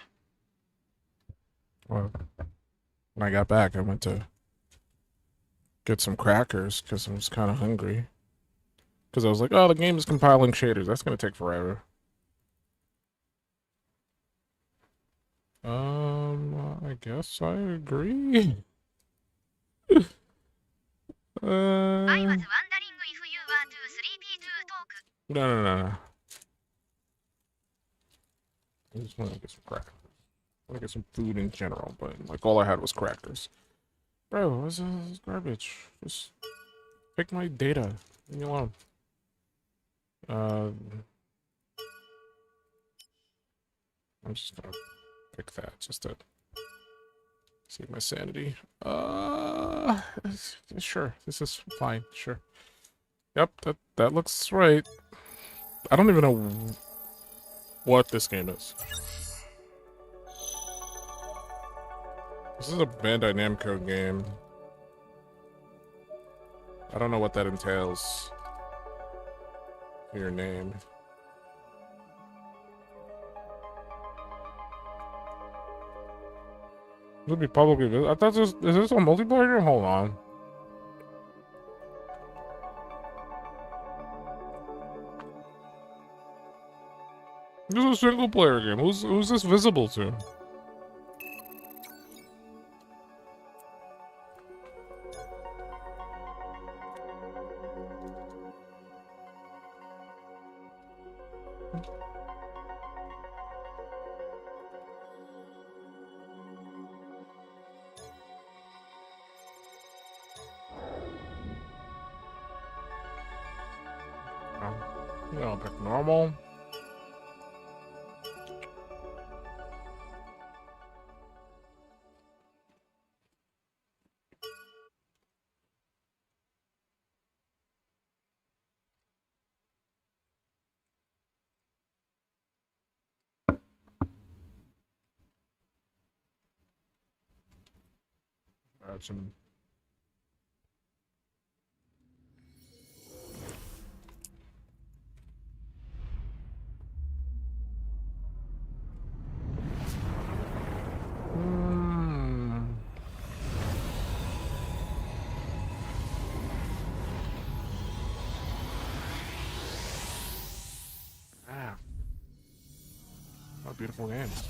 Well, when I got back, I went to get some crackers because I was kind of hungry. Because I was like, oh, the game is compiling shaders. That's going to take forever. I guess I agree. I was wondering if you were too sleepy to talk. No. I just want to get some crackers. I want to get some food in general, but like all I had was crackers. Bro, what's this garbage? Just pick my data. Leave me alone. I'm just gonna pick that just to save my sanity. Sure, this is fine. Sure. Yep, that looks right. I don't even know what this game is. This is a Bandai Namco game. I don't know what that entails. Your name. This would be publicly. I thought this is this a multiplayer? Hold on. This is a single player game. Who's this visible to? I'll pick normal. Add some. What beautiful games.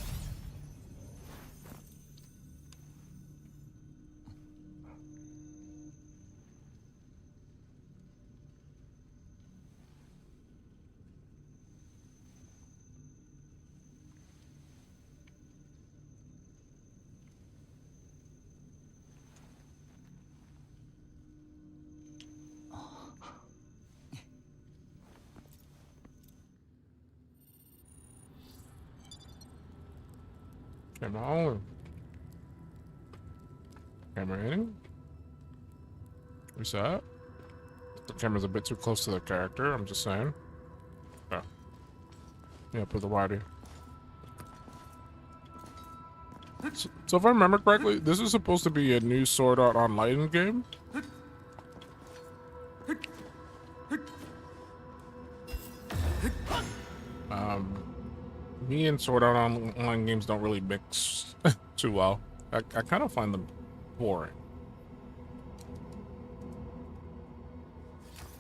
Camera on. Camera in. Reset. The camera's a bit too close to the character, I'm just saying. Yeah. Yeah, put the wider. So if I remember correctly, this is supposed to be a new Sword Art Online game. Me and Sword Art Online games don't really mix too well. I kind of find them boring.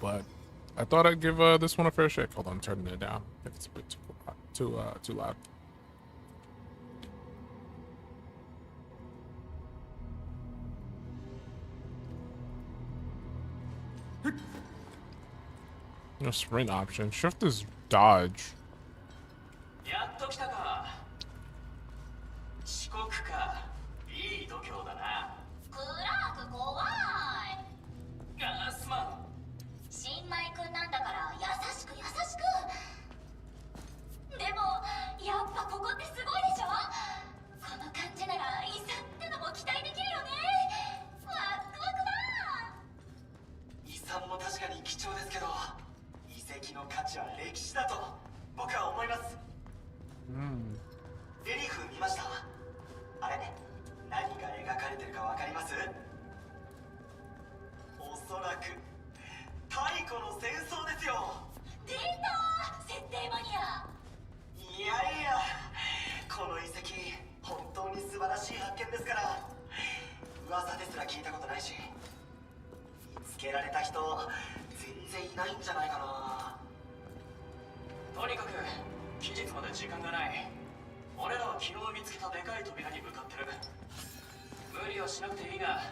But I thought I'd give this one a fair shake. Hold on, I'm turning it down. If it's a bit too loud. No sprint option. Shift is dodge. やっと来たか。遅刻か。いい度胸だな。クラーク怖い。あ、すまん。新米くんなんだから優しく優しく。でもやっぱここってすごいでしょ。この感じならいざってのも期待できるよね。ワクワクだ。遺産も確かに貴重ですけど、遺跡の価値は歴史だと僕は思います。うん。レリーフ見ました？あれ時間がない。俺らは昨日見つけたでかい扉に向かってる。無理はしなくていいが、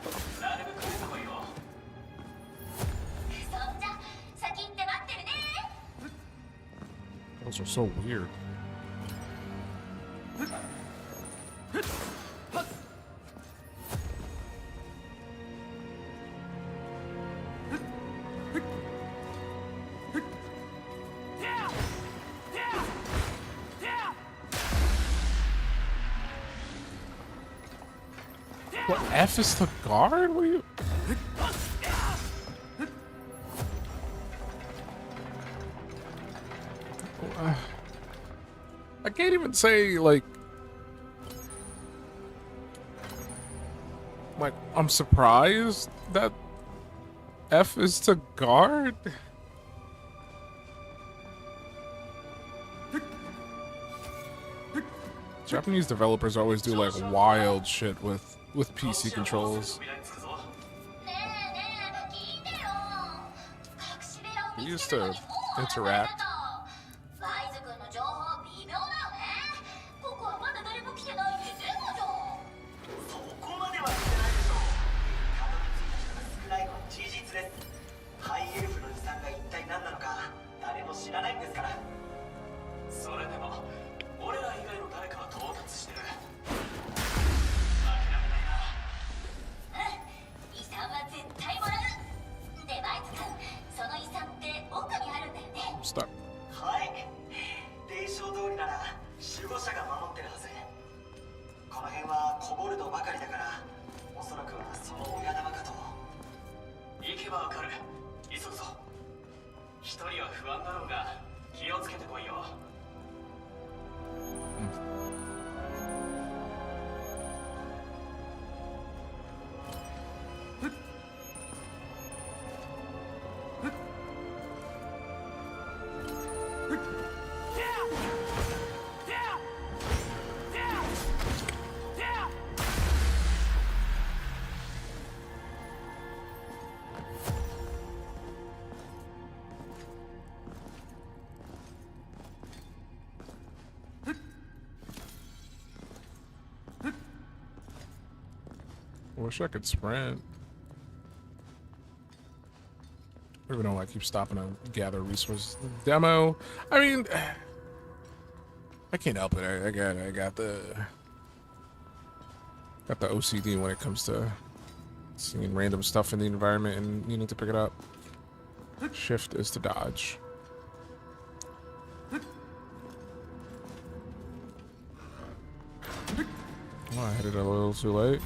なるべく出てこいよ。そんじゃ先行って待ってるね。 Those are so weird. What, F is the guard? What are you? I can't even say, like, I'm surprised that F is to guard. Japanese developers always do like wild shit with PC controls. ねえねえ聞いてよ。隠し部屋を We 見 used つけるの to にもう始ま interact. ったと。ワイズ君の情報微妙だよね。ここはまだ誰も来てないってデモじゃん。そこまでは言ってないでしょ。たどり着いた人が少ないのは事実です。ハイエルフの遺産が一体何なのか誰も知らないんですから。それでも俺ら以外の誰かは到達してる。諦めないな。遺産は絶対もらう。でバイズ君、その遺産って奥にあるんだよね。 Stop. はい。伝承通りなら守護者が守ってるはず。この辺はコボルドばかりだから、おそらくはその親玉かと。行けばわかる。急ぐぞ。一人は不安だろうが気をつけてこいよ。I wish I could sprint. I don't even know why I keep stopping to gather resources. Demo. I mean, I can't help it. I got the OCD when it comes to seeing random stuff in the environment and needing to pick it up. Shift is to dodge. Oh, I hit it a little too late.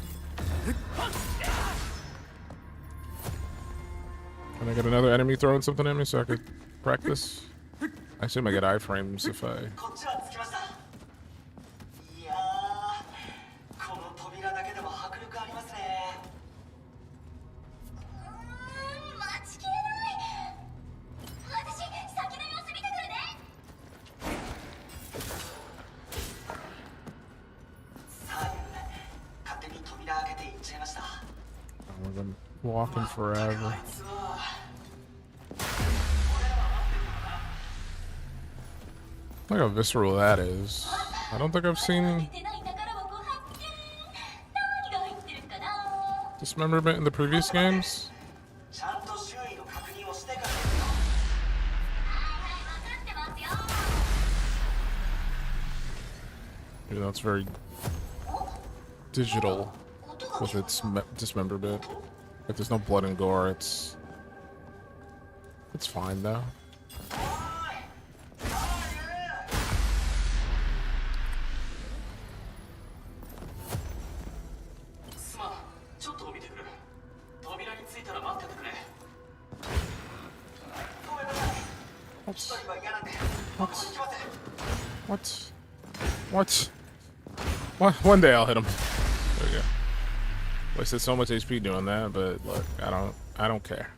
Can I get another enemy throwing something at me so I could practice? I assume I get iframes if I... こっちは着きました。いやー、この扉だけでも迫力ありますね。待ちきれない。私先の様子見てくるね。さあ、勝手に扉開けて行っちゃいました。We've been walking forever. あいつは Look how visceral that is. I don't think I've seen 出ない宝箱発見。何が入ってるかな。 dismemberment in the previous games. ちゃんと周囲の確認をしてから。はいはい、分かってますよ。 You know, it's very digital with its dismemberment. If there's no blood and gore, it's fine though. すまん、ちょっと見てくる。扉に着いたら待っててくれ。ごめんなさい。一人は嫌なんで、ここに来ません。 What? What? One day I'll hit him. There we go. Wasted so much HP doing that, but look, I don't care.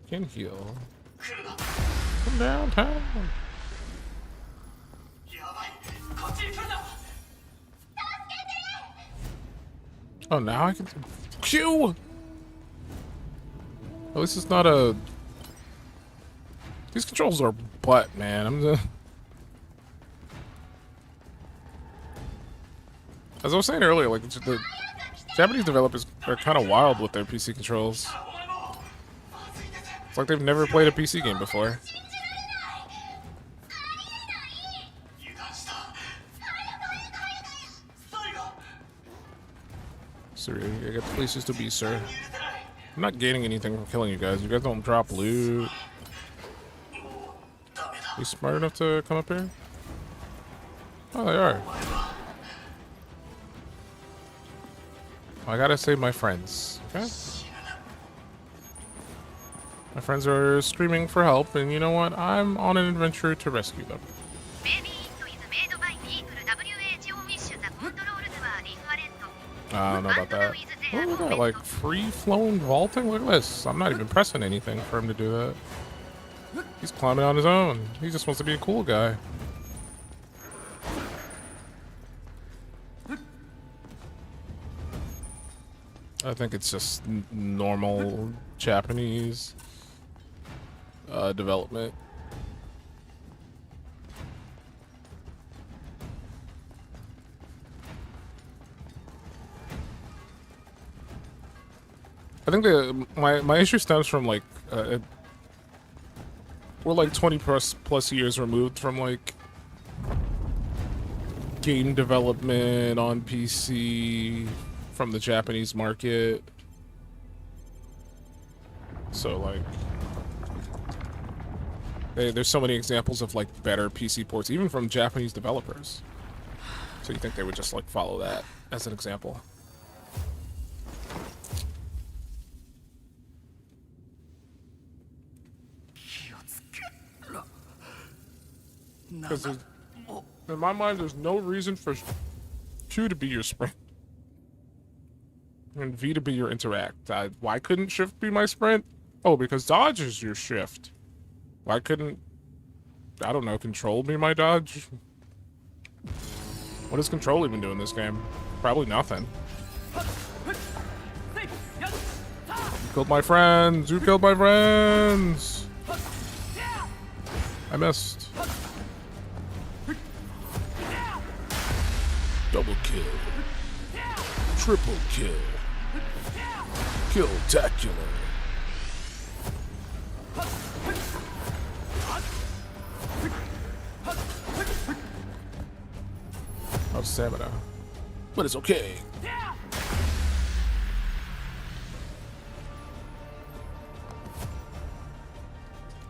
Can heal. 来るな。 Come downtown. やばい、こっちに来るな。Oh, now I can. Q! At least it's not a. These controls are butt, man. As I was saying earlier, like the Japanese developers are kind of wild with their PC controls. It's like they've never played a PC game before. Sir, I got places to be, sir. I'm not gaining anything from killing you guys. You guys don't drop loot. You smart enough to come up here? Oh, they are. I gotta save my friends, okay? My friends are screaming for help, and you know what? I'm on an adventure to rescue them. I don't know about that. What was that? Like free-flowing vaulting? Look at this. I'm not even pressing anything for him to do that. He's climbing on his own. He just wants to be a cool guy. I think it's just normal Japanese development. I think my issue stems from like we're like 20 plus years removed from like game development on PC from the Japanese market. So like there's so many examples of like better PC ports even from Japanese developers. So you think they would just like follow that as an example? Because in my mind, there's no reason for Q to be your sprint and V to be your interact. Why couldn't shift be my sprint? Oh, because dodge is your shift. Why couldn't, I don't know, control be my dodge? What does control even do in this game? Probably nothing. You killed my friends! You killed my friends! I missed. Double kill. Triple kill. Kill-tacular. Oh, stamina. But it's okay.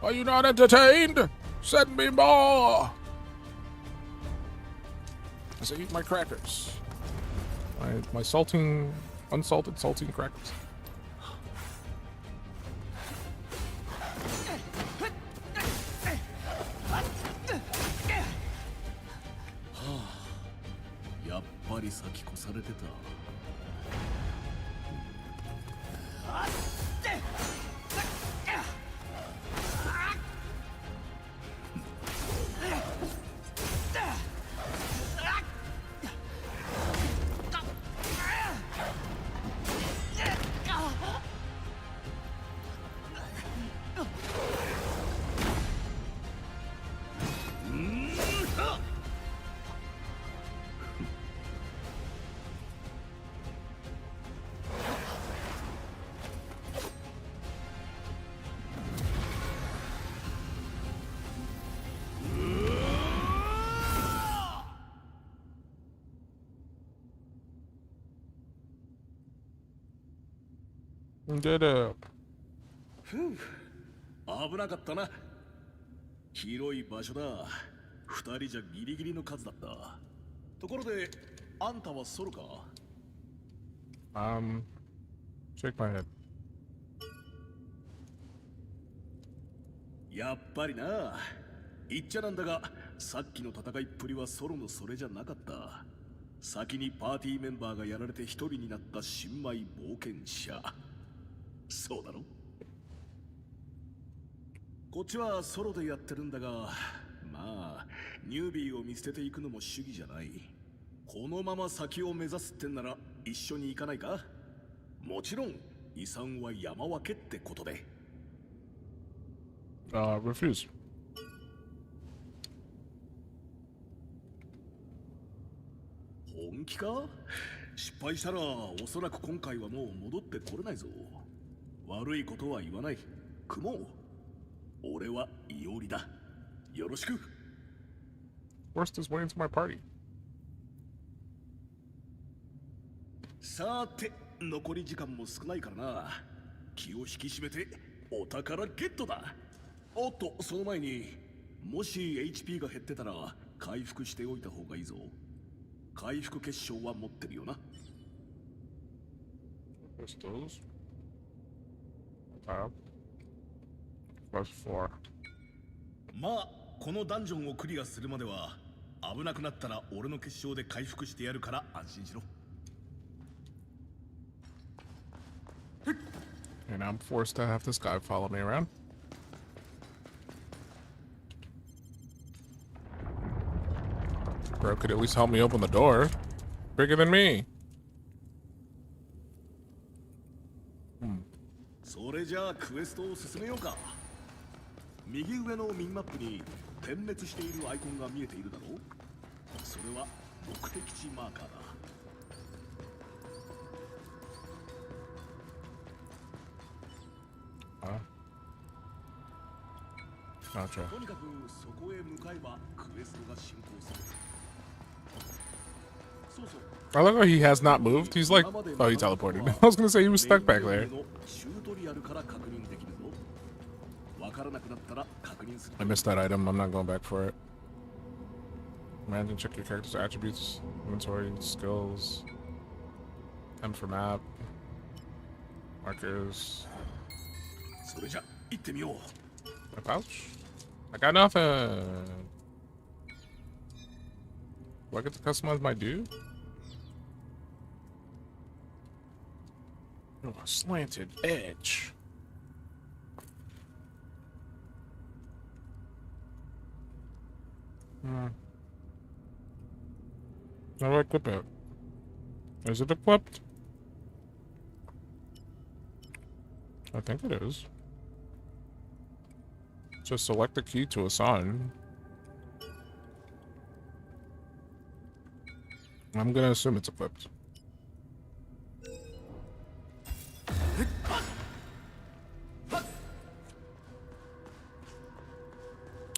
Are you not entertained? Send me more! As I eat my crackers. My salting, unsalted saltine crackers. Get up. 危なかったな。広い場所だ。二人じゃギリギリの数だった。ところで、あんたはソロか？ Shake my head. やっぱりな。言っちゃなんだが、さっきの戦いっぷりはソロのそれじゃなかった。先にパーティーメンバーがやられて一人になった新米冒険者。そうだろ？こっちはソロでやってるんだが、まあニュービーを見捨てていくのも主義じゃない。このまま先を目指すってんなら一緒に行かないか？もちろん遺産は山分けってことで。Refuse. 本気か？失敗したらおそらく今回はもう戻ってこれないぞ。悪いことは言わない。雲。俺はいおりだ。よろしく。Worst is way into my party. さて、残り時間も少ないからな。気を引き締めてお宝ゲットだ。おっと、その前にもし HP が減ってたら回復しておいた方がいいぞ。回復結晶は持ってるよな。Pistols. Tab. +4. まあ、このダンジョンをクリアするまでは危なくなったら俺の結晶で回復してやるから安心しろ。And I'm forced to have this guy follow me around. Bro could at least help me open the door. Bigger than me. それじゃあクエストを進めようか。右上のミニマップに点滅しているアイコンが見えているだろう。それは目的地マーカーだ。Gotcha. とにかくそこへ向かえばクエストが進行する。そうそう。 I like how he has not moved. He's like, oh, he teleported. I was gonna say he was stuck back there. I missed that item. I'm not going back for it. Imagine check your character's attributes, inventory, skills, M for map, markers. My pouch? I got nothing. Do I get to customize my dude? Oh, a slanted edge. How do I equip it? Is it equipped? I think it is. Just select the key to assign. I'm gonna assume it's equipped.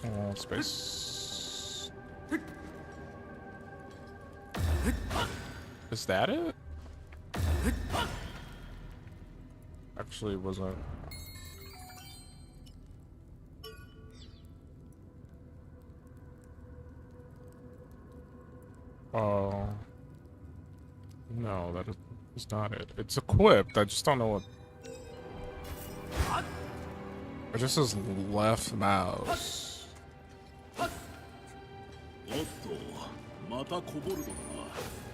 Oh, space. Is that it? Actually, wasn't. Oh. No, that is not it. It's equipped. I just don't know what. It just says left mouse.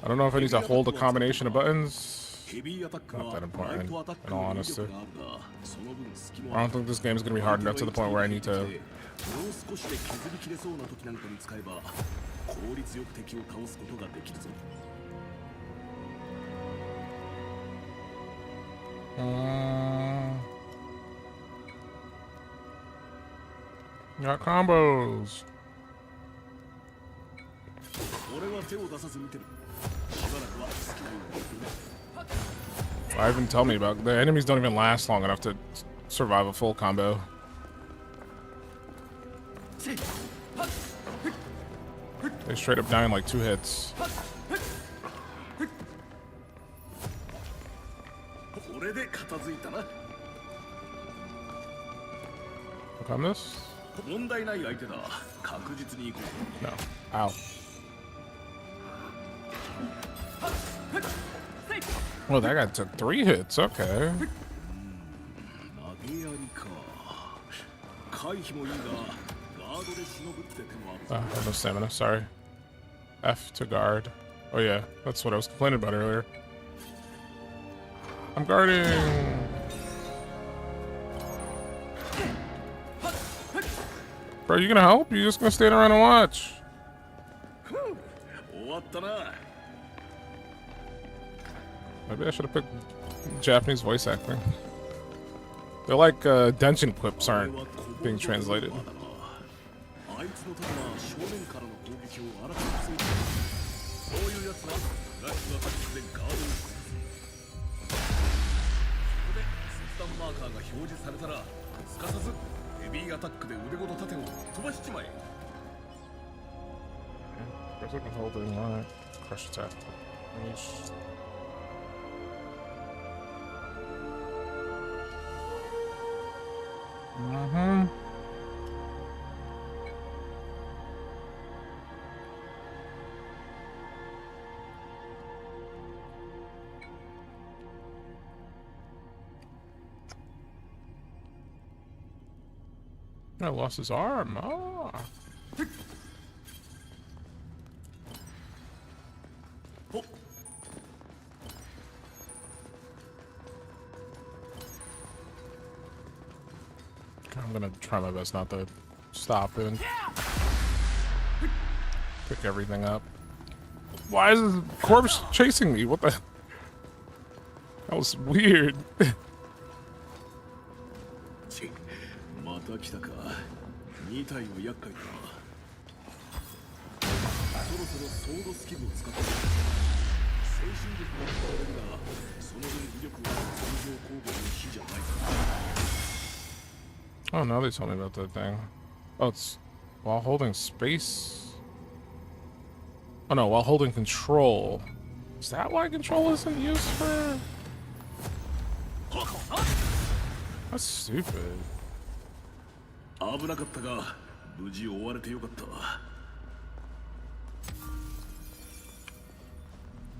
I don't know if it needs to hold a combination of buttons. Not that important, in all honesty. I don't think this game is going to be hard enough to the point where I need to. Got combos. Why even tell me about the enemies? Don't even last long enough to survive a full combo. They straight up die in like 2 hits. Look on this? No. Ow. Well, that guy took 3 hits. Okay. Oh, no stamina. Sorry. F to guard. Oh yeah, that's what I was complaining about earlier. I'm guarding. Bro, you gonna help? You just gonna stand around and watch? Maybe I should have picked Japanese voice acting. They're like dungeon quips aren't being translated. あいつの盾は正面からの攻撃をあらかじめ防いでいる。そういうやつはラッシュアタックでガードを崩す。ここで切断マーカーが表示されたらすかさずヘビーアタックで腕ごと盾を飛ばしちまえ。Guess I can hold it in line. Crush attack. Finish. Mm-hmm. I lost his arm. Ah. I'm gonna try my best not to stop and pick everything up. Why is this corpse chasing me? What the? That was weird. また来たか。2体は厄介だ。そろそろソードスキルを使って精神力が使われるが、その分威力は通常攻撃の比じゃない。 Oh, now they told me about that thing. Oh, it's while holding space. Oh no, while holding control. Is that why control isn't used for? That's stupid. 危なかったが、無事終われてよかった。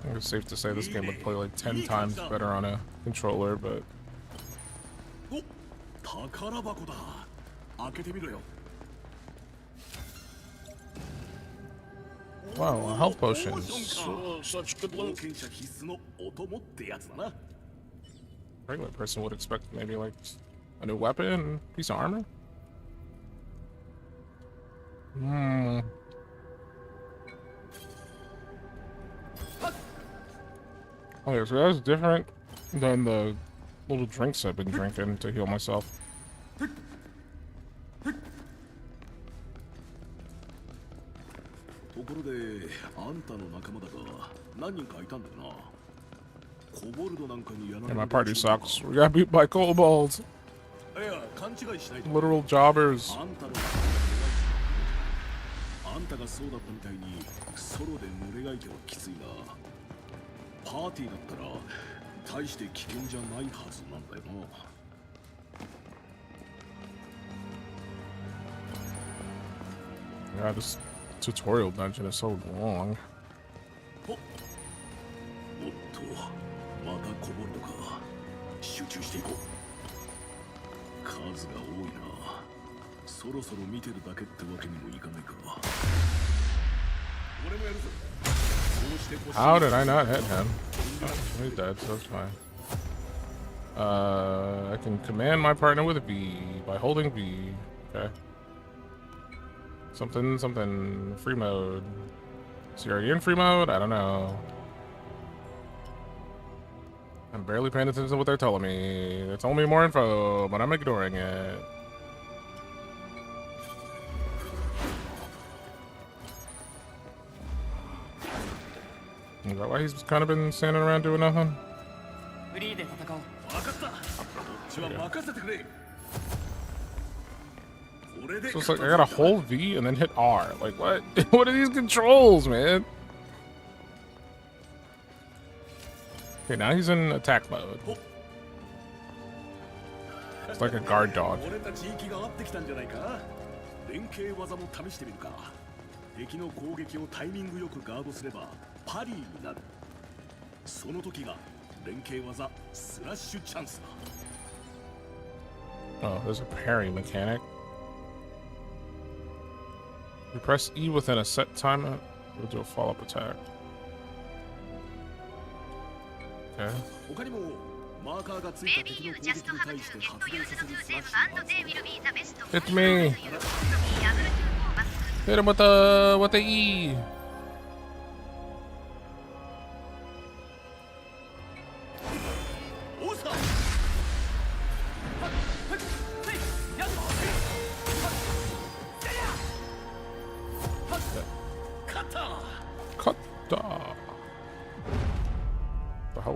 I think it's safe to say this game would play like 10 times better on a controller, but 宝箱だ。開けてみろよ。 wow, health potions. Such good luck. 冒険者必須のお供ってやつだな。 Regular person would expect maybe like a new weapon, piece of armor. Hmm. Okay, so that's different than the little drinks I've been drinking to heal myself. ところで、あんたの仲間だが、何人かいたんだよな。コボルドなんかにやられ And る my party sucks. We got beat by kobolds. いや、勘違いしないで。 Literal jobbers. あんたのあんたがそうだったみたいにソロで群れがいてはきついな。パーティーだったら大して危険じゃないはずなんだよな。 Yeah, this tutorial dungeon is so long. おっと、またこぼるのか。集中していこう。数が多いな。そろそろ見てるだけってわけにもいかないか。俺もやるぞ。 How did I not hit him? Oh, he's dead, so it's fine. I can command my partner with a V by holding V. Okay. Something. Free mode. Is he already in free mode? I don't know. I'm barely paying attention to what they're telling me. They're telling me more info, but I'm ignoring it. Is that why he's kind of been standing around doing nothing? So it's like I gotta hold V and then hit R. Like what? What are these controls, man? Okay, now he's in attack mode. It's like a guard dog. 敵の攻撃をタイミングよくガードすればパリーになる。その時が連携技スラッシュチャンスだ。 Oh, there's a parry mechanic. You press E within a set time, it'll do a follow-up attack. Okay. 他にもマーカーがついた敵の攻撃に対して発動させるスラッシュ Hit me! Hit him with the E!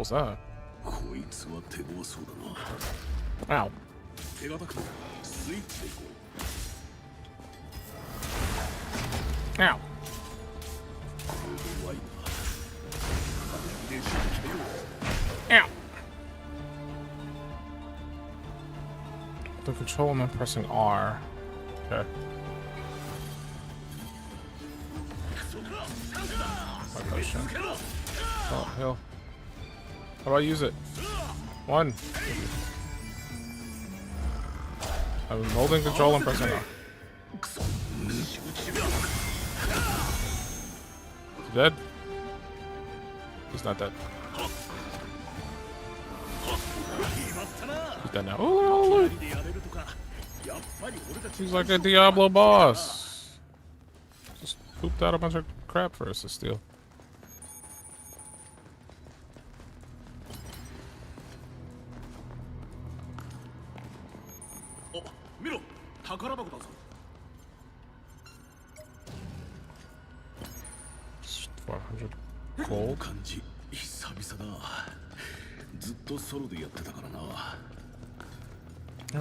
was that? こいつは手強そうだな。 Ow. 手堅くスイッチでいこう。 Ow. これはいいな。練習で決めよう。 Ow. The control, I'm pressing R. Okay. Oh, shit. Oh, hell. How do I use it? One. I'm holding control and pressing R. Is he dead? He's not dead. He's dead now. Oh, look. He's like a Diablo boss. Just pooped out a bunch of crap for us to steal. Oh, 見ろ、宝箱だぞ。 400 この gold. 感じ久々だ。ずっとソロでやってたからな。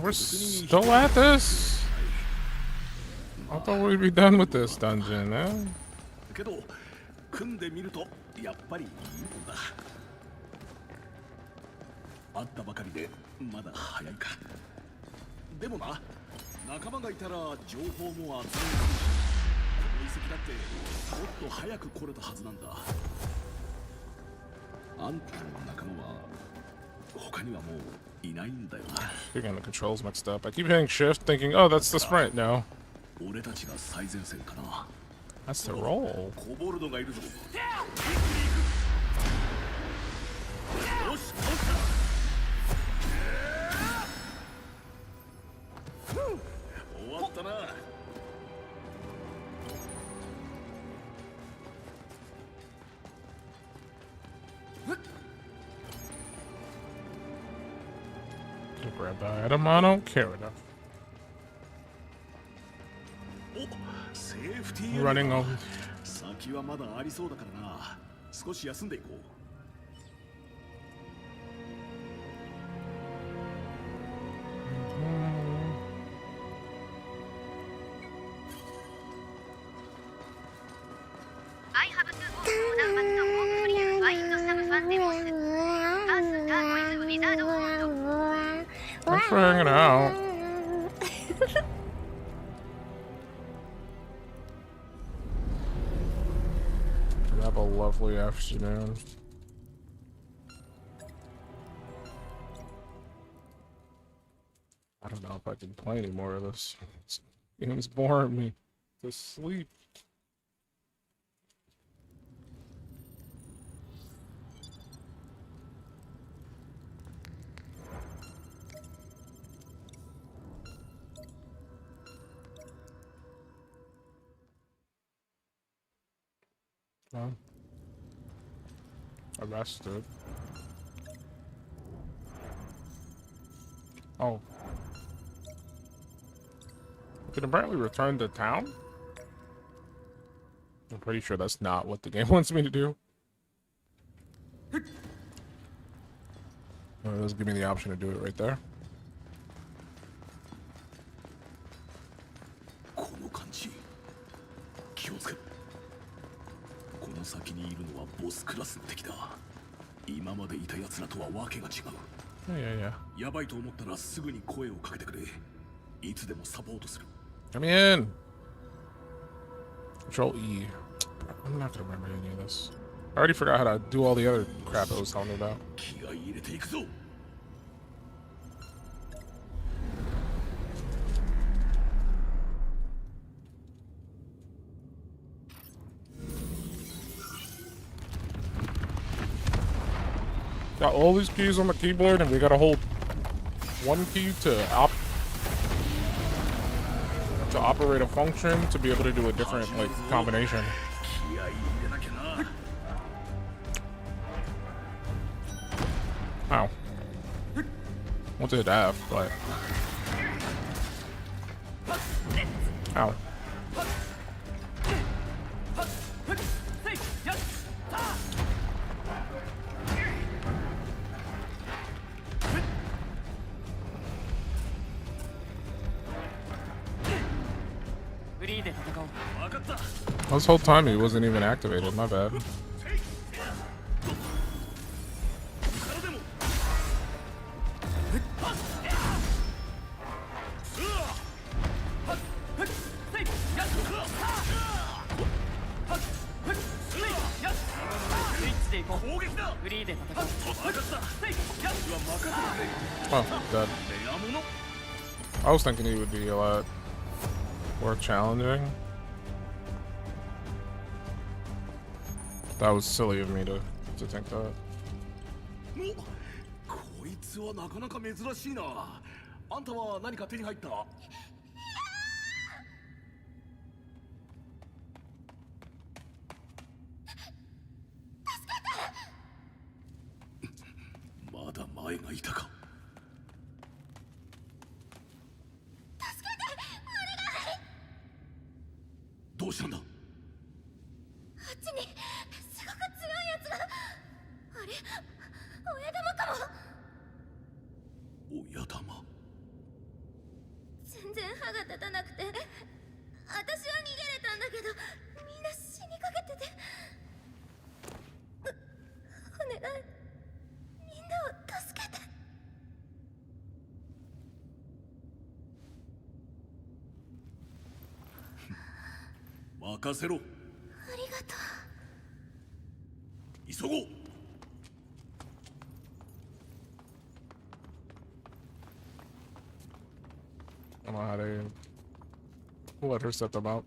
We're still at this? I thought we'd be done with this dungeon, man. けど組んでみるとやっぱりいいもんだ。会ったばかりでまだ早いか。でもな、仲間がいたら情報も集めるし、この遺跡だってもっと早く来れたはずなんだ。あんたの仲間は他にはもういないんだよな。 You're getting the controls mixed up. I keep hitting shift thinking, oh, that's the sprint. No. 俺たちが最前線かな。 That's the roll. コボルドがいるぞ。よし、倒した。終わったな。 To grab the item, I don't care enough. お、セーフティー。 Running over. 先はまだありそうだからな。少し休んでいこう。 I have to go now, but hopefully you find some fun demos. Pass turquoise wizard world. Thanks for hanging out. Have a lovely afternoon. I don't know if I can play any more of this. This game's boring me to sleep. Arrested. Oh. We can apparently return to town? I'm pretty sure that's not what the game wants me to do. Oh, it does give me the option to do it right there. この感じ。気をつけろ。この先にいるのはボスクラスの敵だ。今までいた奴らとはわけが違う。 Yeah. やばいと思ったらすぐに声をかけてくれ。いつでもサポートする。 Come in. Control E. I'm not gonna remember any of this. I already forgot how to do all the other crap it was telling me about. 気合い入れていくぞ。 Got all these keys on the keyboard, and we gotta hold one key to operate a function to be able to do a different like combination. 気合い入れなきゃな。 Wow. Went to hit F, but ow. This whole time he wasn't even activated. My bad. Oh, dead. I was thinking he would be a lot more challenging. That was silly of me to think that. こいつはなかなか珍しいな。あんたは何か手に入った？まだ前がいたか。どうしたんだ？あっちにすごく強いやつが。あれ、親玉かも。親玉？全然歯が立たなくて、私は逃げれたんだけど、みんな死にかけてて。お願い、みんなを助けて。任せろ。ありがとう。急ごう。I don't know how to let her set them up.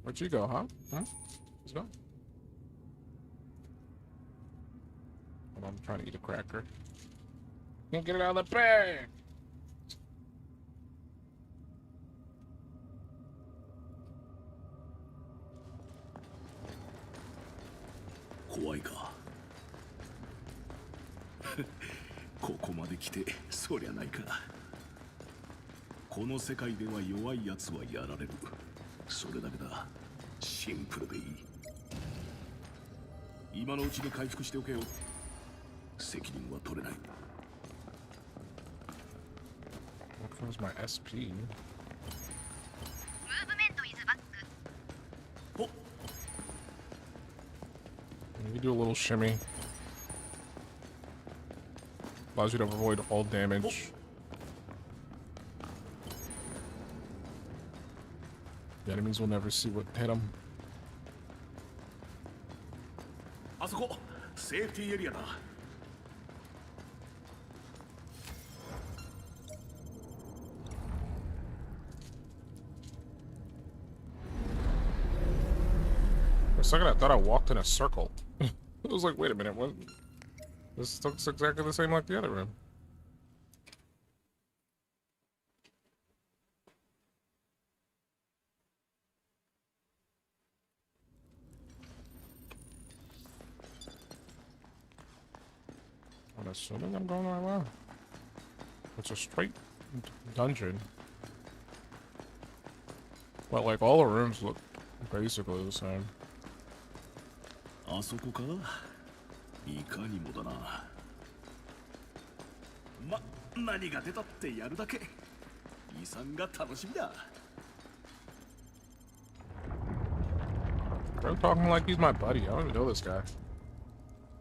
Where'd you go, huh? Let's go. Hold on, I'm trying to eat a cracker. Can't get it out of the bag! 怖いか。ここまで来てそりゃないか。この世界では弱いやつはやられる。それだけだ。シンプルでいい。今のうちに回復しておけよ。責任は取れない。What was my SP? お You do a little shimmy. Allows you to avoid all damage. The enemies will never see what hit them. あそこセーフティーエリアだ。For a second, I thought I walked in a circle. It was like, wait a minute, what? This looks exactly the same like the other room. I'm assuming I'm going the right way. It's a straight dungeon. But like all the rooms look basically the same. あそこか。いかにもだな。何が出たってやるだけ。遺産が楽しみだ。They're talking like he's my buddy. I don't even know this guy.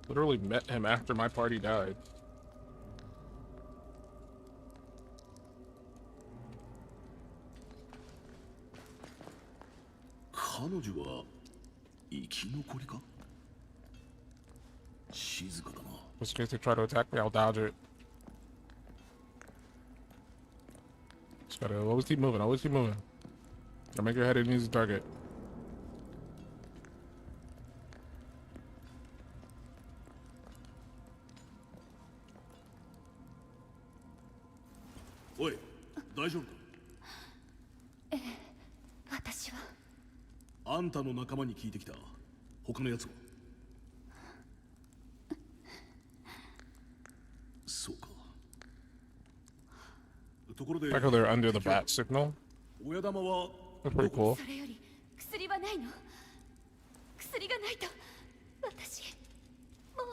Literally met him after my party died. 彼女は生き残りか。静かだな。 Just in case they try to attack me, I'll dodge it. Just gotta always keep moving, always keep moving. Gotta make your head an easy target. おい、大丈夫か。私は。あんたの仲間に聞いてきた。他のやつは。そうか。ところで。I like how they're under the bat signal. 親玉は。That's pretty cool. それより薬はないの？薬がないと私もう。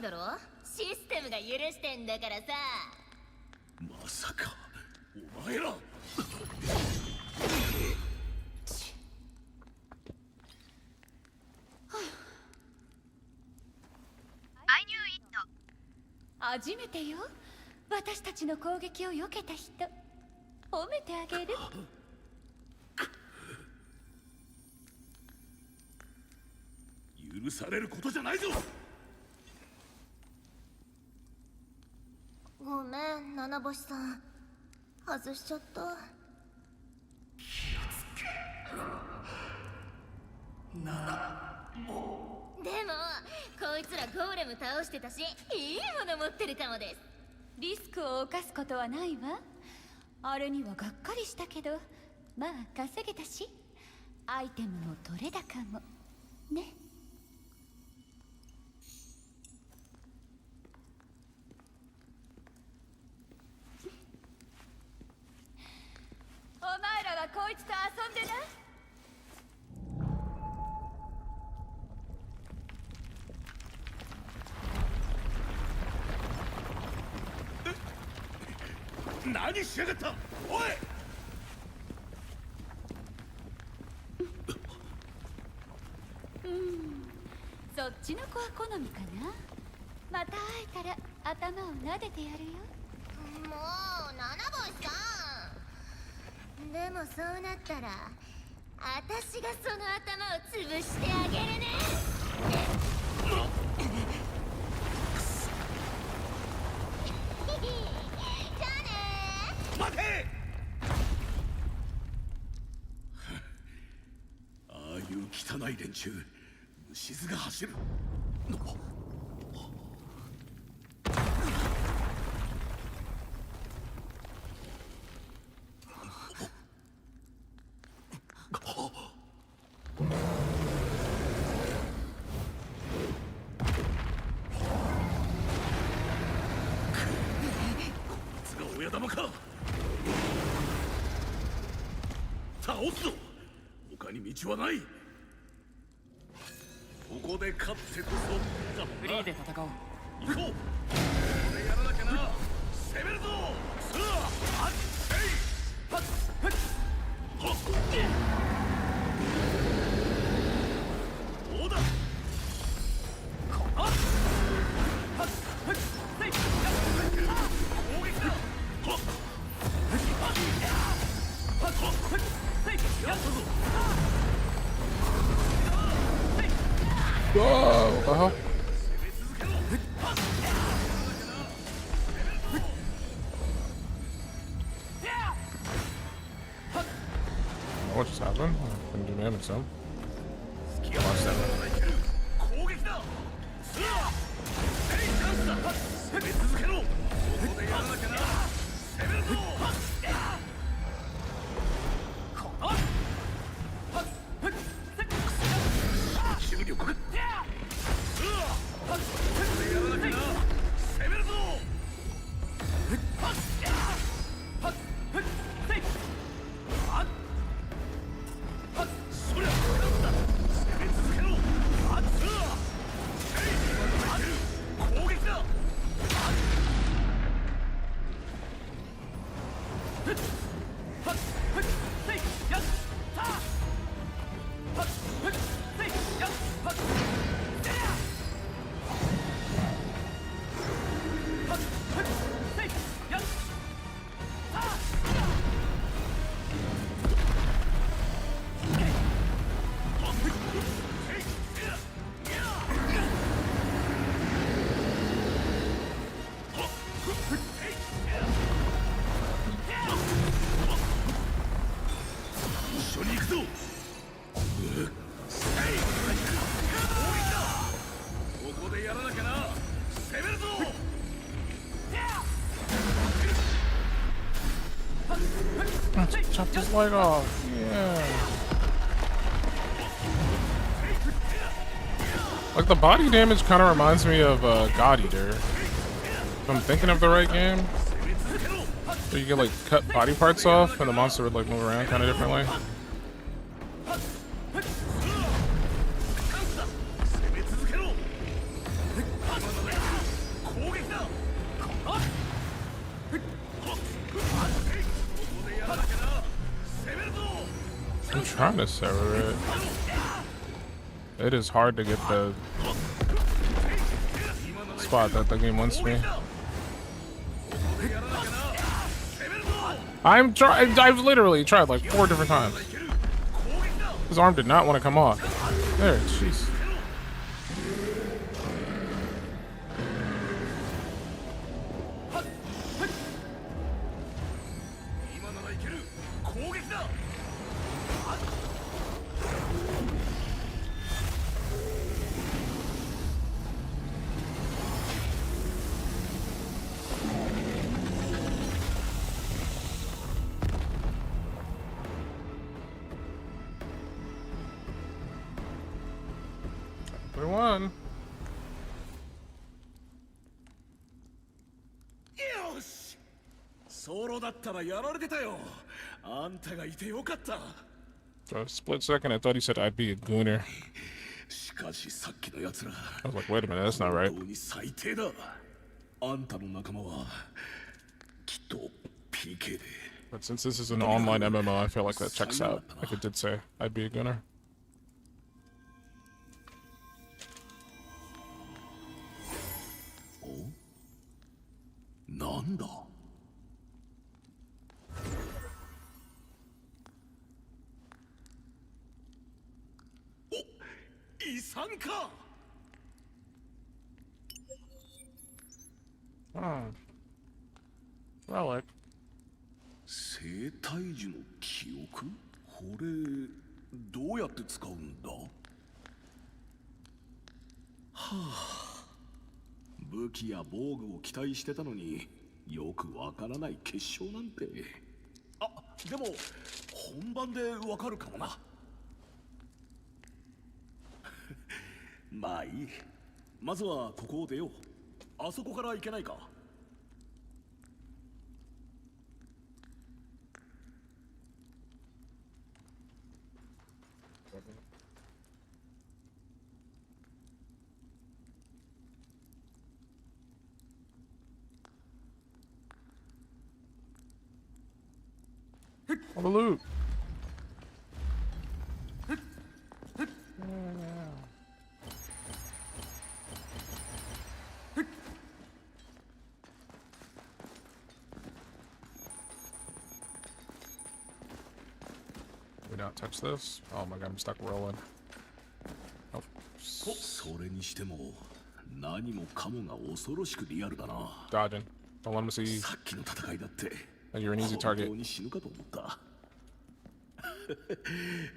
だろ。システムが許してんだからさ。まさかお前ら。初めてよ、私たちの攻撃を避けた人。褒めてあげる。許されることじゃないぞ。ごめん、七星さん。外しちゃった。でもこいつらゴーレム倒してたし、いいもの持ってるかもです。リスクを冒すことはないわ。あれにはがっかりしたけど、まあ稼げたし、アイテムも取れ高もね。お前らはこいつと遊んでな。何しやがった。おい。そっちの子は好みかな。また会えたら頭を撫でてやるよ。もう七星さん。でもそうなったら私がその頭を潰してあげるね。じゃあね。待て。ああいう汚い連中、虫唾が走る。親玉か。倒すぞ。他に道はない。ここで勝ってこそだもんな。フリーで戦おう。行こう。ここでやらなきゃな。攻めるぞ。さあ、あっせい。はっはっはっ。どうだ。こっはっはっせい。攻撃だ。はっはっせい。やったぞ。Whoa! What the hell? What just happened? I couldn't do damage, son. Watch that. Chop his leg off. Yeah. Like the body damage kind of reminds me of God Eater. If I'm thinking of the right game. So you get like cut body parts off and the monster would like move around kind of differently. I'm trying to sever it. It is hard to get the spot that the game wants me. I've literally tried like 4 different times. His arm did not want to come off. There, jeez. We won. よしソロだったらやられてたよあんたがいてよかった For a split second, I thought he said I'd be a gooner. しかしさっきのやつら I was like, wait a minute, that's not right. 本当に最低だあんたの仲間はきっと PK で But since this is an online MMO, I feel like that checks out. If it did say I'd be a gooner. なんだお遺産か Oh. Relic. 生体時の記憶これどうやって使うんだはあ武器や防具を期待してたのによくわからない結晶なんてあでも本番でわかるかもなまあいいまずはここを出ようあそこから行けないか All the loot. We not touch this? Oh my god, I'm stuck rolling. Oh. それにしても何もかもが恐ろしくリアルだな Dodging. Don't let him see さっきの戦いだって you're an easy 本 target. 当に死ぬかと思った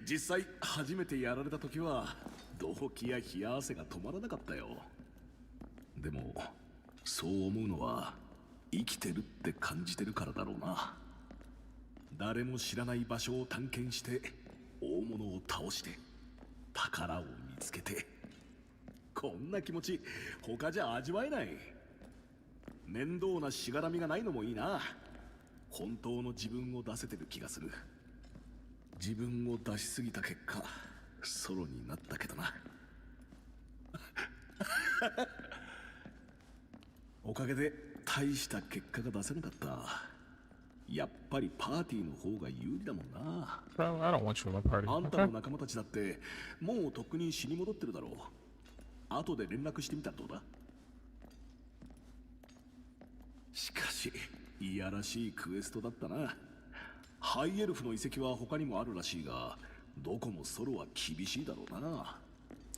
実際初めてやられた時は動悸や冷や汗が止まらなかったよでもそう思うのは生きてるって感じてるからだろうな誰も知らない場所を探検して大物を倒して宝を見つけてこんな気持ち他じゃ味わえない面倒なしがらみがないのもいいな本当の自分を出せてる気がする自分を出しすぎた結果ソロになったけどなおかげで大した結果が出せなかったやっぱりパーティーの方が有利だもんな Bro, I don't want you in my party. あんたの Okay? 仲間たちだってもうとっくに死に戻ってるだろう後で連絡してみたらどうだしかしいやらしいクエストだったなハイエルフの遺跡は他にもあるらしいがどこもソロは厳しいだろうな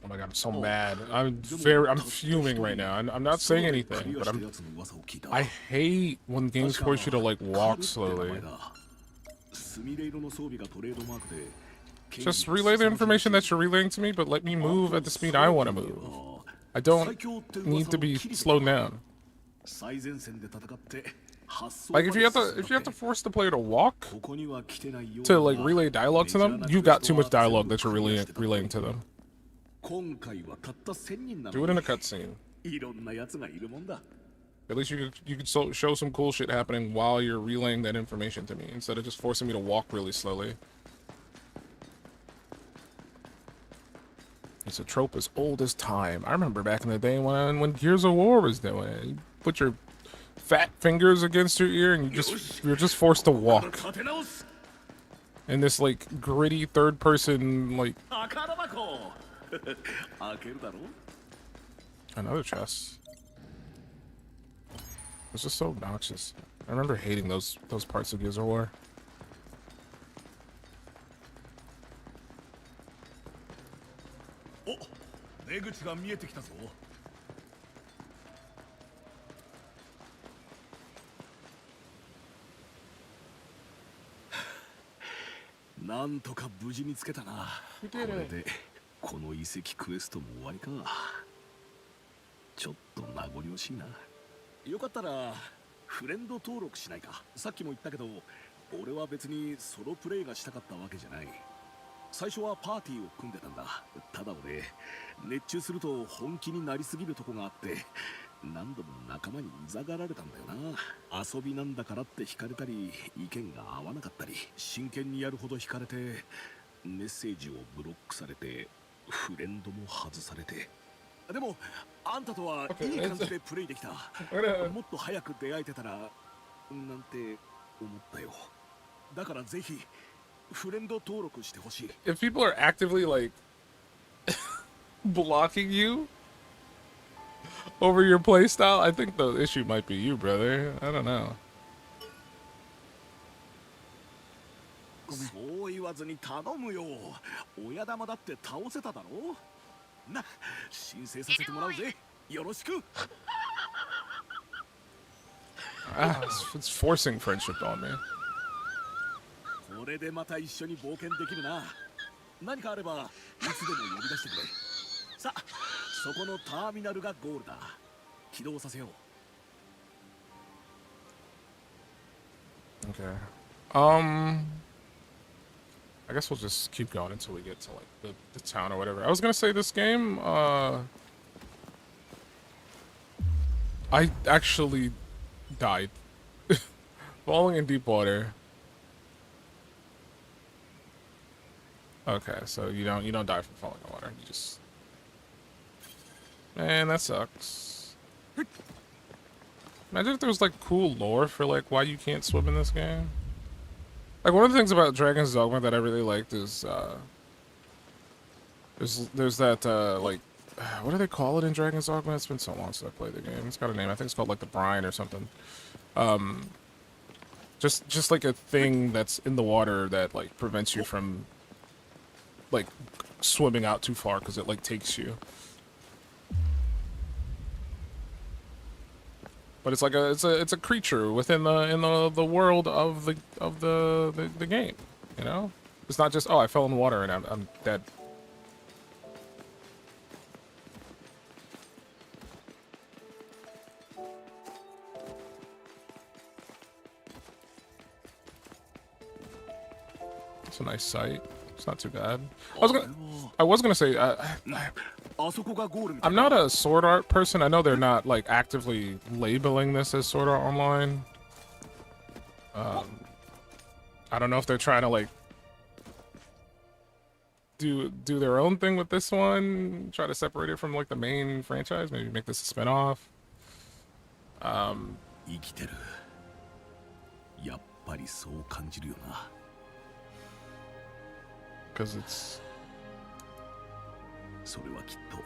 Oh my god, I'm so mad. I'm fuming right now. I'm not saying anything, but I hate when games force you to like walk slowly. Just relay the information that you're relaying to me, but let me move at the speed I want to move. I don't need to be slowed down. Like if you have to force the player to walk to like relay dialogue to them, you've got too much dialogue that you're relaying to them. Do it in a cutscene. At least you could show some cool shit happening while you're relaying that information to me instead of just forcing me to walk really slowly. It's a trope as old as time. I remember back in the day when Gears of War was doing it. You put your fat fingers against your ear and you're just forced to walk. in this like gritty third person like 宝箱開けるだろ another chest. It's just so obnoxious. I remember hating those parts of Gears of War. お、出口が見えてきたぞ。なんとか無事につけたな。これでこの遺跡クエストも終わりか。ちょっと名残惜しいな。よかったらフレンド登録しないか。さっきも言ったけど、俺は別にソロプレイがしたかったわけじゃない。最初はパーティーを組んでたんだ。ただ俺熱中すると本気になりすぎるとこがあって、何度も仲間にうざがられたんだよな。遊びなんだからって惹かれたり、意見が合わなかったり、真剣にやるほど惹かれてメッセージをブロックされて、フレンドも外されて。でもあんたとはいい感じでプレイできた。もっと早く出会えてたらなんて思ったよ。だからぜひフレンド登録してほしい。 If people are actively like blocking you over your playstyle, I think the issue might be you, brother. I don't know. そう言わずに頼むよ。親玉だって倒せただろ。な、申請させてもらうぜ。よろしく。It's forcing friendship on me. これでまた一緒に冒険できるな。何かあればいつでも呼び出してくれ。さあ、そこのターミナルがゴールだ。起動させよう。 Okay. I guess we'll just keep going until we get to like the town or whatever. I was gonna say this game, I actually died falling in deep water. Okay, so you don't die from falling in water. You just, man, that sucks. Imagine if there was like cool lore for like why you can't swim in this game. Like one of the things about Dragon's Dogma that I really liked is there's that like what do they call it in Dragon's Dogma? It's been so long since I played the game. It's got a name. I think it's called like the brine or something. Just like a thing that's in the water that like prevents you from like swimming out too far because it like takes you. But it's like it's a creature within the world of the game, you know? It's not just, oh, I fell in the water and I'm dead. It's a nice sight. It's not too bad. I was gonna say I'm not a Sword Art person. I know they're not like actively labeling this as Sword Art Online. I don't know if they're trying to like do their own thing with this one, try to separate it from like the main franchise, maybe make this a spinoff. 生きてる。やっぱりそう感じるよな。 Because it's それはきっと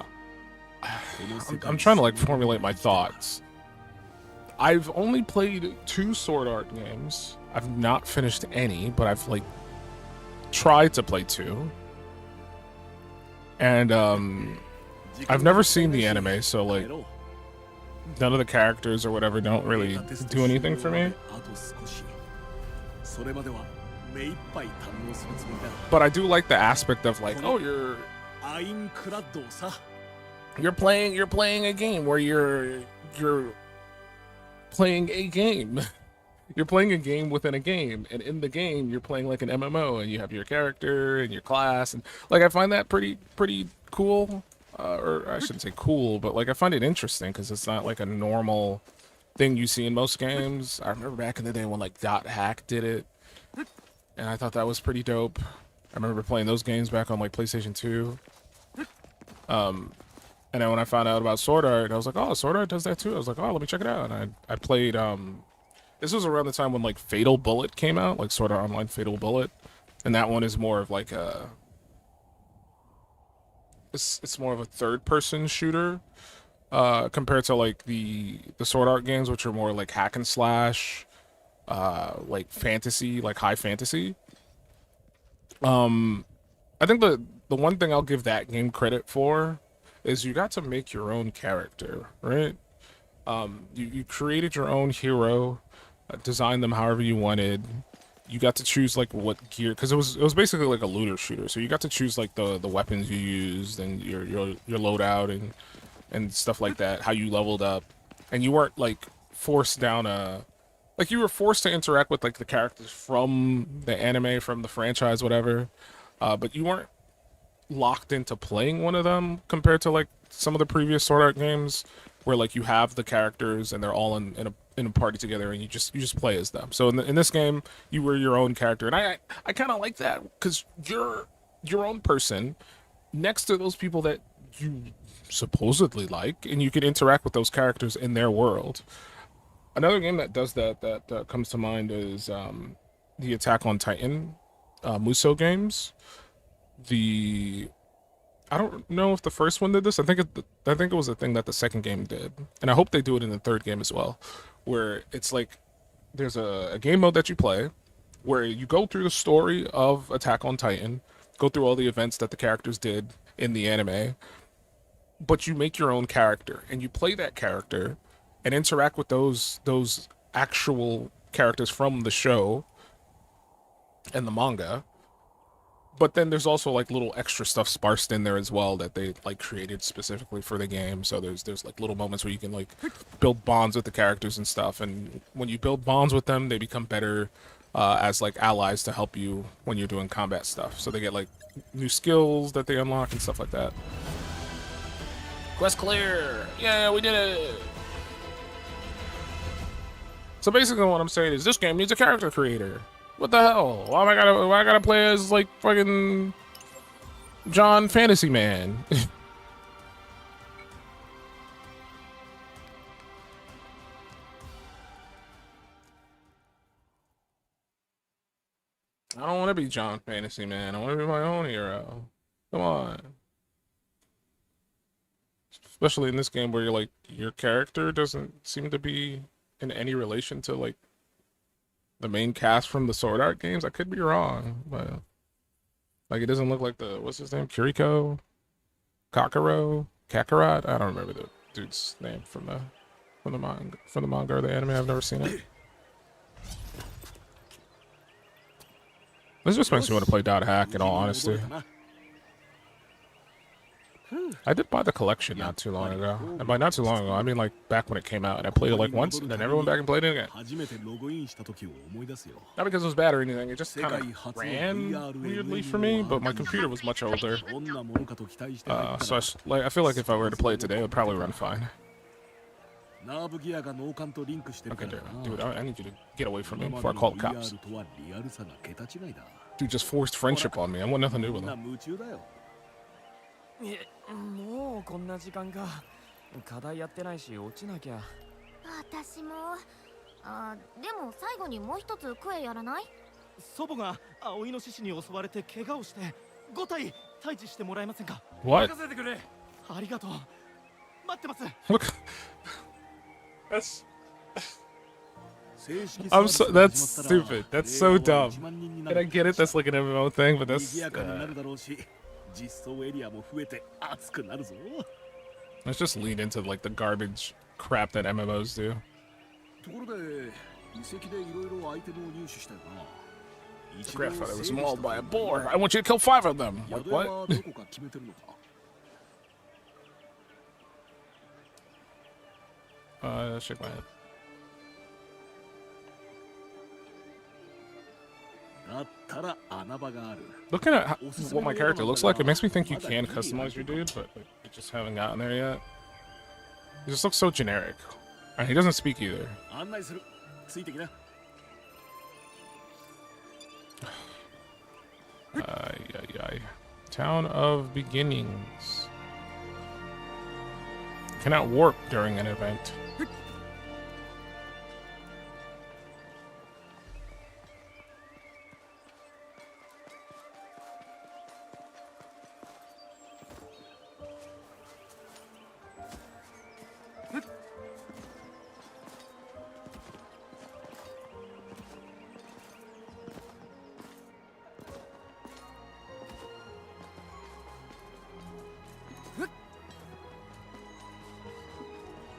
I'm trying to like formulate my thoughts. I've only played 2 Sword Art games. I've not finished any, but I've like tried to play 2. And I've never seen the anime, so like none of the characters or whatever don't really do anything for me. But I do like the aspect of like, oh, you're playing a game where you're playing a game. You're playing a game within a game, and in the game you're playing like an MMO, and you have your character and your class, and like I find that pretty cool. Or I shouldn't say cool, but like I find it interesting because it's not like a normal thing you see in most games. I remember back in the day when like Dot Hack did it, and I thought that was pretty dope. I remember playing those games back on like PlayStation 2. And then when I found out about Sword Art, I was like, oh, Sword Art does that too. I was like, oh, let me check it out. And I played, this was around the time when like Fatal Bullet came out, like Sword Art Online Fatal Bullet. and that one is more of like a it's more of a third person shooter compared to like the Sword Art games, which are more like hack and slash, like fantasy, like high fantasy. I think the one thing I'll give that game credit for is you got to make your own character, right? You created your own hero, designed them however you wanted. You got to choose like what gear, because it was basically like a looter shooter. So you got to choose like the weapons you used and your loadout and stuff like that, how you leveled up, and you weren't like forced down a like you were forced to interact with like the characters from the anime, from the franchise, whatever, but you weren't locked into playing one of them compared to like some of the previous Sword Art games where like you have the characters and they're all in a party together and you just play as them. So in this game you were your own character, and I kind of like that because you're your own person next to those people that you supposedly like, and you can interact with those characters in their world. Another game that does that comes to mind is the Attack on Titan Musou games. I don't know if the first one did this. I think it was a thing that the second game did, and I hope they do it in the third game as well, where it's like there's a game mode that you play where you go through the story of Attack on Titan, go through all the events that the characters did in the anime, but you make your own character and you play that character and interact with those actual characters from the show and the manga. But then there's also like little extra stuff sparsed in there as well that they like created specifically for the game. So there's like little moments where you can like build bonds with the characters and stuff, and when you build bonds with them, they become better as like allies to help you when you're doing combat stuff. So they get like new skills that they unlock and stuff like that. Quest clear! Yeah, we did it! So basically what I'm saying is this game needs a character creator. What the hell? Why I gotta play as like fucking John Fantasy Man? I don't want to be John Fantasy Man. I want to be my own hero. Come on. Especially in this game where you're like your character doesn't seem to be in any relation to like the main cast from the Sword Art games. I could be wrong, but like it doesn't look like the what's his name? Kiriko? Kakarot? I don't remember the dude's name from the manga or the anime. I've never seen it. This just makes me want to play Dot Hack in all honesty. I did buy the collection not too long ago. And by not too long ago, I mean like back when it came out. And I played it like once, and then never went back and played it again. Not because it was bad or anything, it just kind of ran weirdly for me, but my computer was much older. So I feel like if I were to play it today, it would probably run fine. Okay, dude, I need you to get away from me before I call the cops. Dude just forced friendship on me. I want nothing to do with him. もうこんな時間か。課題やってないし落ちなきゃ。私も。でも最後にもう一つクエやらない？祖母が青イノシシに襲われて怪我をして5体退治してもらえませんか？ What? 任せてくれ。ありがとう。待ってます。 Look. That's stupid. That's so dumb. And I get it, that's like an MMO thing, but that's let's just lean into like the garbage crap that MMOs do. Grandfather was mauled by a boar. I want you to kill 5 of them. Like what? Shake my head. Looking at what my character looks like, it makes me think you can customize your dude, but like, you just haven't gotten there yet. He just looks so generic. And he doesn't speak either. Town of Beginnings. Cannot warp during an event.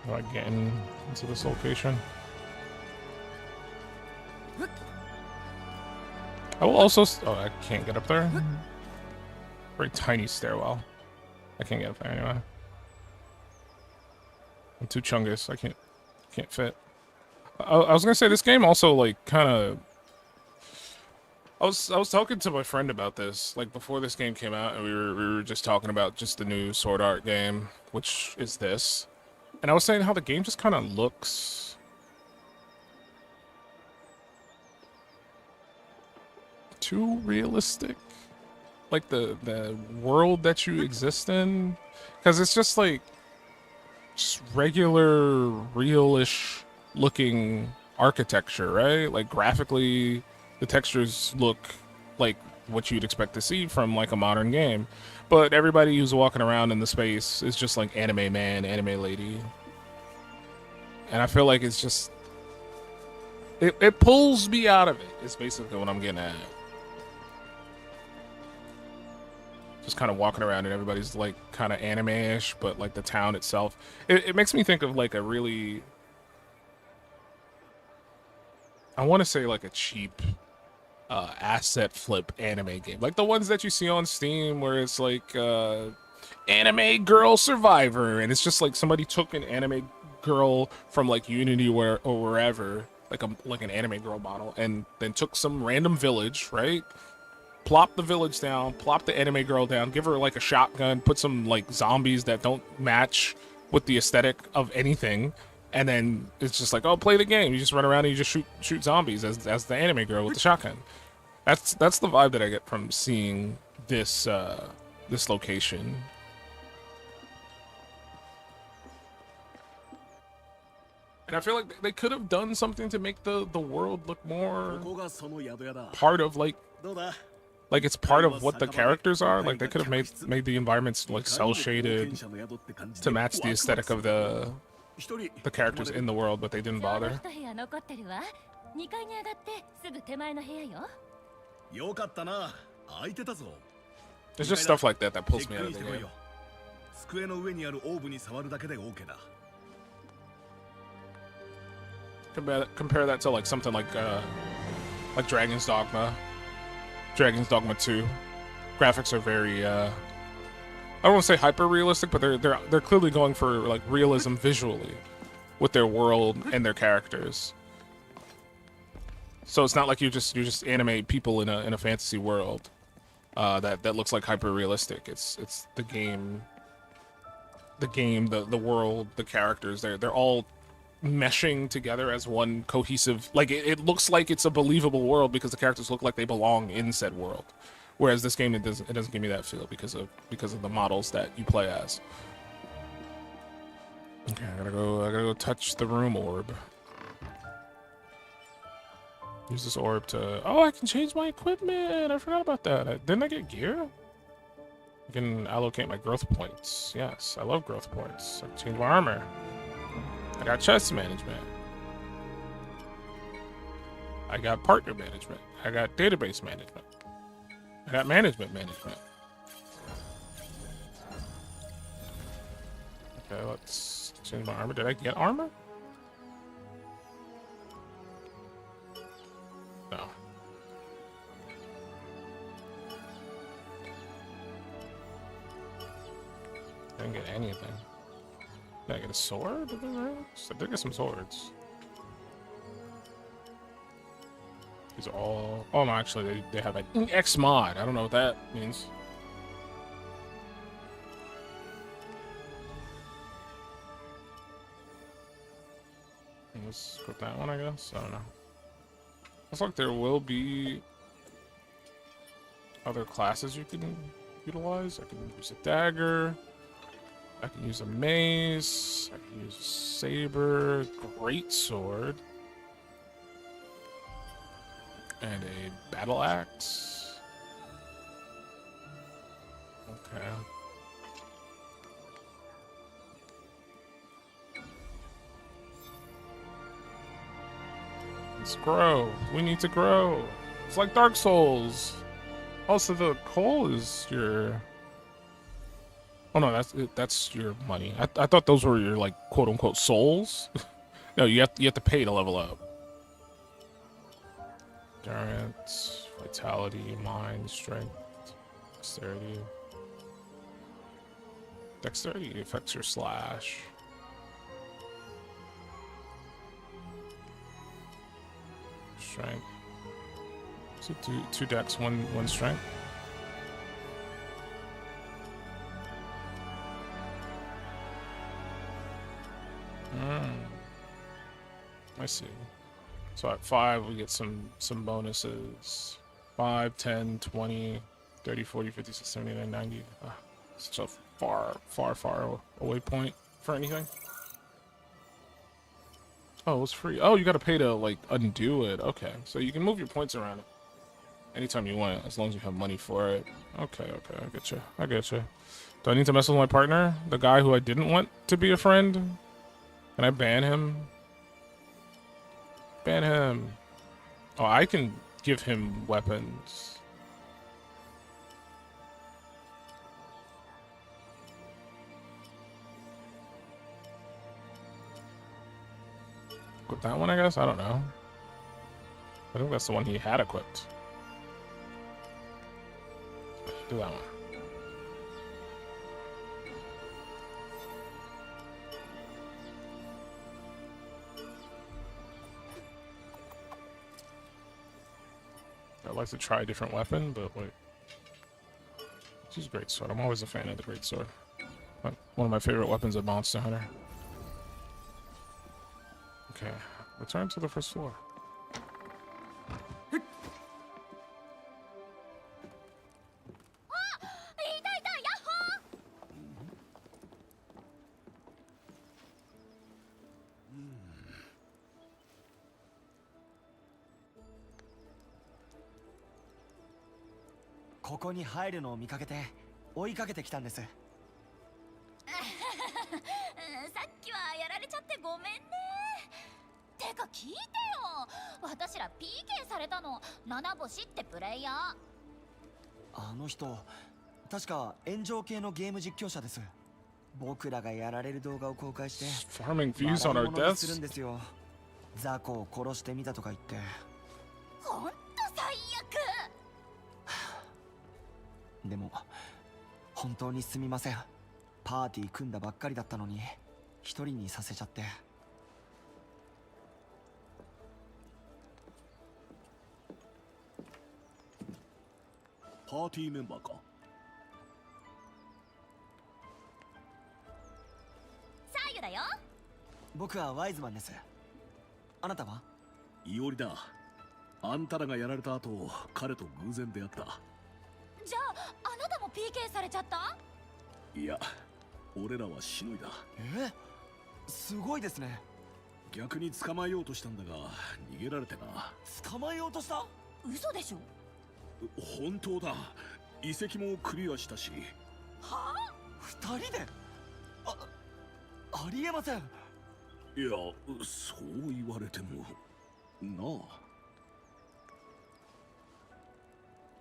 Like getting into this location. I will also. Oh, I can't get up there. Very tiny stairwell. I can't get up there anyway. I'm too chungus. I can't fit. I was gonna say this game also like kind of. I was talking to my friend about this like before this game came out, and we were just talking about just the new Sword Art game, which is this, and I was saying how the game just kind of looks too realistic, like the world that you exist in, because it's just like just regular realish looking architecture, right? Like graphically the textures look like what you'd expect to see from like a modern game, but everybody who's walking around in the space is just like anime man, anime lady, and I feel like it's just it pulls me out of it. It's basically what I'm getting at. Just kind of walking around and everybody's like kind of anime-ish, but like the town itself, it makes me think of like a really, I want to say like a cheap asset flip anime game, like the ones that you see on Steam where it's like anime girl survivor, and it's just like somebody took an anime girl from like Unity or wherever, like an anime girl model, and then took some random village, right? Plop the village down, plop the anime girl down, give her like a shotgun, put some like zombies that don't match with the aesthetic of anything, and then it's just like, oh, play the game. You just run around and you just shoot zombies as the anime girl with the shotgun. That's the vibe that I get from seeing this this location. And I feel like they could have done something to make the world look more part of like it's part of what the characters are. Like they could have made the environments like cell shaded to match the aesthetic of the characters in the world, but they didn't bother. There's just stuff like that that pulls me out of the game. Compare that to like something like Dragon's Dogma. Dragon's Dogma 2. Graphics are very I don't want to say hyper realistic, but they're clearly going for like realism visually with their world and their characters. So it's not like you just animate people in a fantasy world that looks like hyper realistic. It's the game, the world, the characters. They're all meshing together as one cohesive. Like it looks like it's a believable world because the characters look like they belong in said world. Whereas this game, it doesn't give me that feel because of the models that you play as. Okay, I gotta go touch the room orb. Use this orb to... Oh, I can change my equipment! I forgot about that. Didn't I get gear? I can allocate my growth points. Yes, I love growth points. I can change my armor. I got chest management. I got partner management. I got database management. I got management. Okay, let's change my armor. Did I get armor? No. I didn't get anything. Did I get a sword? I did get some swords. These are all... Oh no, actually they have an X mod. I don't know what that means. Let's put that one, I guess. I don't know. Looks like there will be other classes you can utilize. I can use a dagger. I can use a mace. I can use a saber, great sword, and a battle axe. Okay. Let's grow. We need to grow. It's like Dark Souls. Also, the coal is your... Oh no, that's your money. I thought those were your like quote unquote souls. No, you have to pay to level up. Endurance, vitality, mind, strength, dexterity. Dexterity affects your slash. Strength. So two dex, one strength. I see. So at 5 we get some bonuses. 5, 10, 20, 30, 40, 50, 60, 79, 90. Such a far away point for anything. Oh, it was free. Oh, you gotta pay to like undo it. Okay, so you can move your points around anytime you want, as long as you have money for it. Okay, I get you. Do I need to mess with my partner? The guy who I didn't want to be a friend? Can I ban him? Ban him. Oh, I can give him weapons. Equip that one, I guess? I don't know. I think that's the one he had equipped. Do that one. I'd like to try a different weapon, but wait. She's a great sword. I'm always a fan of the great sword. One of my favorite weapons of Monster Hunter. Okay, return to the first floor.ここに入るのを見かけて追いかけてきたんです。さっきはやられちゃってごめんね。てか聞いてよ、私ら PK されたの七星ってプレイヤー。あの人確か炎上系のゲーム実況者です。僕らがやられる動画を公開してFarming views on our 笑い物にする deaths. んですよ。雑魚を殺してみたとか言って。ほんと最悪。でも本当にすみません。パーティー組んだばっかりだったのに一人にさせちゃって。パーティーメンバーか。サーユだよ。僕はワイズマンです。あなたは？イオリだ。あんたらがやられた後、彼と偶然出会った。じゃああなたも PK されちゃった？いや、俺らはしのいだ。すごいですね。逆に捕まえようとしたんだが逃げられてな。捕まえようとした？嘘でしょ。本当だ。遺跡もクリアしたし。はあ？二人で？ありえません。いや、そう言われてもなあ。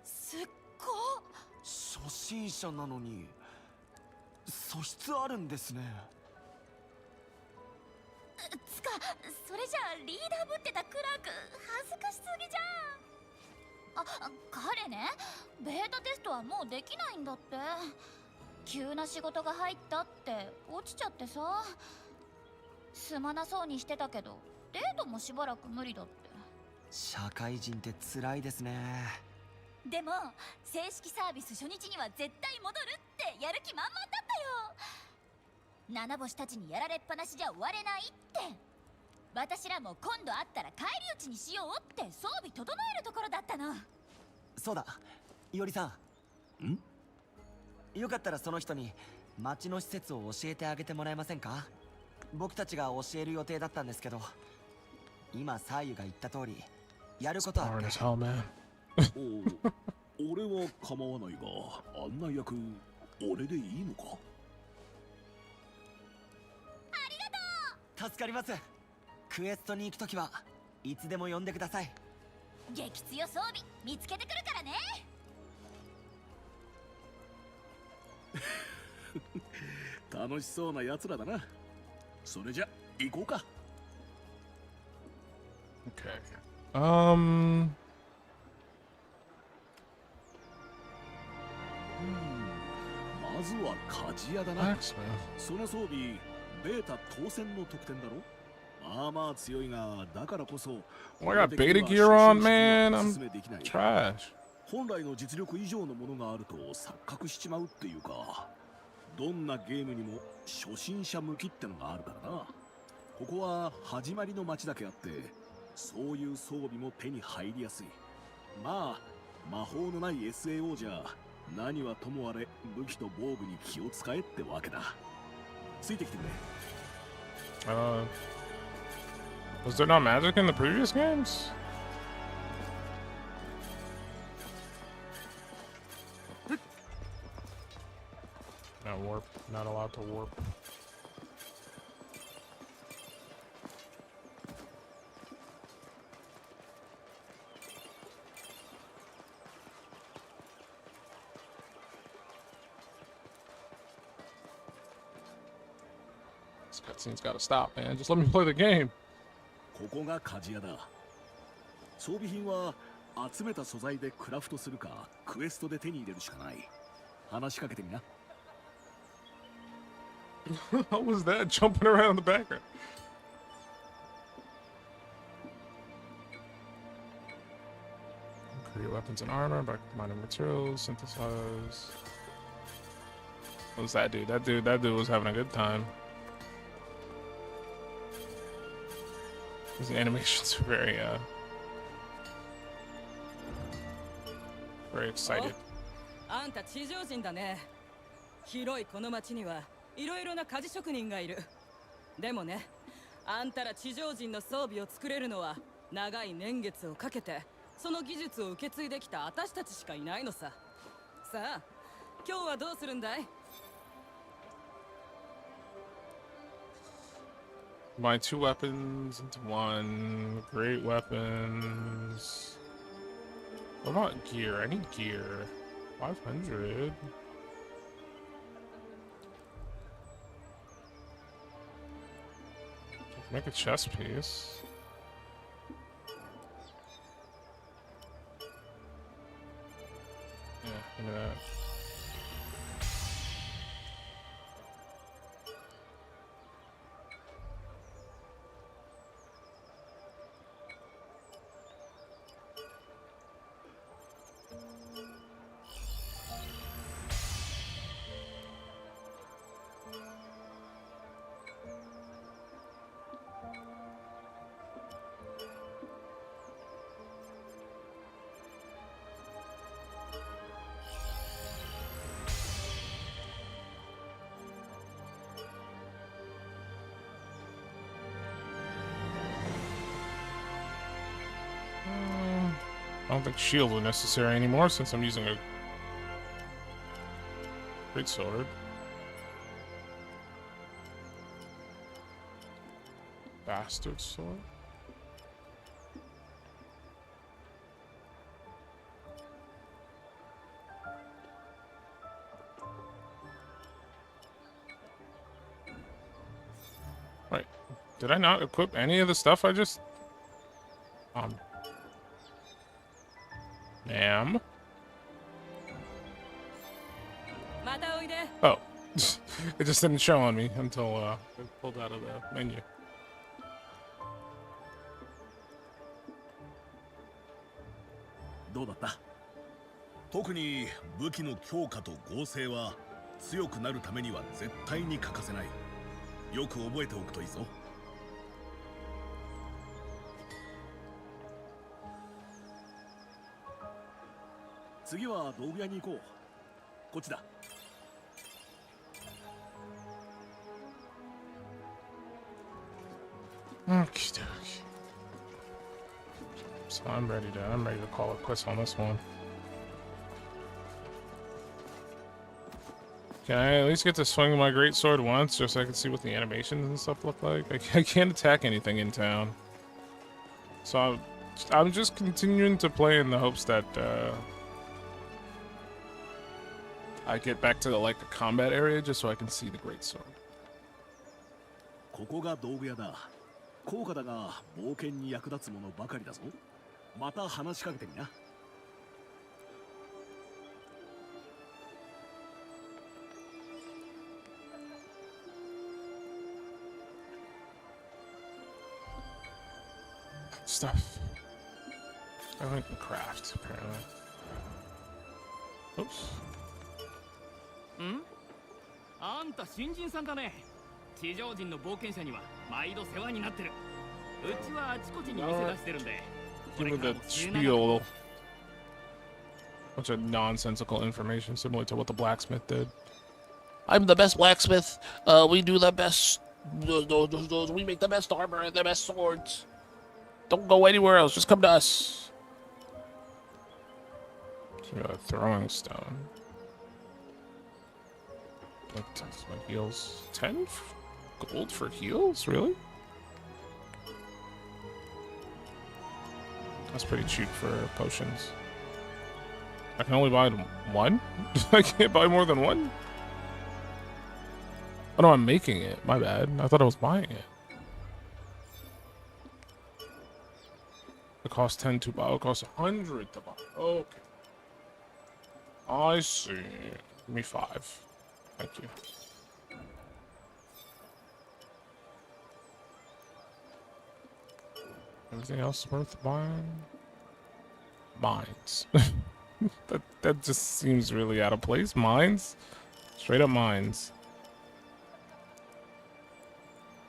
すっごっ。初心者なのに素質あるんですね。つかそれじゃあリーダーぶってたクラーク恥ずかしすぎじゃん。彼ね、ベータテストはもうできないんだって。急な仕事が入ったって落ちちゃってさ。すまなそうにしてたけどデートもしばらく無理だって。社会人って辛いですね。でも正式サービス初日には絶対戻るってやる気満々だったよ。七星たちにやられっぱなしじゃ終われないって。私らも今度会ったら返り討ちにしようって装備整えるところだったの。そうだ、いおりさん。よかったらその人に町の施設を教えてあげてもらえませんか？僕たちが教える予定だったんですけど、今サーユが言った通りやることはあって。俺は構わないが、案内役俺でいいのか？ありがとう。助かります。クエストに行くときはいつでも呼んでください。激強装備見つけてくるからね。楽しそうな奴らだな。それじゃ行こうか。Okay. まずは鍛冶屋だな。 Axeman. その装備、ベータ当選の特典だろ。まあまあ強いが、だからこそ。 Oh, I got beta gear on, man. I'm trash. 本来の実力以上のものがあると錯覚しちまうっていうか、どんなゲームにも初心者向きってのがあるからな。ここは始まりの街だけあって、そういう装備も手に入りやすい。まあ魔法のない SAO じゃ何はともあれ武器と防具に気を使えってわけだ。ついてきてくれ。Was there not magic in the previous games? Not warp. Not allowed to warp. This cutscene's gotta stop, man. Just let me play the game. ここが鍛冶屋だ。装備品は集めた素材でクラフトするかクエストで手に入れるしかない。話しかけてみな。How was that jumping around in the background? Create weapons and armor by combining materials, synthesize. What was that dude? That dude was having a good time. His animations are very excited. あんた地上人だね。広いこの町にはいろいろな鍛冶職人がいる。でもね、あんたら地上人の装備を作れるのは長い年月をかけてその技術を受け継いできた私たちしかいないのさ。さあ、今日はどうするんだい？Combine 2 weapons into 1. Great weapons. What about gear? I need gear. 500. Make a chest piece. Yeah, give me that. I don't think shields are necessary anymore since I'm using a great sword. Bastard sword. Wait, did I not equip any of the stuff I just... Ma'am? Oh. It just didn't show on me until it pulled out of the menu. どうだった？特に武器の強化と合成は強くなるためには絶対に欠かせない。よく覚えておくといいぞ。次は道具屋に行こう。こっちだ。Okie dokie. So I'm ready to call it quits on this one. Can I at least get to swing my greatsword once, just so I can see what the animations and stuff look like? I can't attack anything in town, so I'm just continuing to play in the hopes that I get back to like the combat area just so I can see the great sword. ここが道具屋だ。高価だが冒険に役立つものばかりだぞ。また話しかけてみな。Stuff. I like the craft, apparently. Oops. ん？あんた新人さんだね。地上人の冒険者には毎度世話になってる。うちはあちこちに店出してるんで。Give me the spiel. Bunch of nonsensical information similar to what the blacksmith did. I'm the best blacksmith. We do the best. We make the best armor and the best swords. Don't go anywhere else. Just come to us. Throwing stone. That's my heals. 10 gold for heals? Really? That's pretty cheap for potions. I can only buy one? I can't buy more than one? Oh no, I'm making it. My bad. I thought I was buying it. It costs 10 to buy. It costs 100 to buy. Okay. I see. Give me 5. Thank you. Everything else worth buying? Mines. that just seems really out of place. Mines? Straight up mines.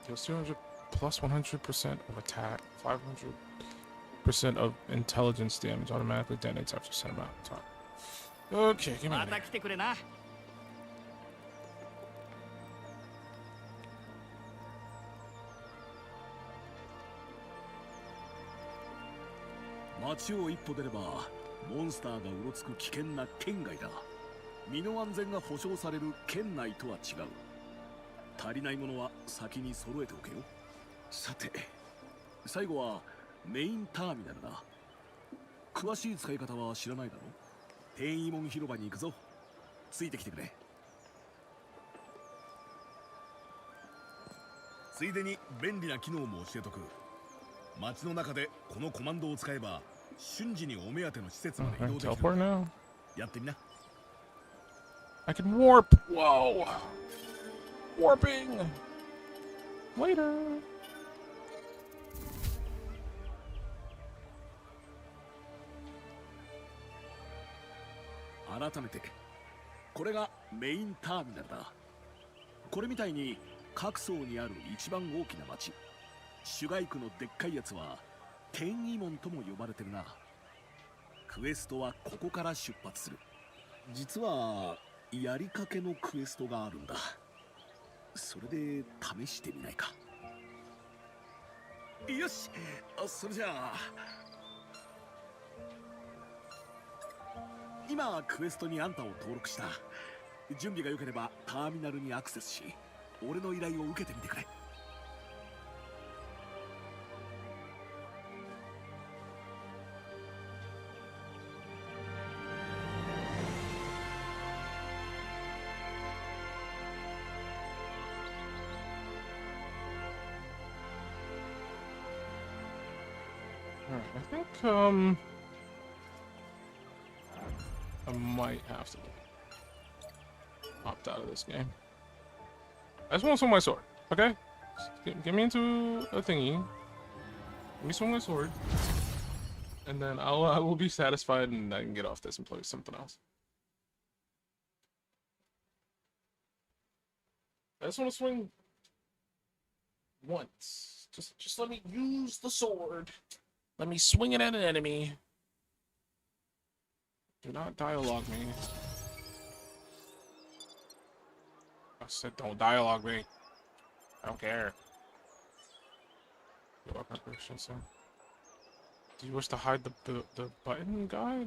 Deals 200 plus 100% of attack, 500% of intelligence damage automatically detonates after a set amount of time. Okay, give me a minute. 街を一歩出ればモンスターがうろつく危険な県外だ。身の安全が保証される県内とは違う。足りないものは先に揃えておけよ。さて、最後はメインターミナルだ。詳しい使い方は知らないだろ。転移門広場に行くぞ。ついてきてくれ。ついでに便利な機能も教えとく。街の中でこのコマンドを使えば瞬時にお目当ての施設まで移動できる。やってみな。I can warp. Whoa. Warping. Later. 改めてこれがメインターミナルだ。これみたいに各層にある一番大きな町、シュガイ区のでっかいやつは転移門とも呼ばれてるな。クエストはここから出発する。実はやりかけのクエストがあるんだ。それで試してみないか。よし、それじゃあ今クエストにあんたを登録した。準備が良ければターミナルにアクセスし、俺の依頼を受けてみてくれ。I think I might have to opt out of this game. I just want to swing my sword, okay? Just get me into a thingy. Let me swing my sword, and then I will be satisfied, and I can get off this and play something else. I just want to swing once. Just let me use the sword. Let me swing it at an enemy. Do not dialogue me. I said don't dialogue me. I don't care. Do you wish to hide the button guide?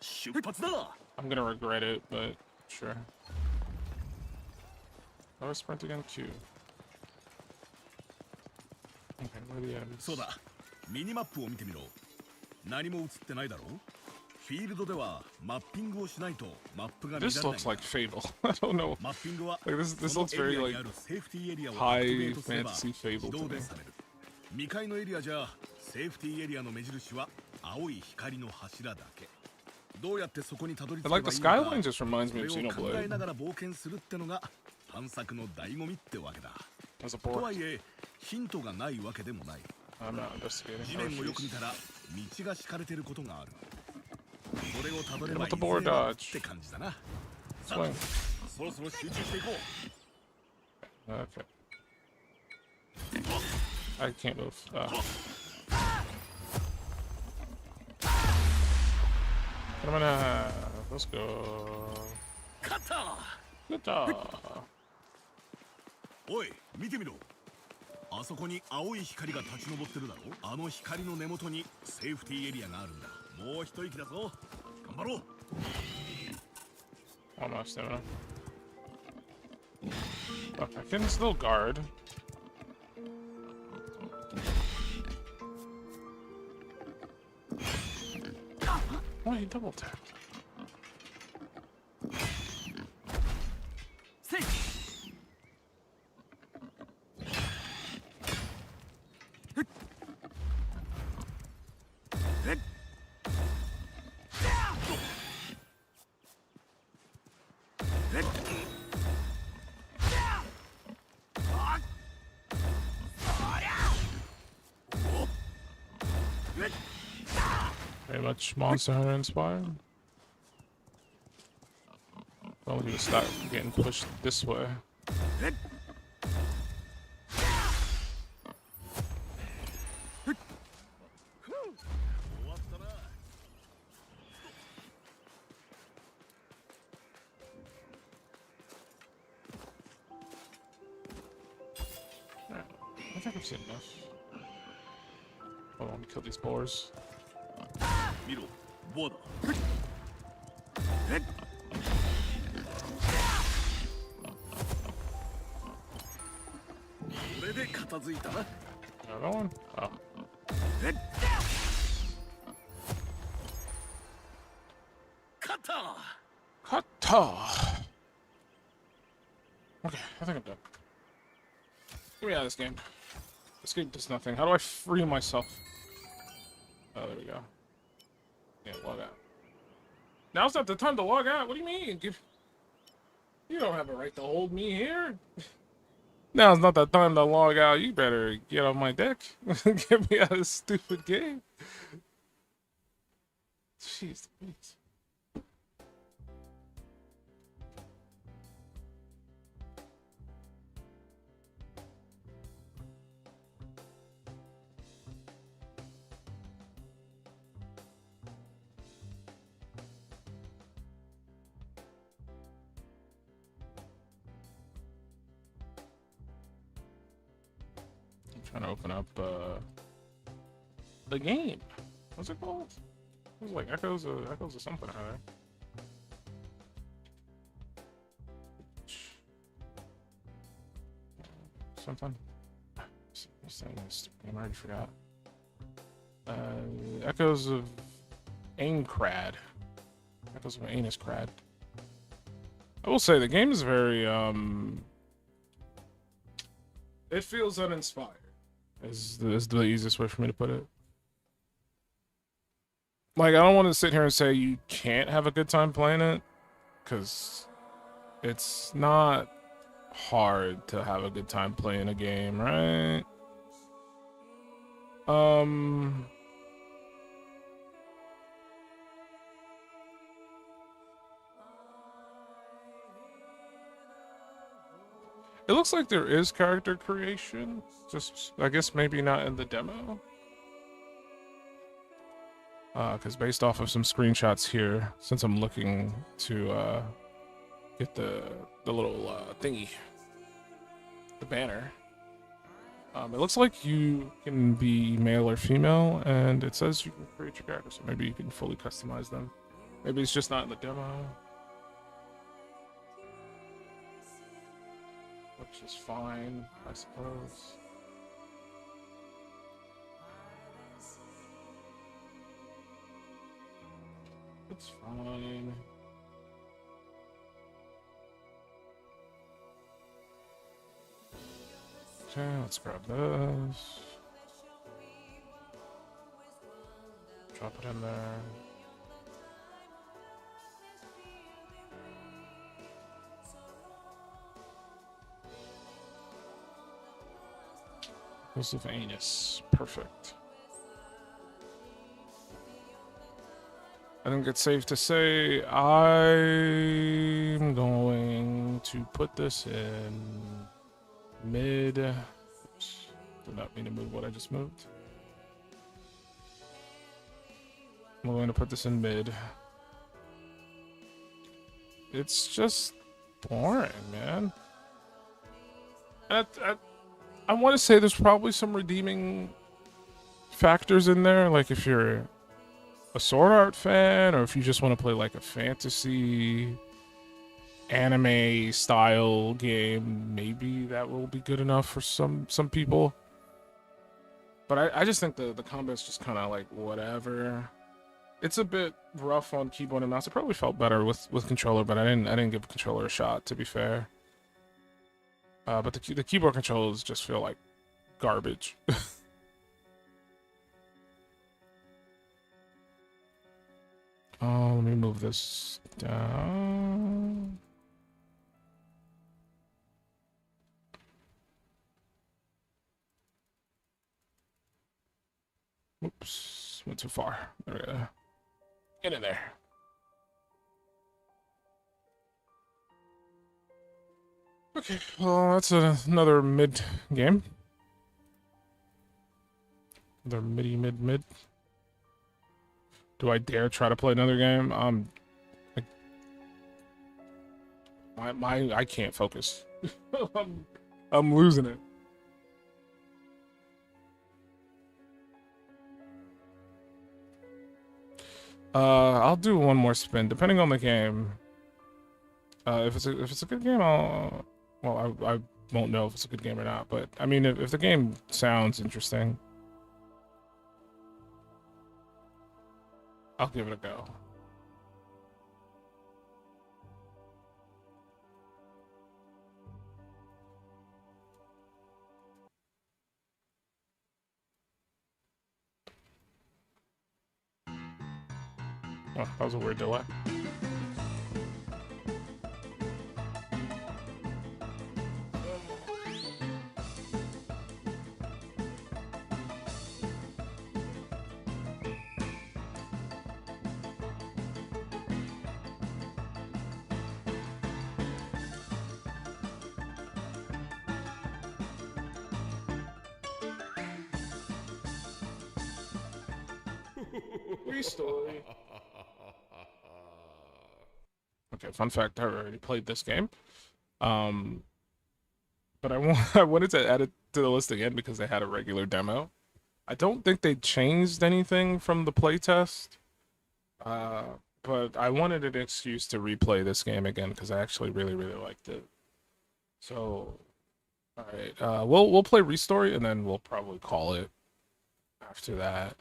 Sure. I'm gonna regret it, but sure. Oh, sprint again, Q. Okay, where are the enemies? そうだ、ミニマップを見てみろ。何も映ってないだろう。フィールドではマッピングをしないとマップが見られ This ない。 looks like Fable. I don't know. マッピングは Like this その looks エリ very アに like あるセーフティーエリアをアクティベー high トすれば fantasy 自 Fable 動 to で me. される。未開のエリアじゃセーフティーエリアの目印は青い光の柱だけ。どうやってそこにたどり着け And ば like い the いのか、 skyline just reminds そ me れ of を考え Xenoblade ながら冒険するってのが探索の醍醐味ってわけだ。 as a と board. はいえヒントがないわけでもない。 I'm not investigating. 地 Oh, 面をよく見 jeez. たら道が敷かれてることがある。それをたどれば What い the ず board れはっ dodge? て感じだな。 Swing. そろそろ集中していこう。 Okay. I can't move. I'm gonna. Let's go. 勝った。 Good job. おい、見てみろ。あそこに青い光が立ち上ってるだろ。あの光の根元にセーフティーエリアがあるんだ。もう一息だぞ。頑張ろう。 Almost stamina. Okay, I can still guard. Oh, he double tapped. Very much Monster Hunter inspired. Well, we need to start getting pushed this way. Alright, I think I've seen enough. Hold on, kill these boars. 見ろ、ボアだ。これで片付いたな。 Another one? Oh. Kata! Kata! Okay, I think I'm done. Get me out of this game. This game does nothing. How do I free myself? Oh, there we go. Yeah, log out. Now's not the time to log out. What do you mean? You don't have a right to hold me here. Now's not the time to log out. You better get on my deck. Get me out of this stupid game. Jeez, please. Trying to open up the game. What's it called? It was like echoes of something out there. Something. What's that stupid name? I already forgot. Echoes of Aincrad. Echoes of Anus Crad. I will say the game is very it feels uninspired. Is the easiest way for me to put it. Like, I don't want to sit here and say you can't have a good time playing it, because it's not hard to have a good time playing a game, right? It looks like there is character creation, just I guess maybe not in the demo. Because based off of some screenshots here, since I'm looking to get the little thingy, the banner, it looks like you can be male or female, and it says you can create your character, so maybe you can fully customize them. Maybe it's just not in the demo. Which is fine, I suppose. It's fine. Okay, let's grab this. Drop it in there. Explosive anus. Perfect. I think it's safe to say I'm going to put this in mid. Oops. Did not mean to move what I just moved. I'm going to put this in mid. It's just boring, man. I want to say there's probably some redeeming factors in there, like if you're a Sword Art fan, or if you just want to play like a fantasy anime style game, maybe that will be good enough for some people. But I just think the combat is just kind of like whatever. It's a bit rough on keyboard and mouse. It probably felt better with controller, but I didn't give controller a shot, to be fair. But the keyboard controls just feel like garbage. Oh, let me move this down. Oops, went too far. There we go. Get in there. Okay, well, that's another mid game. Another mid. Do I dare try to play another game? I can't focus. I'm losing it. I'll do one more spin, depending on the game. If it's a good game, I won't know if it's a good game or not. But I mean, if the game sounds interesting, I'll give it a go. Oh, that was a weird delay. Story. Okay, fun fact, I already played this game. But I wanted to add it to the list again because they had a regular demo. I don't think they changed anything from the playtest. But I wanted an excuse to replay this game again because I actually really liked it. So, all right, we'll play Restory and then we'll probably call it after that.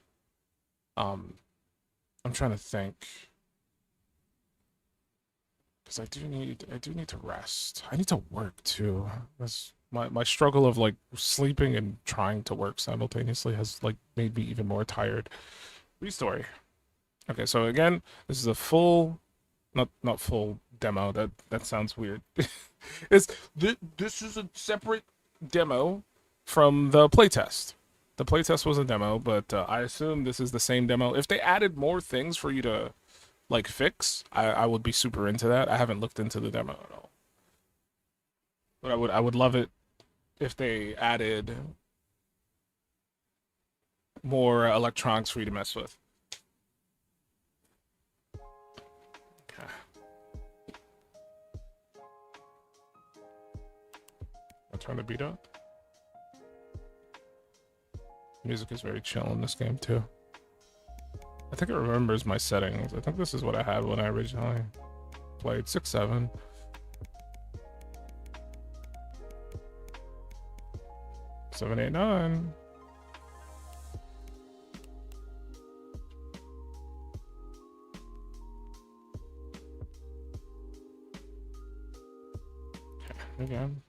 I'm trying to think, because I do need to rest. I need to work too. That's my struggle of like sleeping and trying to work simultaneously has like made me even more tired. Restory. Okay, so again, this is a full, not full demo. That sounds weird. This is a separate demo from the playtest. The playtest was a demo, but I assume this is the same demo. If they added more things for you to, like, fix, I would be super into that. I haven't looked into the demo at all. But I would love it if they added more electronics for you to mess with. Okay. I'll turn the beat up. Music is very chill in this game too. I think it remembers my settings. I think this is what I had when I originally played 6-7. Seven, 8, 9. Again.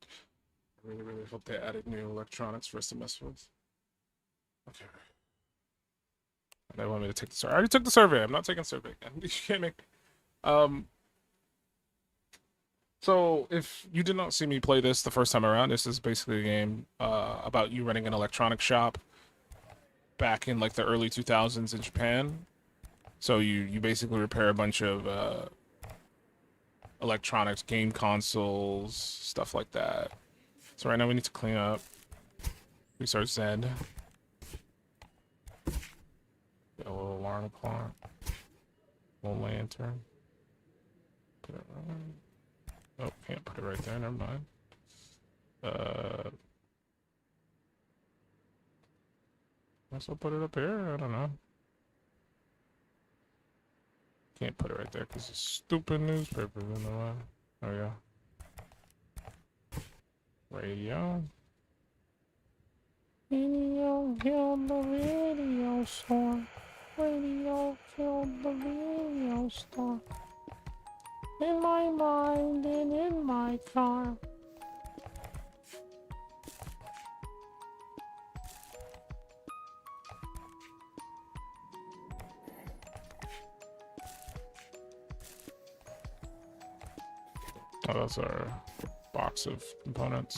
I really, really hope they added new electronics for us to mess with. Okay. They want me to take the survey. I already took the survey. I'm not taking the survey again. You can't make me. So if you did not see me play this the first time around, this is basically a game about you running an electronic shop back in like the early 2000s in Japan. So you basically repair a bunch of electronics, game consoles, stuff like that. So right now we need to clean up. Restart Zen. Get a little alarm clock. Little lantern. Put it right. Oh, can't put it right there. Never mind. Guess I'll put it up here. I don't know. Can't put it right there because the stupid newspaper's in the way. There we go. Radio. Radio killed the radio star. Radio killed the radio star. In my mind and in my car. Oh, that's our box of components.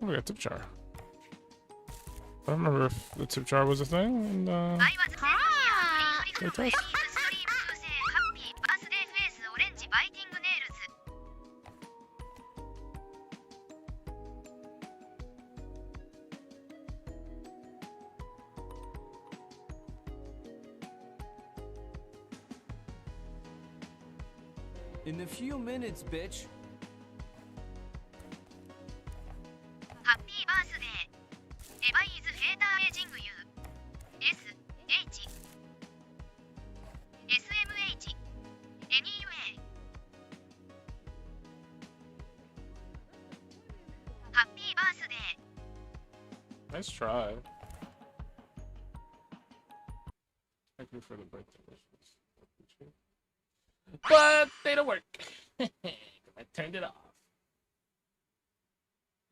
Oh, we got a tip jar. I don't remember if the tip jar was a thing. And, it does. In a few minutes, bitch. Happy birthday. Eva is aging you. SH. SMH. Anyway. Happy birthday. Nice try. Thank you for the birthday wishes. But they don't work. I turned it off.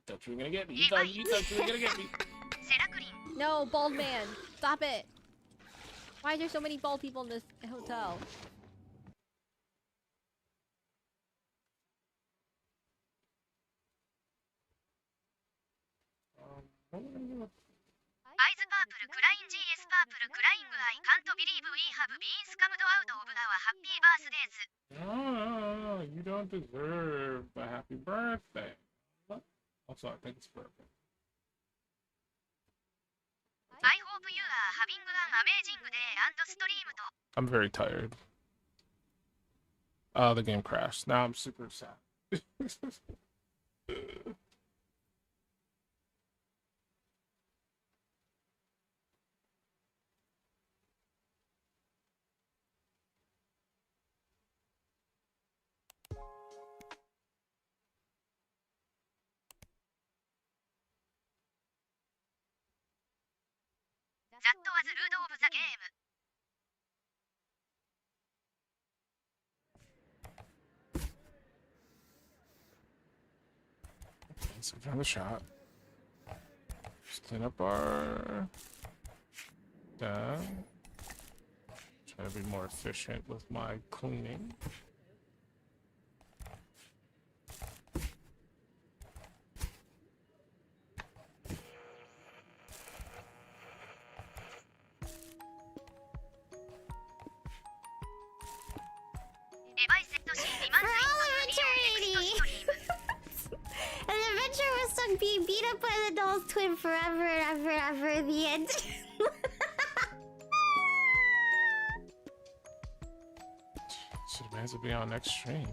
Thought you were gonna get me. You thought you were gonna get me. No, bald man. Stop it. Why are there so many bald people in this hotel? Eyes purple, crying GS purple, crying I can't believe we have been scammed out of our happy birthdays. No, you don't deserve a happy birthday. Also, I think it's perfect. I hope you are having an amazing day and stream too. I'm very tired. The game crashed. Now I'm super sad. That was rude of the game. So we found the shot. Just clean up our dam. Try to be more efficient with my cleaning. An adventure was stuck being beat up by the doll's twin forever and ever, the end. Shit, man, to be on next stream.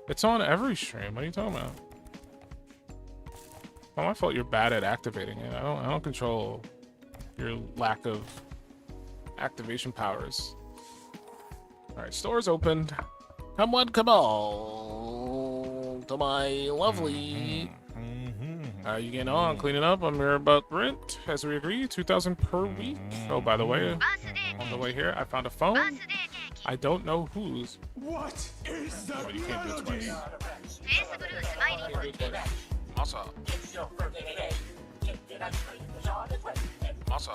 It's on every stream. What are you talking about? Not my fault you're bad at activating it. I don't control your lack of activation powers. Alright, store's opened. Come on, come on to my lovely. You getting on? Cleaning up. I'm here about rent, as we agree. 2,000 per week. Oh, by the way, on the way here, I found a phone. I don't know whose. What but you can't do it twice. フェイスブルースマイリン Can't do it twice. Masa. Masa.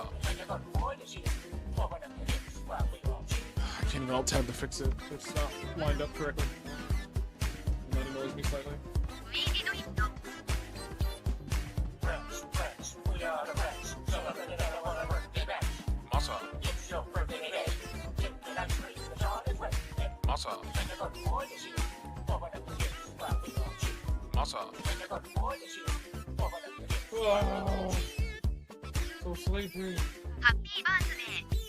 I can't even alt tab to fix it. It's not lined up correctly. That annoys me slightly. ウィーリドヒット Masa. Masa. Masa. Oh, so sleepy. ハッピーバースデー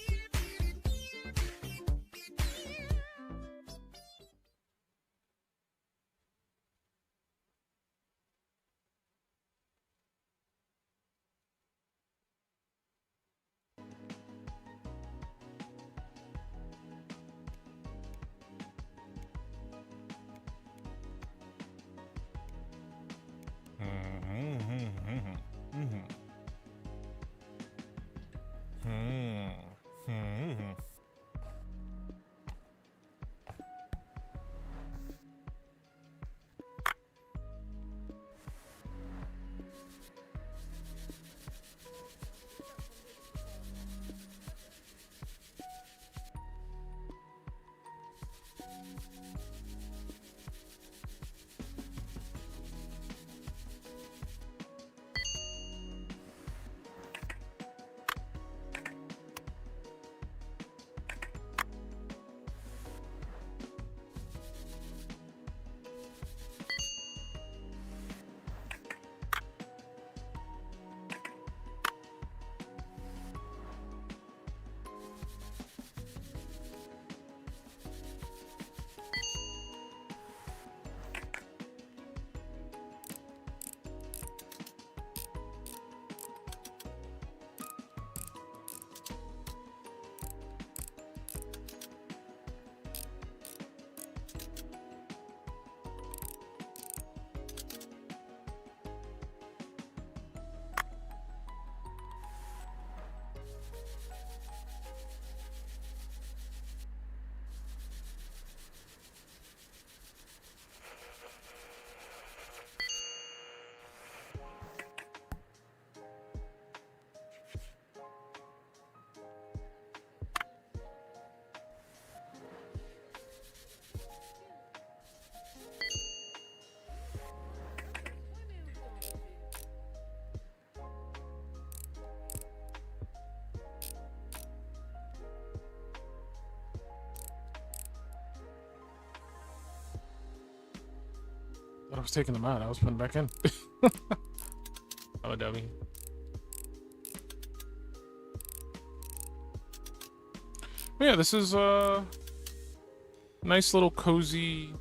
I was taking them out. I was putting them back in. I'm a dummy. But yeah, this is a nice little cozy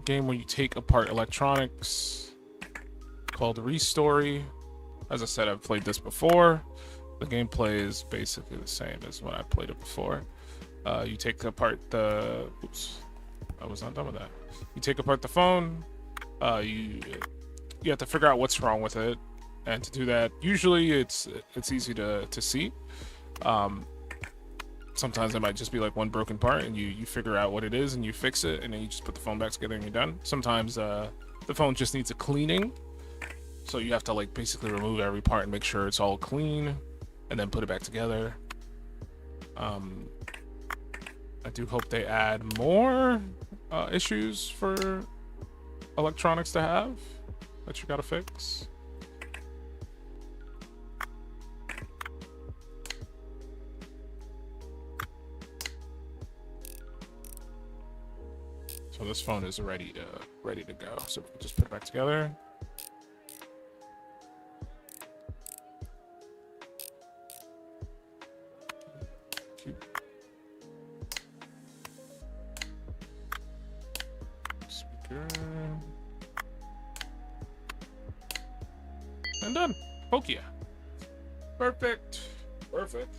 game where you take apart electronics called Restory. As I said, I've played this before. The gameplay is basically the same as when I played it before. You take apart the... Oops. I was not done with that. You take apart the phone. You have to figure out what's wrong with it. And to do that, usually it's easy to see. Sometimes it might just be like one broken part and you figure out what it is and you fix it and then you just put the phone back together and you're done. Sometimes the phone just needs a cleaning. So you have to like basically remove every part and make sure it's all clean and then put it back together. I do hope they add more issues for electronics to have that you gotta fix. So this phone is ready to go. So we'll just put it back together. Speaker. And done. Pokia. Perfect. Perfect.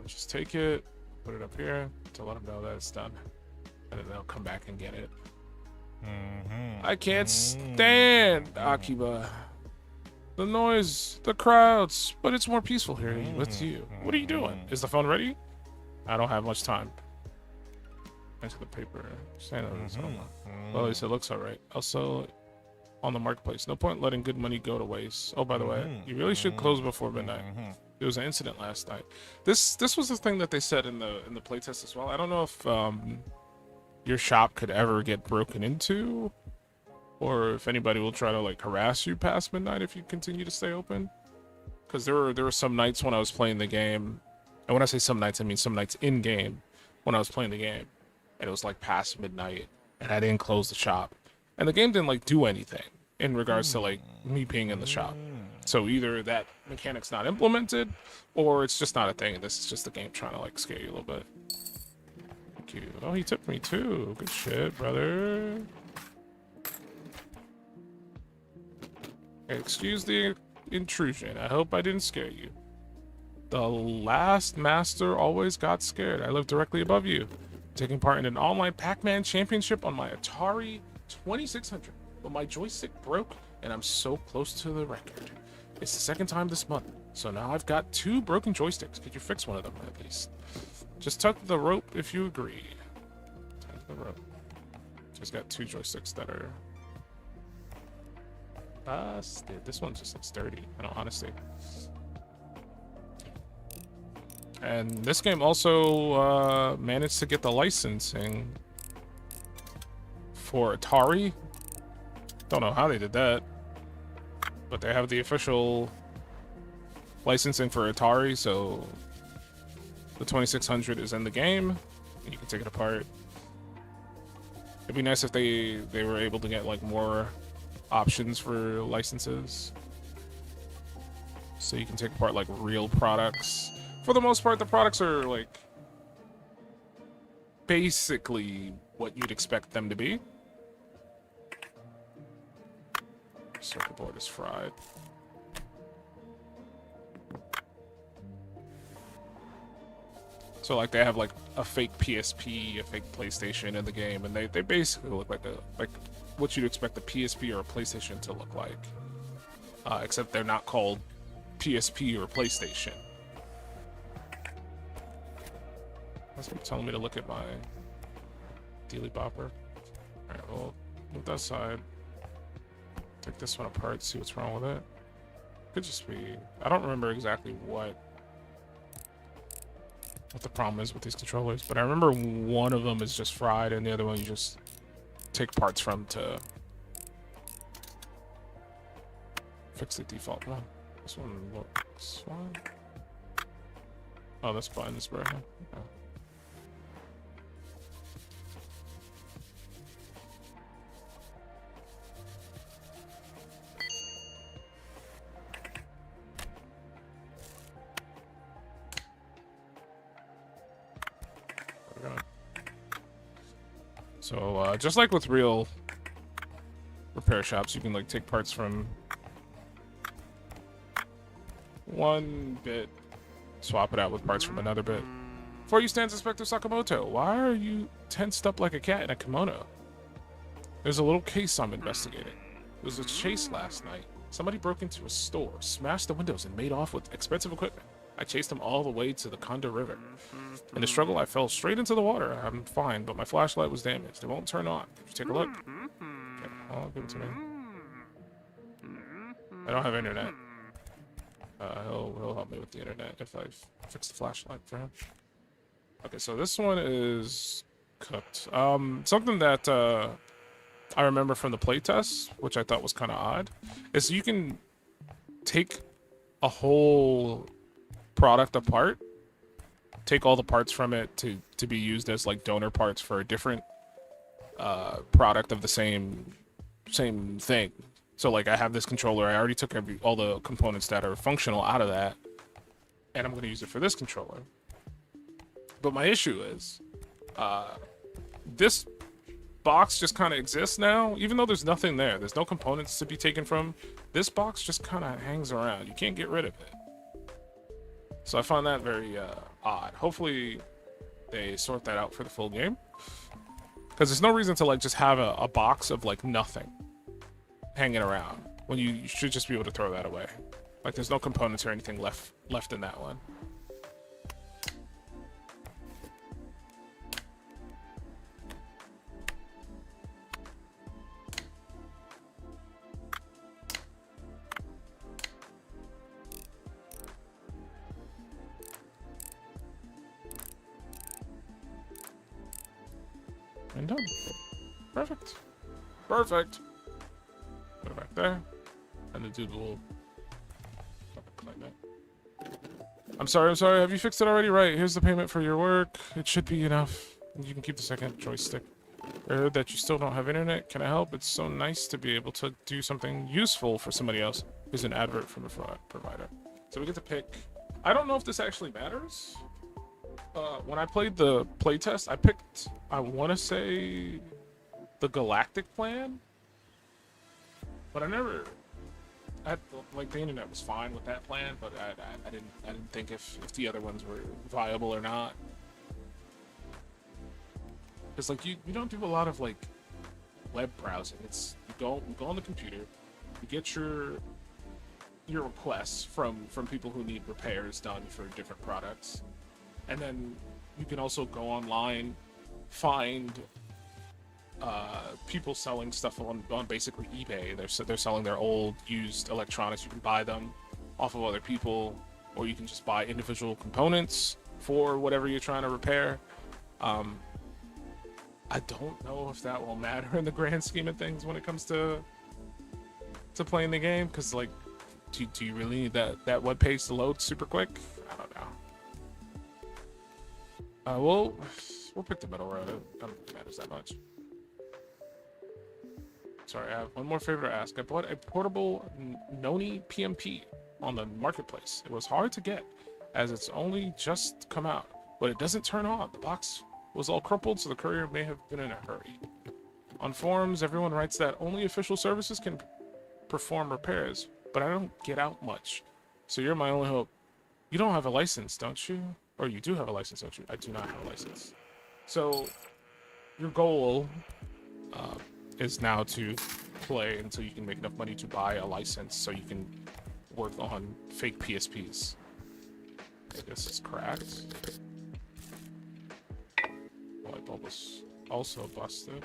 Just take it, put it up here to let them know that it's done, and then they'll come back and get it. I can't stand Akiba. The noise, the crowds, but it's more peaceful here with you. What are you doing? Is the phone ready? I don't have much time. Into the paper. Stand on this. Well, at least it looks alright. I'll sell it on the marketplace. No point letting good money go to waste. Oh, by the way, you really should close before midnight. There was an incident last night. This was the thing that they said in the playtest as well. I don't know if your shop could ever get broken into, or if anybody will try to like harass you past midnight if you continue to stay open. Because there were some nights when I was playing the game, and when I say some nights, I mean some nights in game when I was playing the game, and it was like past midnight, and I didn't close the shop, and the game didn't like do anything in regards to like me being in the shop. So either that mechanic's not implemented, or it's just not a thing, and this is just the game trying to like scare you a little bit. Thank you. Oh, he tipped me too. Good shit, brother. Excuse the intrusion. I hope I didn't scare you. The last master always got scared. I live directly above you, taking part in an online Pac-Man championship on my Atari 2600. But my joystick broke, and I'm so close to the record. It's the second time this month, so now I've got 2 broken joysticks. Could you fix one of them at least? Just tuck the rope if you agree. Tuck the rope. Just got 2 joysticks that are busted. This one just looks dirty, in all honesty. And this game also managed to get the licensing for Atari. Don't know how they did that, but they have the official licensing for Atari, so the 2600 is in the game, and you can take it apart. It'd be nice if they were able to get like more options for licenses, so you can take apart like real products. For the most part, the products are like basically what you'd expect them to be. Circuit board is fried. So like they have like a fake PSP, a fake PlayStation in the game, and they basically look like what you'd expect a PSP or a PlayStation to look like. Except they're not called PSP or PlayStation. Must be telling me to look at my Dealy Bopper. Alright, well, move that side. Take this one apart, see what's wrong with it. Could just be... I don't remember exactly what the problem is with these controllers, but I remember one of them is just fried and the other one you just take parts from to fix the default one. This one looks fine. Oh, that's fine, this broken. Okay. So, just like with real repair shops, you can like take parts from one bit, swap it out with parts from another bit. Before you stands Inspector Sakamoto. Why are you tensed up like a cat in a kimono? There's a little case I'm investigating. There was a chase last night. Somebody broke into a store, smashed the windows, and made off with expensive equipment. I chased them all the way to the Kondo River. In the struggle, I fell straight into the water. I'm fine, but my flashlight was damaged. It won't turn on. Could you take a look? Okay, I'll give it to me. I don't have internet. He'll help me with the internet if I fix the flashlight for him. Okay, so this one is cooked. Something that I remember from the playtest, which I thought was kind of odd, is you can take a whole product apart, take all the parts from it to be used as like donor parts for a different product of the same thing. So like I have this controller, I already took all the components that are functional out of that, and I'm going to use it for this controller. But my issue is this box just kind of exists now, even though there's nothing there. There's no components to be taken from. This box just kind of hangs around. You can't get rid of it. So I find that very odd. Hopefully they sort that out for the full game, because there's no reason to like just have a box of like nothing hanging around. when you should just be able to throw that away. Like there's no components or anything left in that one. And done. Perfect. Perfect. Put it back there. And then do the little... like that. I'm sorry. Have you fixed it already? Right, here's the payment for your work. It should be enough. You can keep the second joystick. I heard that you still don't have internet. Can I help? It's so nice to be able to do something useful for somebody else. Here's an advert from a provider. So we get to pick... I don't know if this actually matters. When I played the playtest, I picked, I want to say, the Galactic plan, but I never, like the internet was fine with that plan, but I didn't think if the other ones were viable or not. Because like you don't do a lot of like web browsing. It's you go on the computer, you get your requests from people who need repairs done for different products. And then you can also go online, find people selling stuff on basically eBay. They're selling their old used electronics. You can buy them off of other people, or you can just buy individual components for whatever you're trying to repair. I don't know if that will matter in the grand scheme of things when it comes to playing the game, because like, do you really need that web page to load super quick? I don't know. We'll pick the middle road. It doesn't matter that much. Sorry, I have one more favor to ask. I bought a portable Noni PMP on the marketplace. It was hard to get, as it's only just come out, but it doesn't turn on. The box was all crumpled, so the courier may have been in a hurry. On forums, everyone writes that only official services can perform repairs, but I don't get out much. So you're my only hope. You don't have a license, don't you? Or you do have a license, don't you? I do not have a license. So, your goal is now to play until you can make enough money to buy a license so you can work on fake PSPs. I guess it's cracked. Light bulb was also busted.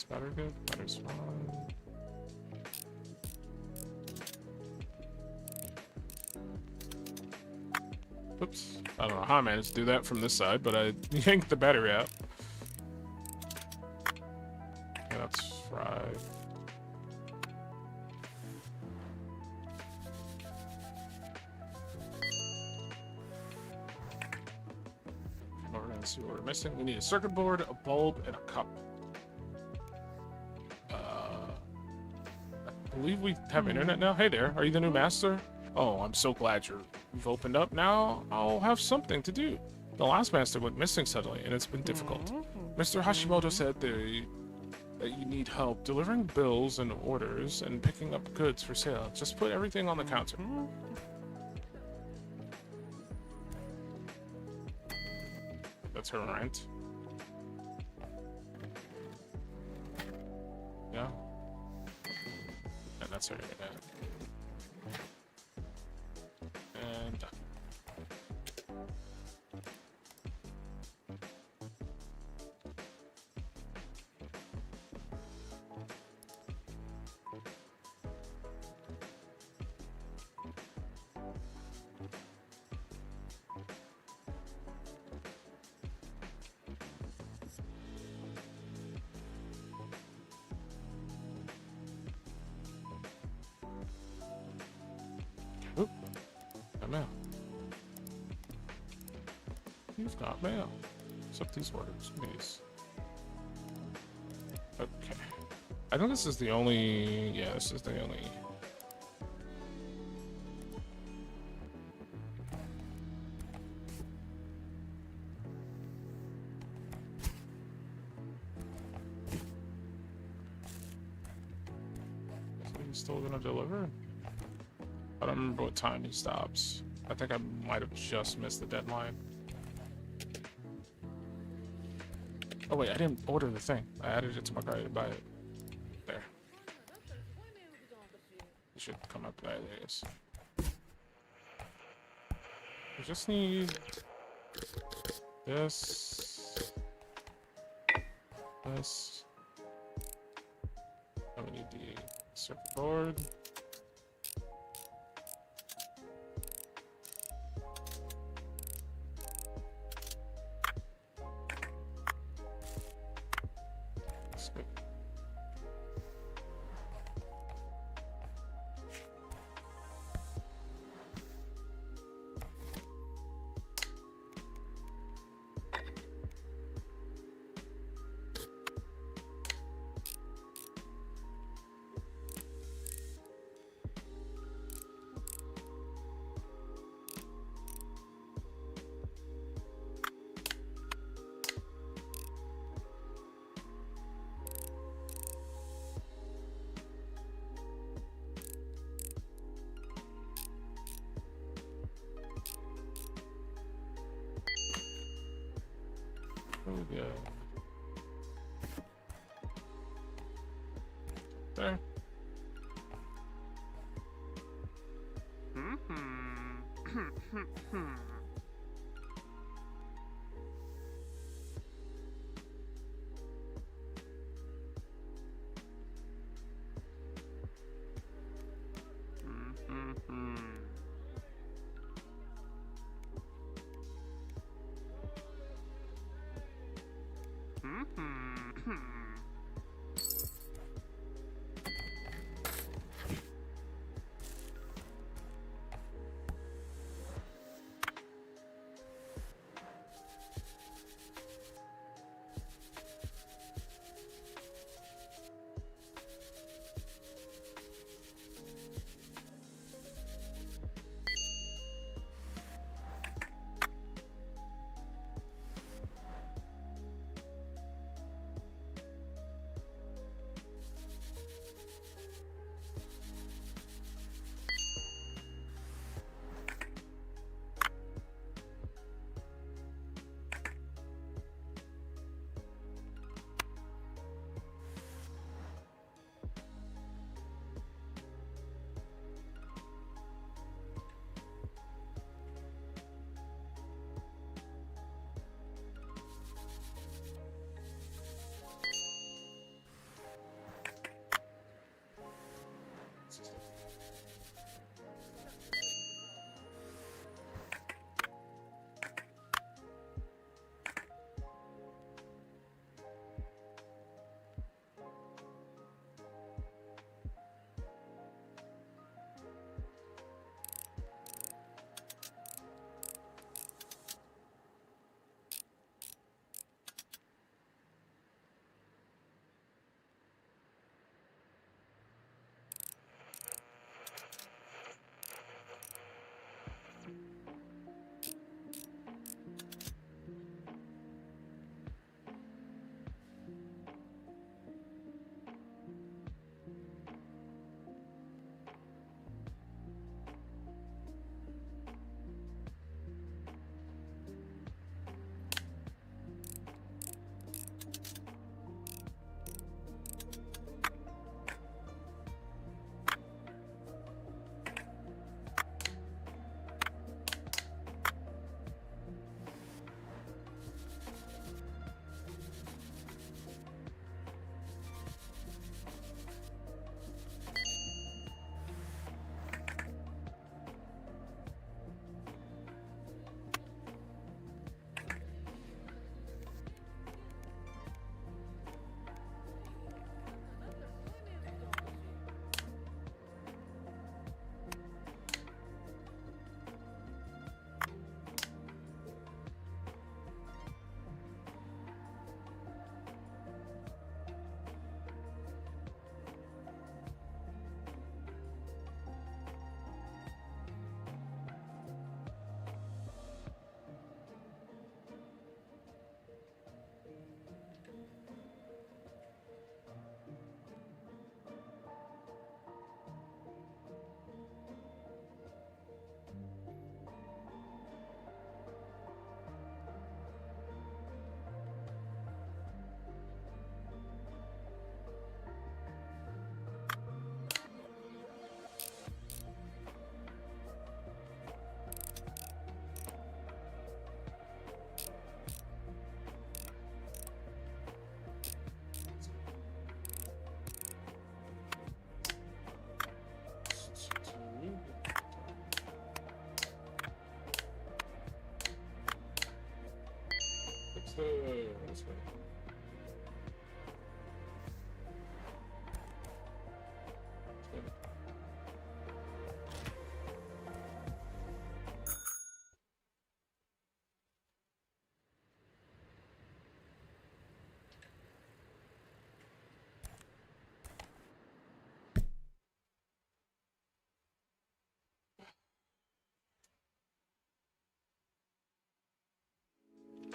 Better good, better's fine. Oops. I don't know how I managed to do that from this side, but I yanked the battery out. Okay, that's fried. Come over and see what we're missing. We need a circuit board, a bulb, and a cup. I believe we have internet now. Hey there, are you the new master? Oh, I'm so glad you've opened up. Now I'll have something to do. The last master went missing suddenly, and it's been difficult. Mr. Hashimoto said that you need help delivering bills and orders and picking up goods for sale. Just put everything on the counter. That's her rent. Yeah. And that's her internet. And done. Oop. Got mail. You've got mail. Accept these orders, please. Okay. I think this is the only... Yeah, this is the only... Is he still gonna deliver? I don't remember what time he stops. I think I might have just missed the deadline. Oh wait, I didn't order the thing. I added it to my cart to buy it. There. It should come up there. There it is. We just need this. This. And we need the circuit board. That's good. There we go. There.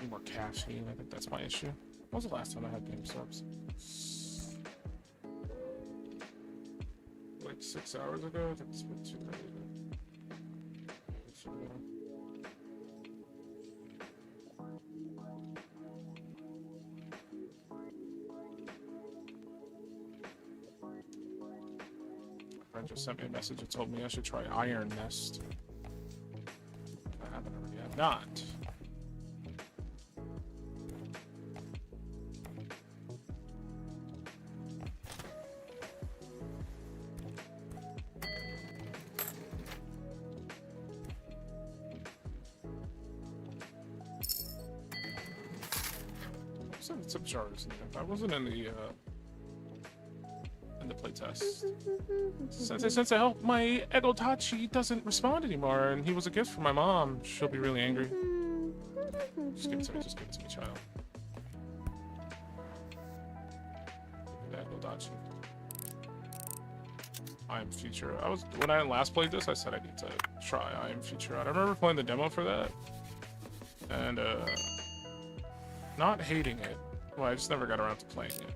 need more caffeine. I think that's my issue. When was the last time I had game subs? Like 6 hours ago? I think it's been too late. A friend just sent me a message and told me I should try Iron Nest. I haven't already. I've not. Tip jars. I wasn't in the playtest. Since I help my Egotachi doesn't respond anymore, and he was a gift from my mom. She'll be really angry. Just give it to me. Just give it to me, child. The Egotachi. I Am Future. When I last played this, I said I need to try I Am Future. I remember playing the demo for that, and not hating it. Well, I just never got around to playing it.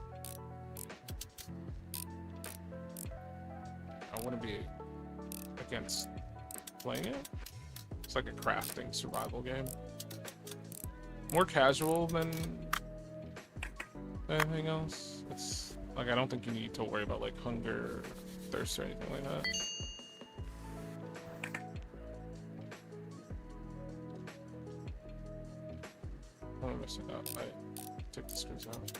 I wouldn't be against playing it. It's like a crafting survival game. More casual than anything else. It's like I don't think you need to worry about like hunger, thirst, or anything like that. What am I missing out? Take the screws out.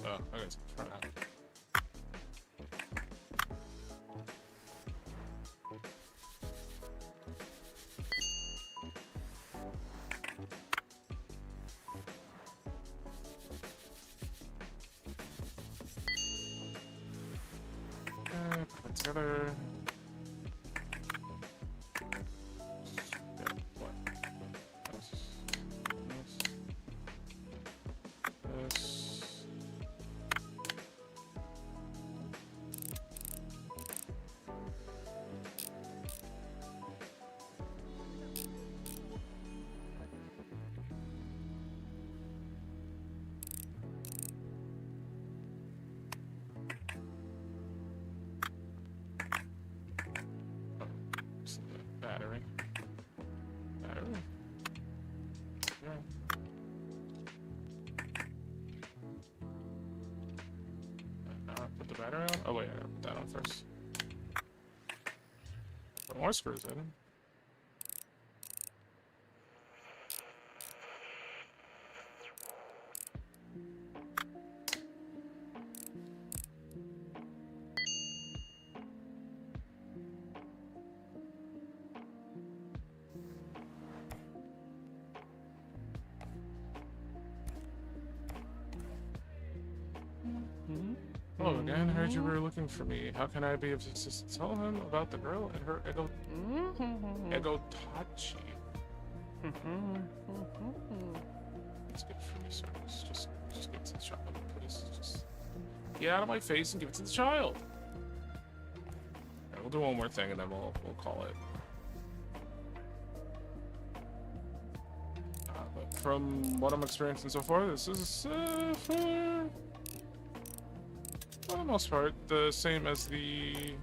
Oh, okay, it's front out. Put it together. Yeah, what? This. Battery. Yeah. Put the battery on? Oh wait, I gotta put that on first. Put more screws in. Hello again, heard you were looking for me. How can I be of assistance? Tell him about the girl and her Egotachi. It's good for me, sir. Just give it to the child, please. Just get out of my face and give it to the child. Alright, we'll do one more thing and then we'll call it. But from what I'm experiencing so far, this is for the most part, the same as the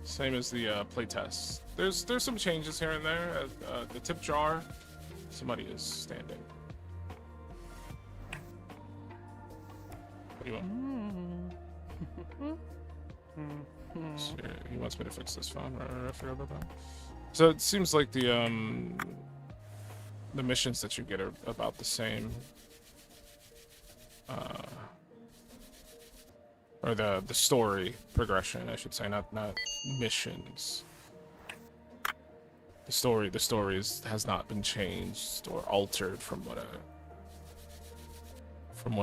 playtest. There's some changes here and there. The tip jar, somebody is standing. What do you want? So he wants me to fix this phone. Right, I forgot about that. So it seems like the missions that you get are about the same. Or the story progression, I should say, not missions. The story has not been changed or altered from what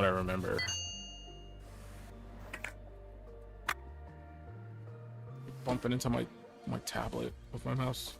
I remember. Bumping into my tablet with my mouse.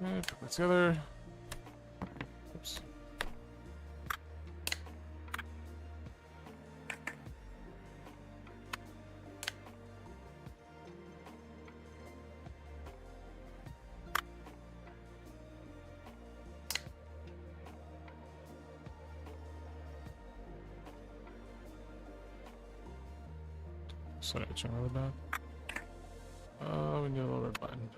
Okay, put that together. Oops. So I check all that. We need a little red button.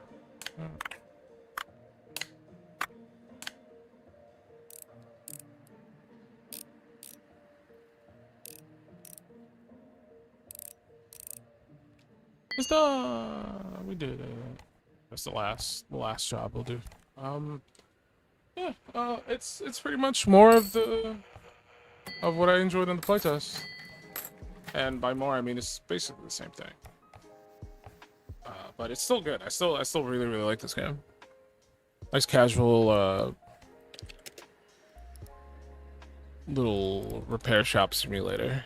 It's done. We did it. That's the last job we'll do. Yeah. It's pretty much more of what I enjoyed in the playtest. And by more, I mean it's basically the same thing. But it's still good. I still really like this game. Nice casual little repair shop simulator.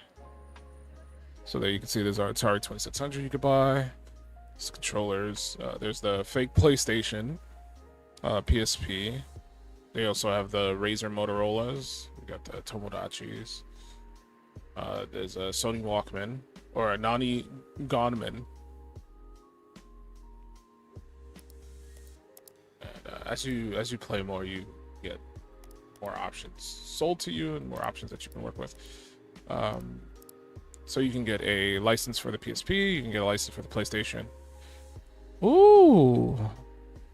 So there you can see there's our Atari 2600 you could buy. There's controllers. There's the fake PlayStation, PSP. They also have the Razer Motorola's. We got the Tomodachis. There's a Sony Walkman or a Nani Gonman. And as you play more, you get more options sold to you and more options that you can work with. So you can get a license for the PSP. You can get a license for the PlayStation. Ooh,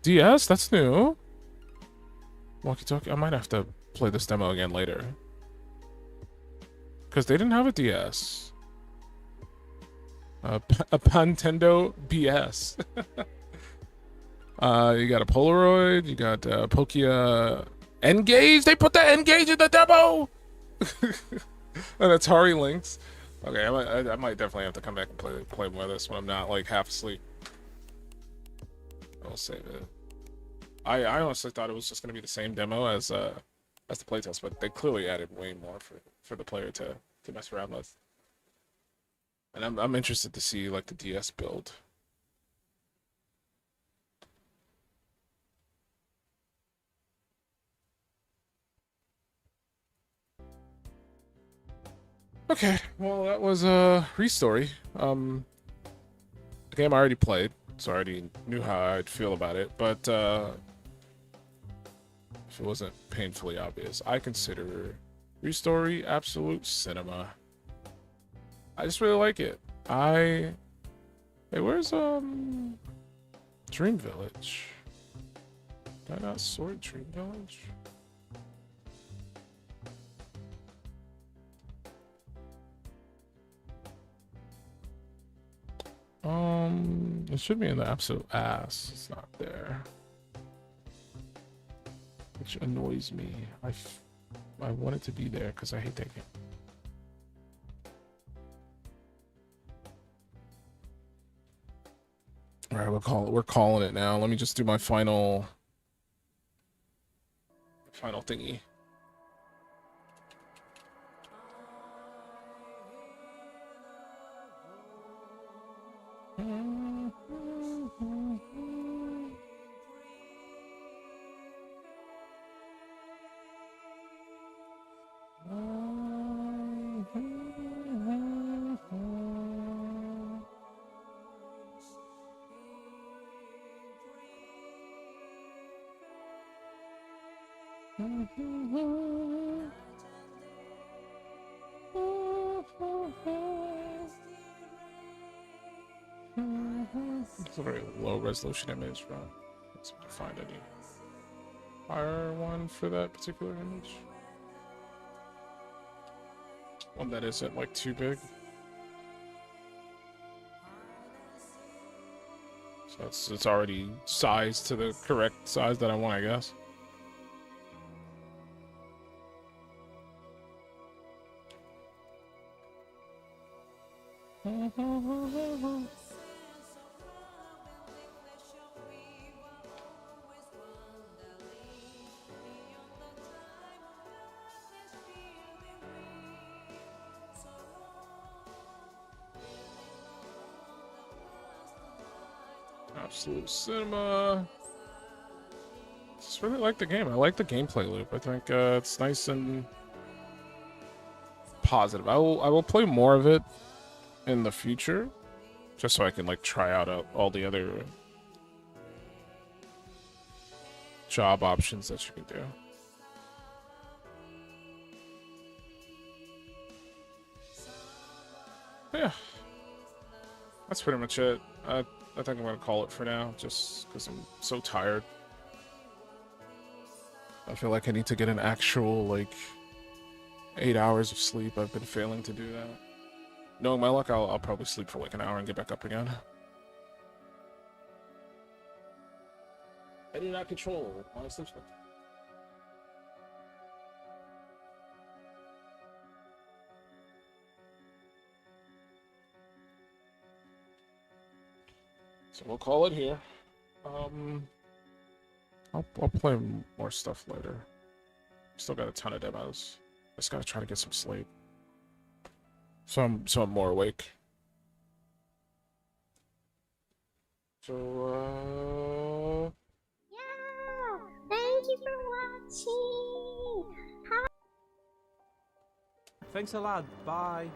DS. That's new. Walkie-talkie. I might have to play this demo again later. Because they didn't have a DS. A Nintendo BS. You got a Polaroid. You got Pokia N-Gage. They put the N-Gage in the demo! An Atari Lynx. Okay, I might definitely have to come back and play more of this when I'm not like half asleep. I'll save it. I honestly thought it was just going to be the same demo as the playtest, but they clearly added way more for the player to mess around with. And I'm interested to see like the DS build. Okay, well that was Restory. The game I already played, so I already knew how I'd feel about it, but if it wasn't painfully obvious, I consider Restory absolute cinema. I just really like it. Hey, where's Dream Village? Did I not sort Dream Village? It should be in the absolute ass. It's not there, which annoys me. I want it to be there because I hate that game. All right, we're calling it now. Let me just do my final thingy. It's a very low resolution image, but let's find any higher one for that particular image. One that isn't like too big. So it's already sized to the correct size that I want, I guess. Absolute cinema. just really like the game. I like the gameplay loop. I think it's nice and positive. I will play more of it in the future, just so I can like try out all the other job options that you can do. But yeah, that's pretty much it. I think I'm gonna call it for now, just because I'm so tired. I feel like I need to get an actual like 8 hours of sleep. I've been failing to do that. Knowing my luck, I'll probably sleep for like an hour and get back up again. I do not control my sleep schedule. So we'll call it here. I'll play more stuff later. Still got a ton of demos. Just gotta try to get some sleep. So I'm more awake. So Yeah! Thank you for watching! Thanks a lot. Bye.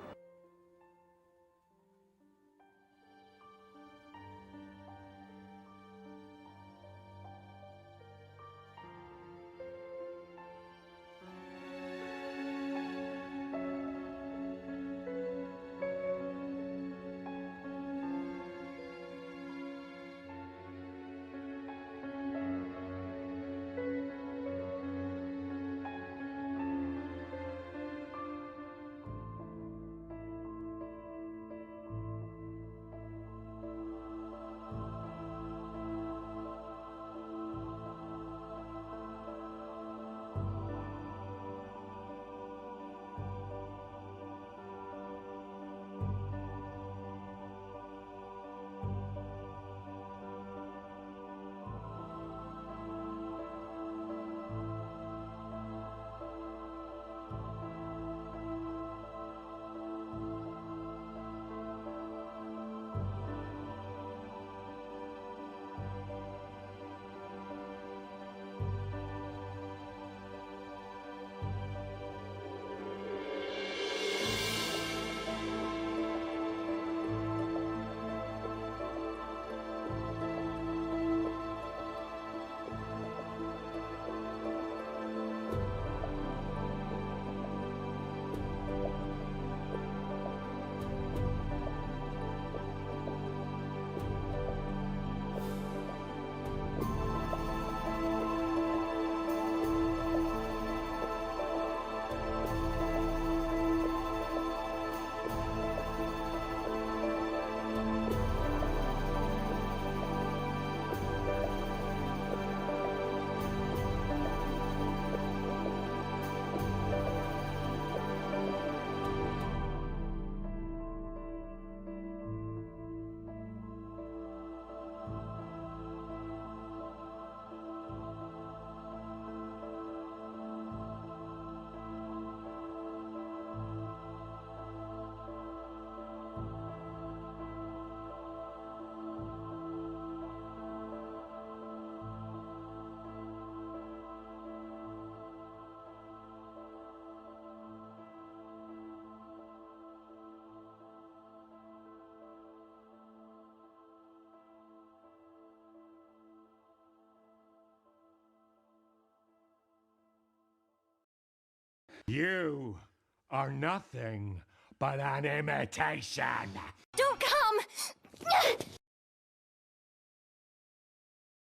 You are nothing but an imitation.